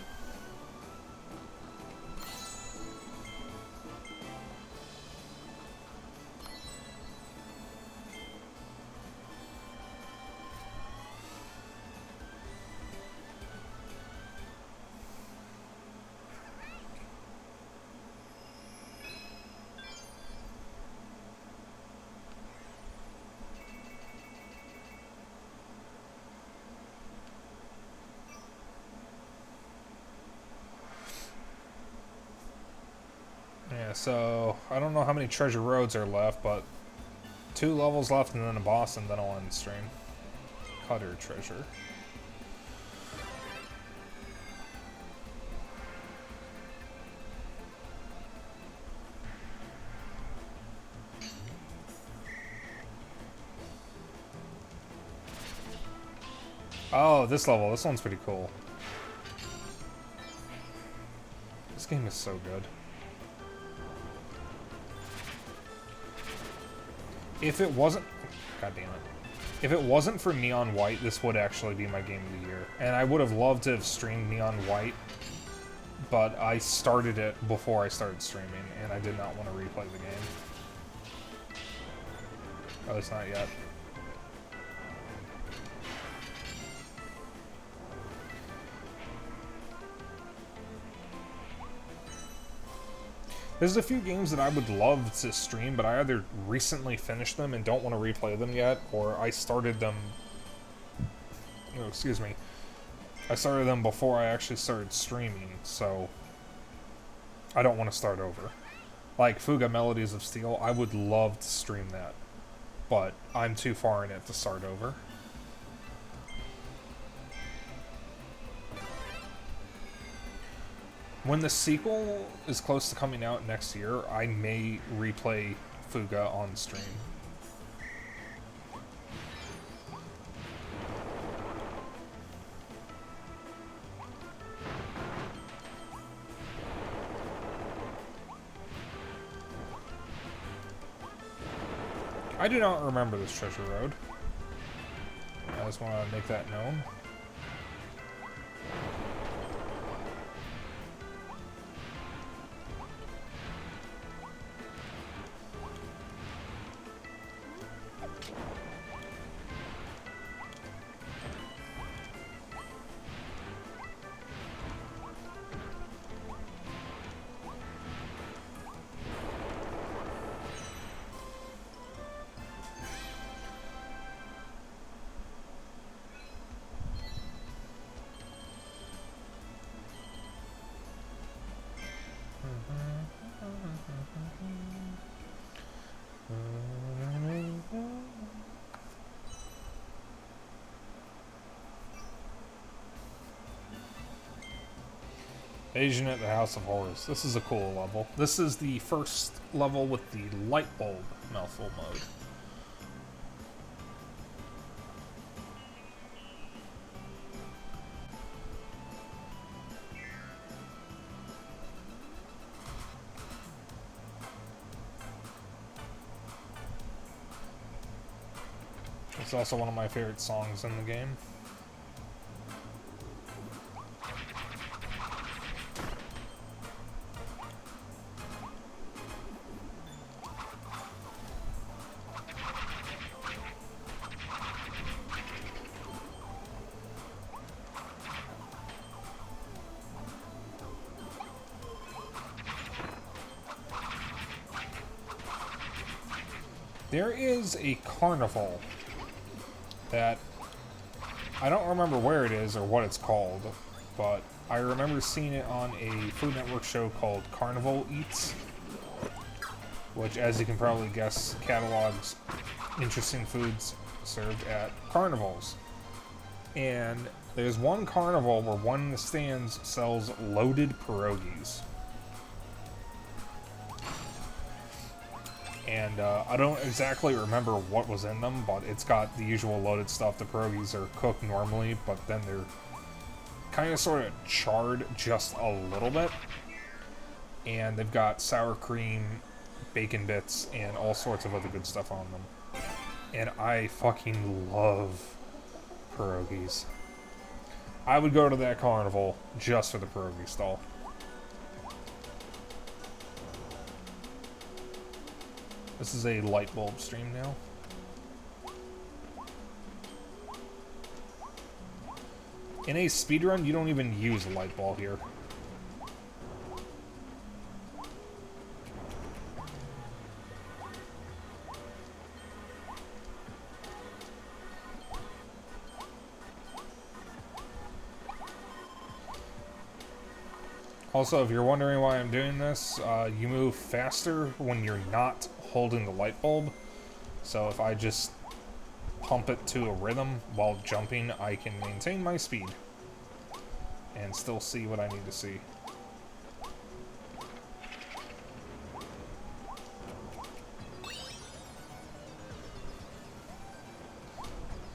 Yeah, so I don't know how many treasure roads are left, but 2 levels left and then a boss, and then I'll end stream. Cutter treasure. Oh, this level. This one's pretty cool. This game is so good. If it wasn't... God damn it. If it wasn't for Neon White, this would actually be my game of the year. And I would have loved to have streamed Neon White, but I started it before I started streaming, and I did not want to replay the game. At least not yet. There's a few games that I would love to stream, but I either recently finished them and don't want to replay them yet, or I started them... Oh, excuse me. I started them before I actually started streaming, so... I don't want to start over. Like Fuga Melodies of Steel, I would love to stream that, but I'm too far in it to start over. When the sequel is close to coming out next year, I may replay Fuga on stream. I do not remember this treasure road. I just want to make that known. Asian at the House of Horrors. This is a cool level. This is the first level with the light bulb mouthful mode. It's also one of my favorite songs in the game. There is a carnival that I don't remember where it is or what it's called, but I remember seeing it on a Food Network show called Carnival Eats, which, as you can probably guess, catalogs interesting foods served at carnivals. And there's one carnival where one of the stands sells loaded pierogies. And I don't exactly remember what was in them, but it's got the usual loaded stuff. The pierogies are cooked normally, but then they're kind of sort of charred just a little bit. And they've got sour cream, bacon bits, and all sorts of other good stuff on them. And I fucking love pierogies. I would go to that carnival just for the pierogi stall. This is a light bulb stream now. In a speedrun, you don't even use a light bulb here. Also, if you're wondering why I'm doing this, you move faster when you're not holding the light bulb. So if I just pump it to a rhythm while jumping, I can maintain my speed and still see what I need to see.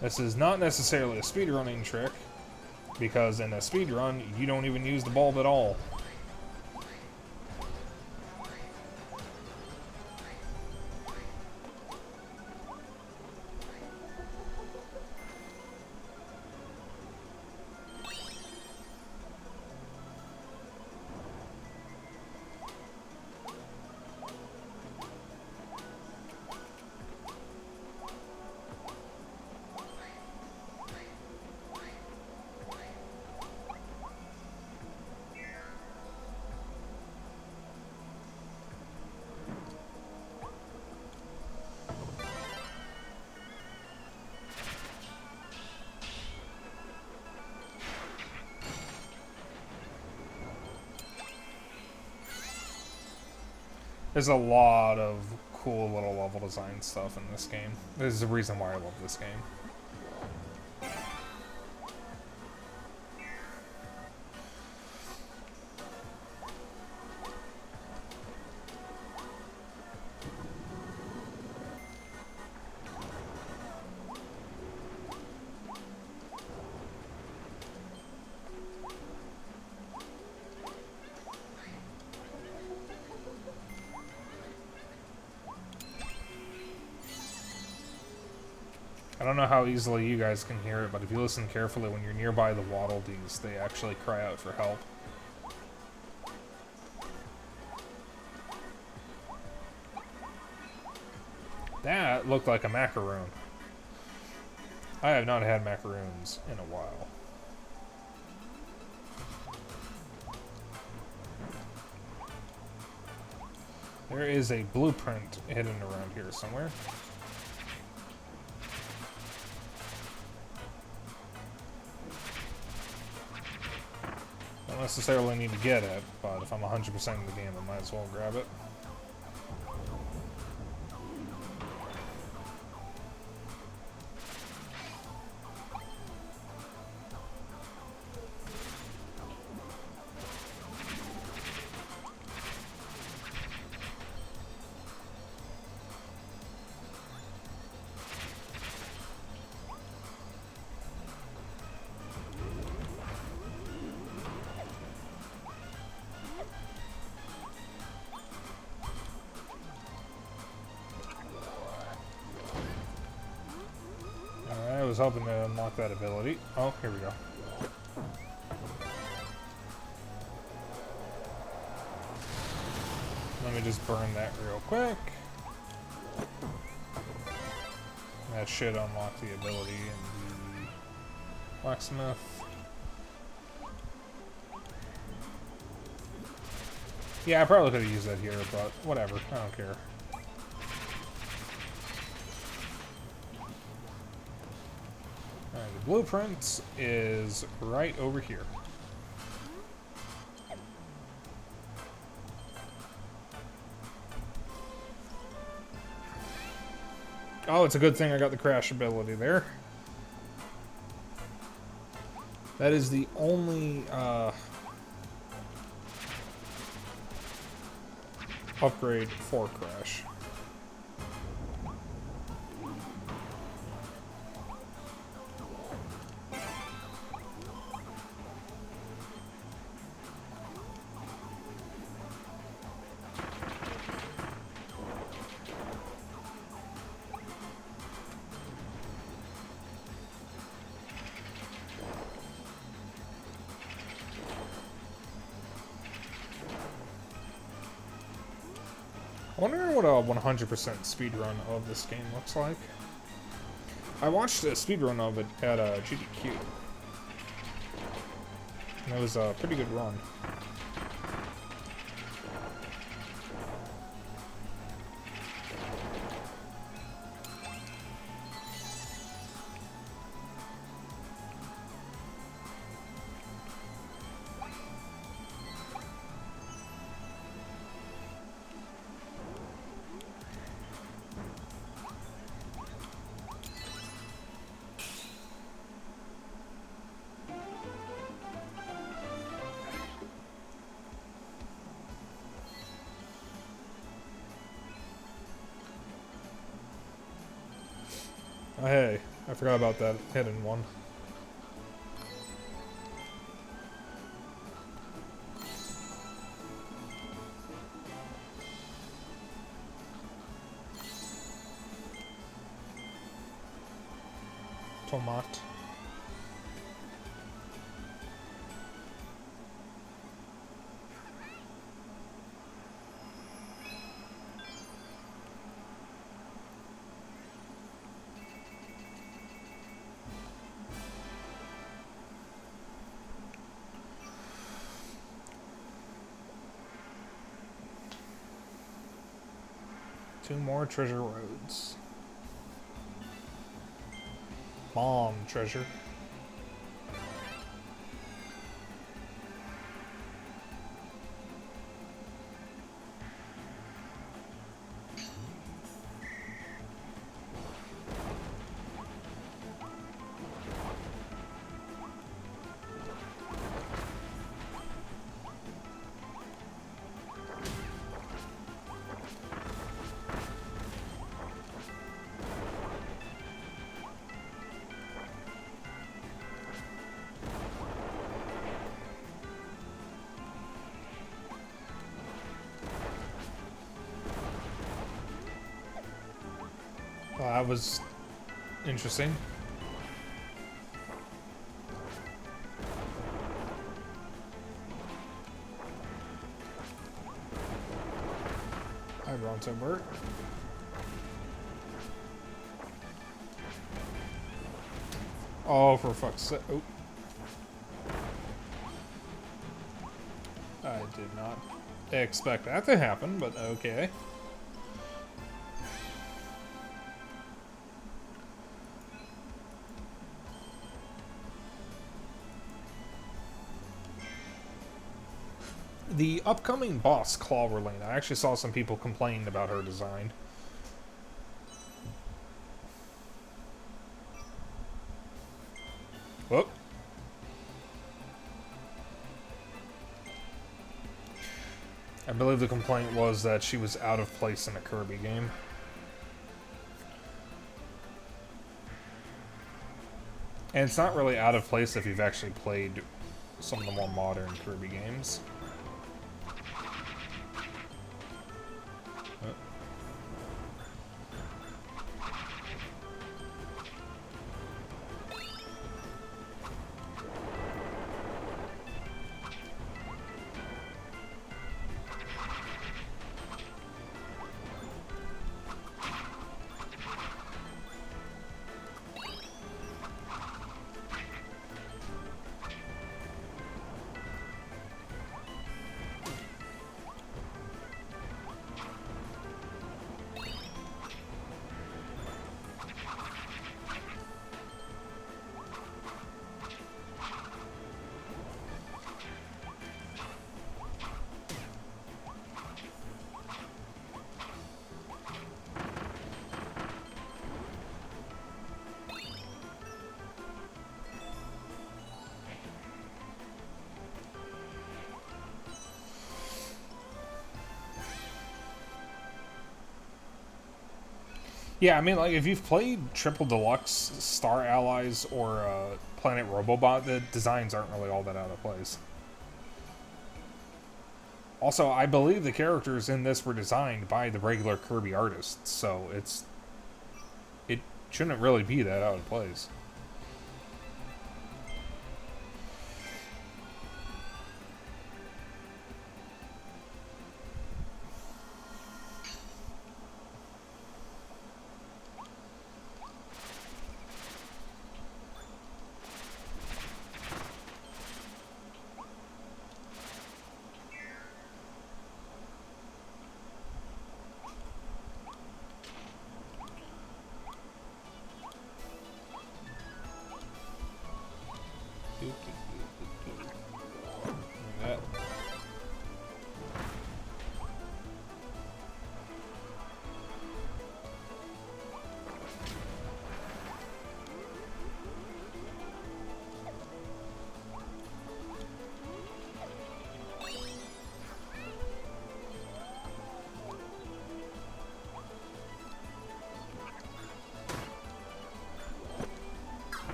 This is not necessarily a speedrunning trick, because in a speedrun, you don't even use the bulb at all. There's a lot of cool little level design stuff in this game. There's a reason why I love this game. I don't know how easily you guys can hear it, but if you listen carefully, when you're nearby the Waddle Dees, they actually cry out for help. That looked like a macaroon. I have not had macaroons in a while. There is a blueprint hidden around here somewhere. Don't necessarily need to get it, but if I'm 100% in the game, I might as well grab it. was hoping to unlock that ability. Oh, here we go. Let me just burn that real quick. That should unlock the ability in the blacksmith. Yeah, I probably could have used that here, but whatever. I don't care. Alright, the blueprint is right over here. Oh, it's a good thing I got the crash ability there. That is the only upgrade for crash. I wonder what a 100% speedrun of this game looks like. I watched a speedrun of it at GDQ. And it was a pretty good run. Oh, hey, I forgot about that hidden one. Tomat. Two more treasure roads. Bomb treasure. Well, that was interesting. Hi, Bronson Burt. Oh, for fuck's sake. Oh. I did not expect that to happen, but okay. The upcoming boss, Clawverlane, I actually saw some people complain about her design. Whoop. I believe the complaint was that she was out of place in a Kirby game. And it's not really out of place if you've actually played some of the more modern Kirby games. Yeah, I mean, like, if you've played Triple Deluxe, Star Allies, or Planet Robobot, the designs aren't really all that out of place. Also, I believe the characters in this were designed by the regular Kirby artists, so it shouldn't really be that out of place.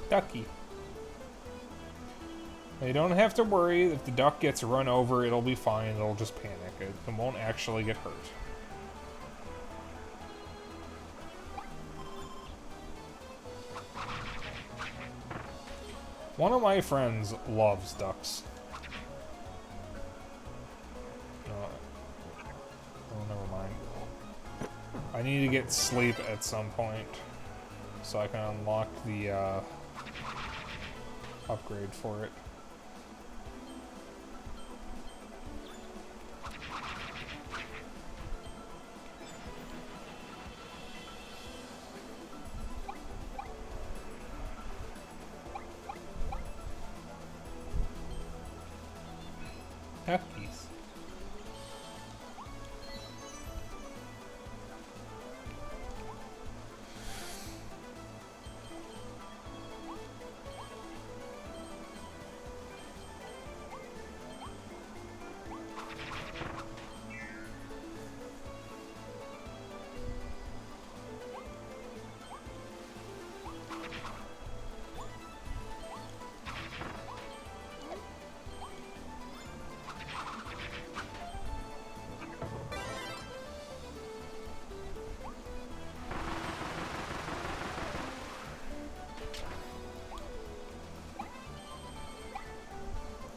Ducky. You don't have to worry. If the duck gets run over, it'll be fine. It'll just panic. It won't actually get hurt. One of my friends loves ducks. Oh, never mind. I need to get sleep at some point so I can unlock the upgrade for it. Half-piece.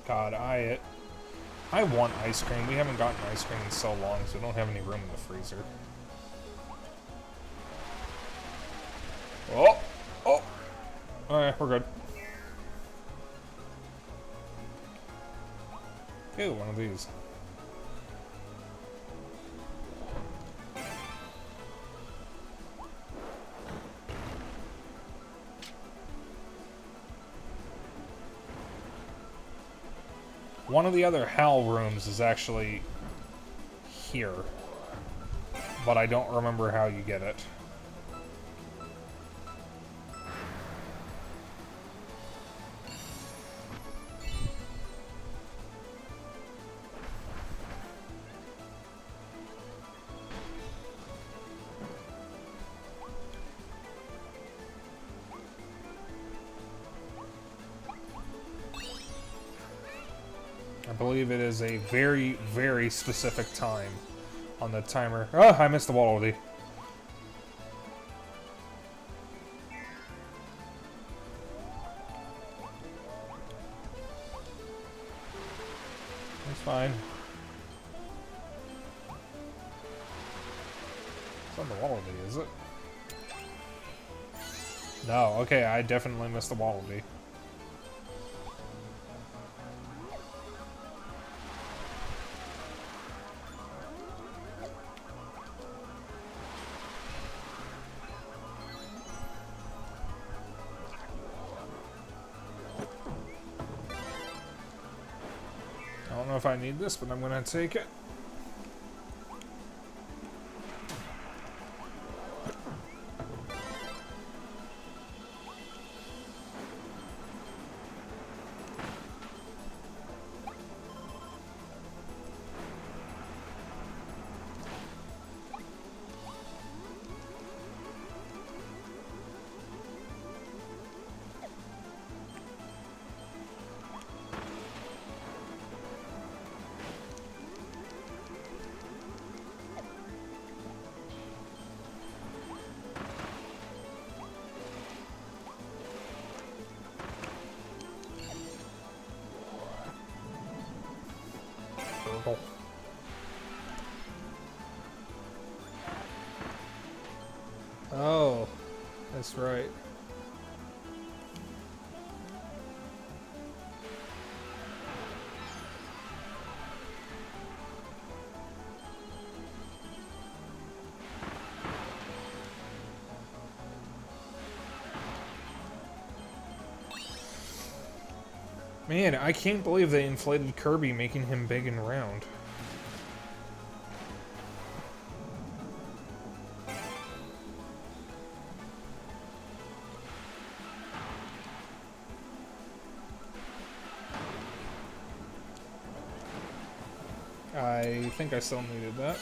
God, I want ice cream. We haven't gotten ice cream in so long, so we don't have any room in the freezer. Oh! Oh! Alright, we're good. Ew, one of these. One of the other HAL rooms is actually here, but I don't remember how you get it. I believe it is a very, very specific time on the timer. Oh, I missed the wallaby. That's fine. It's not the wallaby, is it? No, okay, I definitely missed the wallaby. I don't know if I need this, but I'm gonna take it. circle. Oh, that's right. Man, I can't believe they inflated Kirby, making him big and round. I think I still needed that.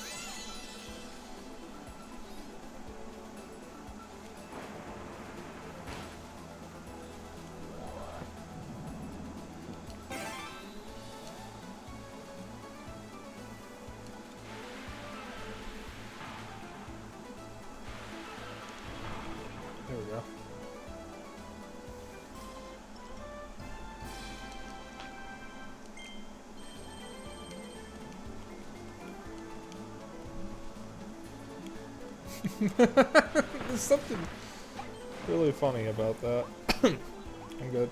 There we go. There's something really funny about that. I'm good.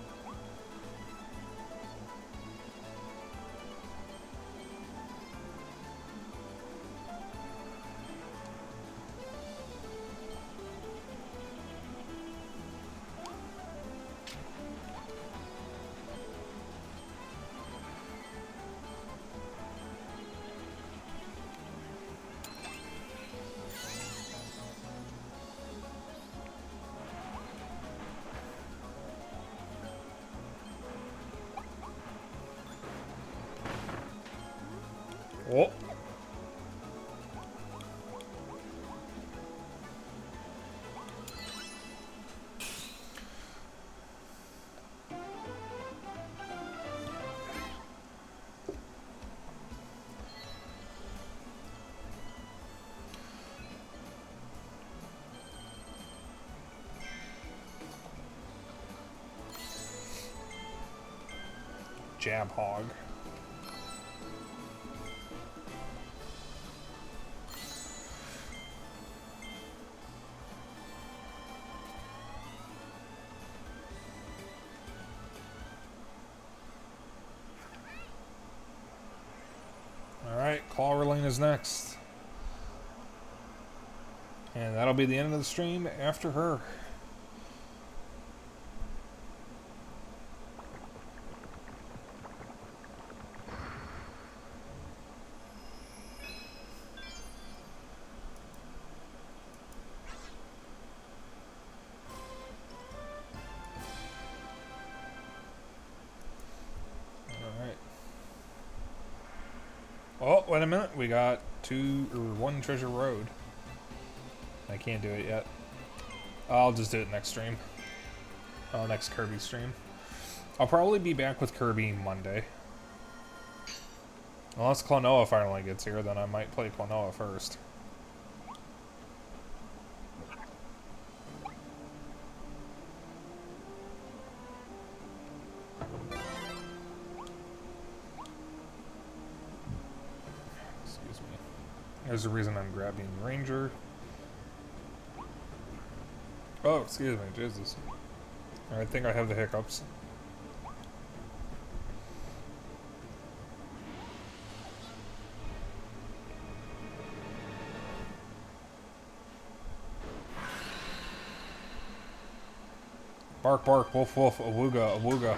Oh. Jab hog. Alright, Clawrelane is next. And that'll be the end of the stream after her. Oh, wait a minute. We got one treasure road. I can't do it yet. I'll just do it next stream. Next Kirby stream. I'll probably be back with Kirby Monday. Unless Klonoa finally gets here, then I might play Klonoa first. There's a reason I'm grabbing Ranger. Oh, excuse me, Jesus. I think I have the hiccups. Bark, bark, wolf, wolf, awooga, awooga.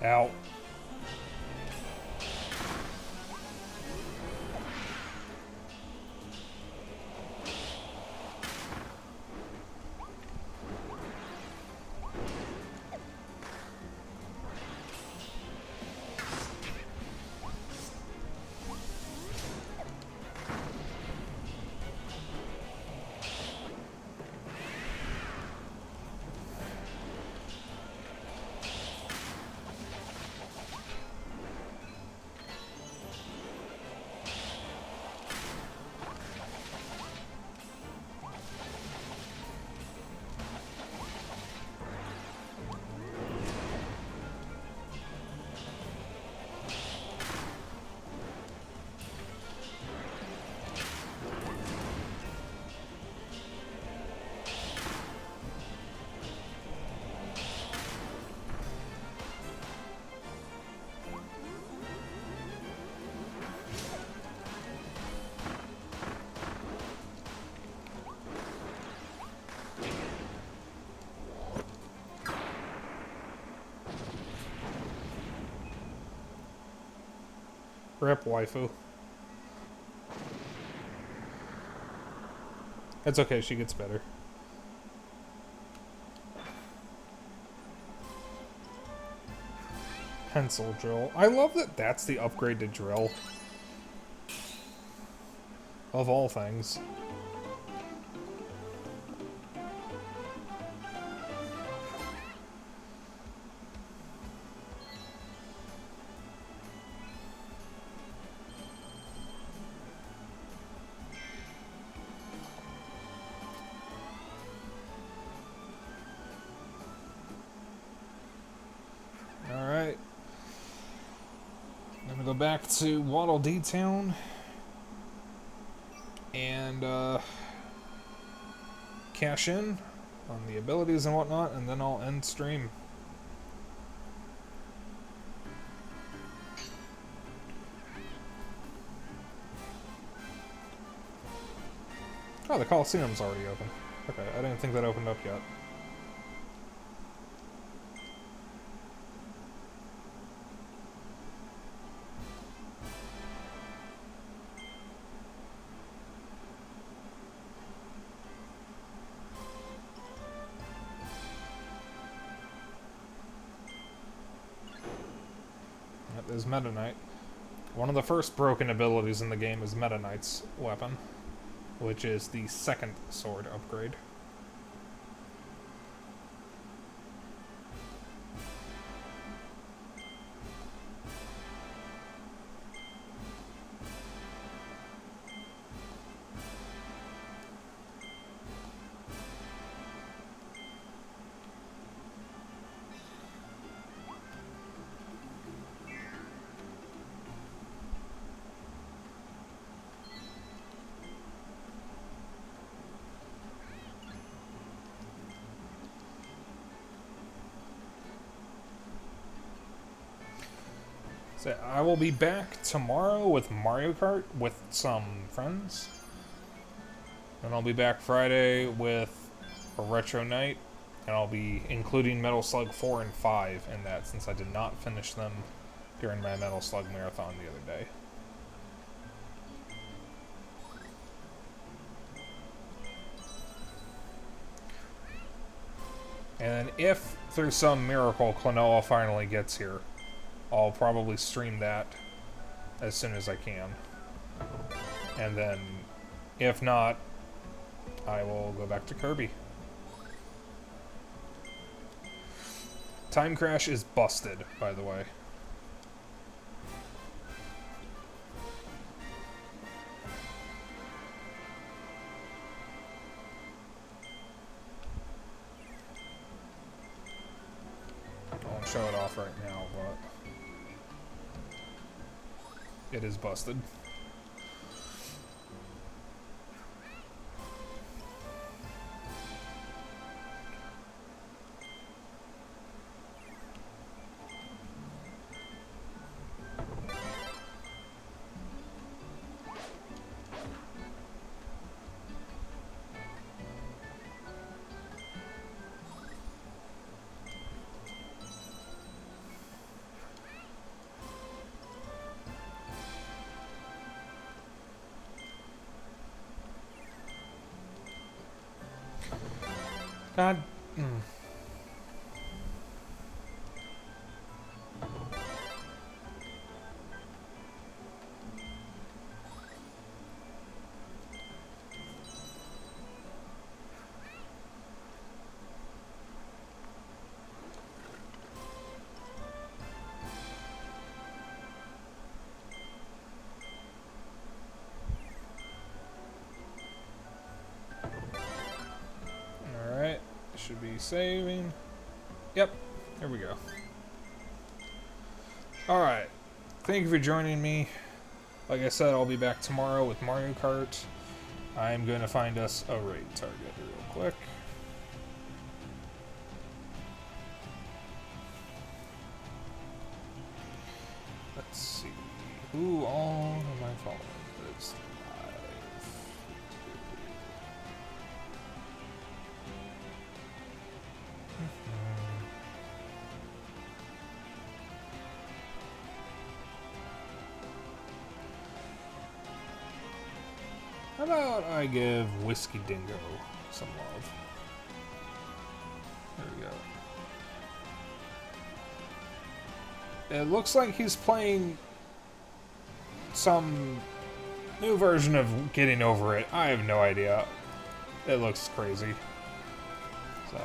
Ow. Rip waifu. It's okay, she gets better. Pencil drill. I love that that's the upgrade to drill. Of all things. Alright. I'm gonna go back to Waddle Dee Town. And, cash in on the abilities and whatnot, and then I'll end stream. Oh, the Coliseum's already open. Okay, I didn't think that opened up yet. Yep, there's Meta Knight. One of the first broken abilities in the game is Meta Knight's weapon, which is the second sword upgrade. So I will be back tomorrow with Mario Kart with some friends. And I'll be back Friday with a retro night. And I'll be including Metal Slug 4 and 5 in that, since I did not finish them during my Metal Slug marathon the other day. And then if through some miracle Klonoa finally gets here, I'll probably stream that as soon as I can. And then, if not, I will go back to Kirby. Time Crash is busted, by the way. I won't show it off right now, but it is busted. God. Alright, should be saving. Yep, there we go. Alright, thank you for joining me. Like I said, I'll be back tomorrow with Mario Kart. I'm going to find us a raid target real quick. Let's see. Who all am I following? That's live. How about I give Whiskey Dingo some love? There we go. It looks like he's playing some new version of Getting Over It. I have no idea. It looks crazy. So.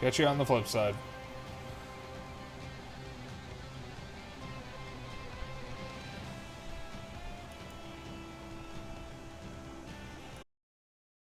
Catch you on the flip side.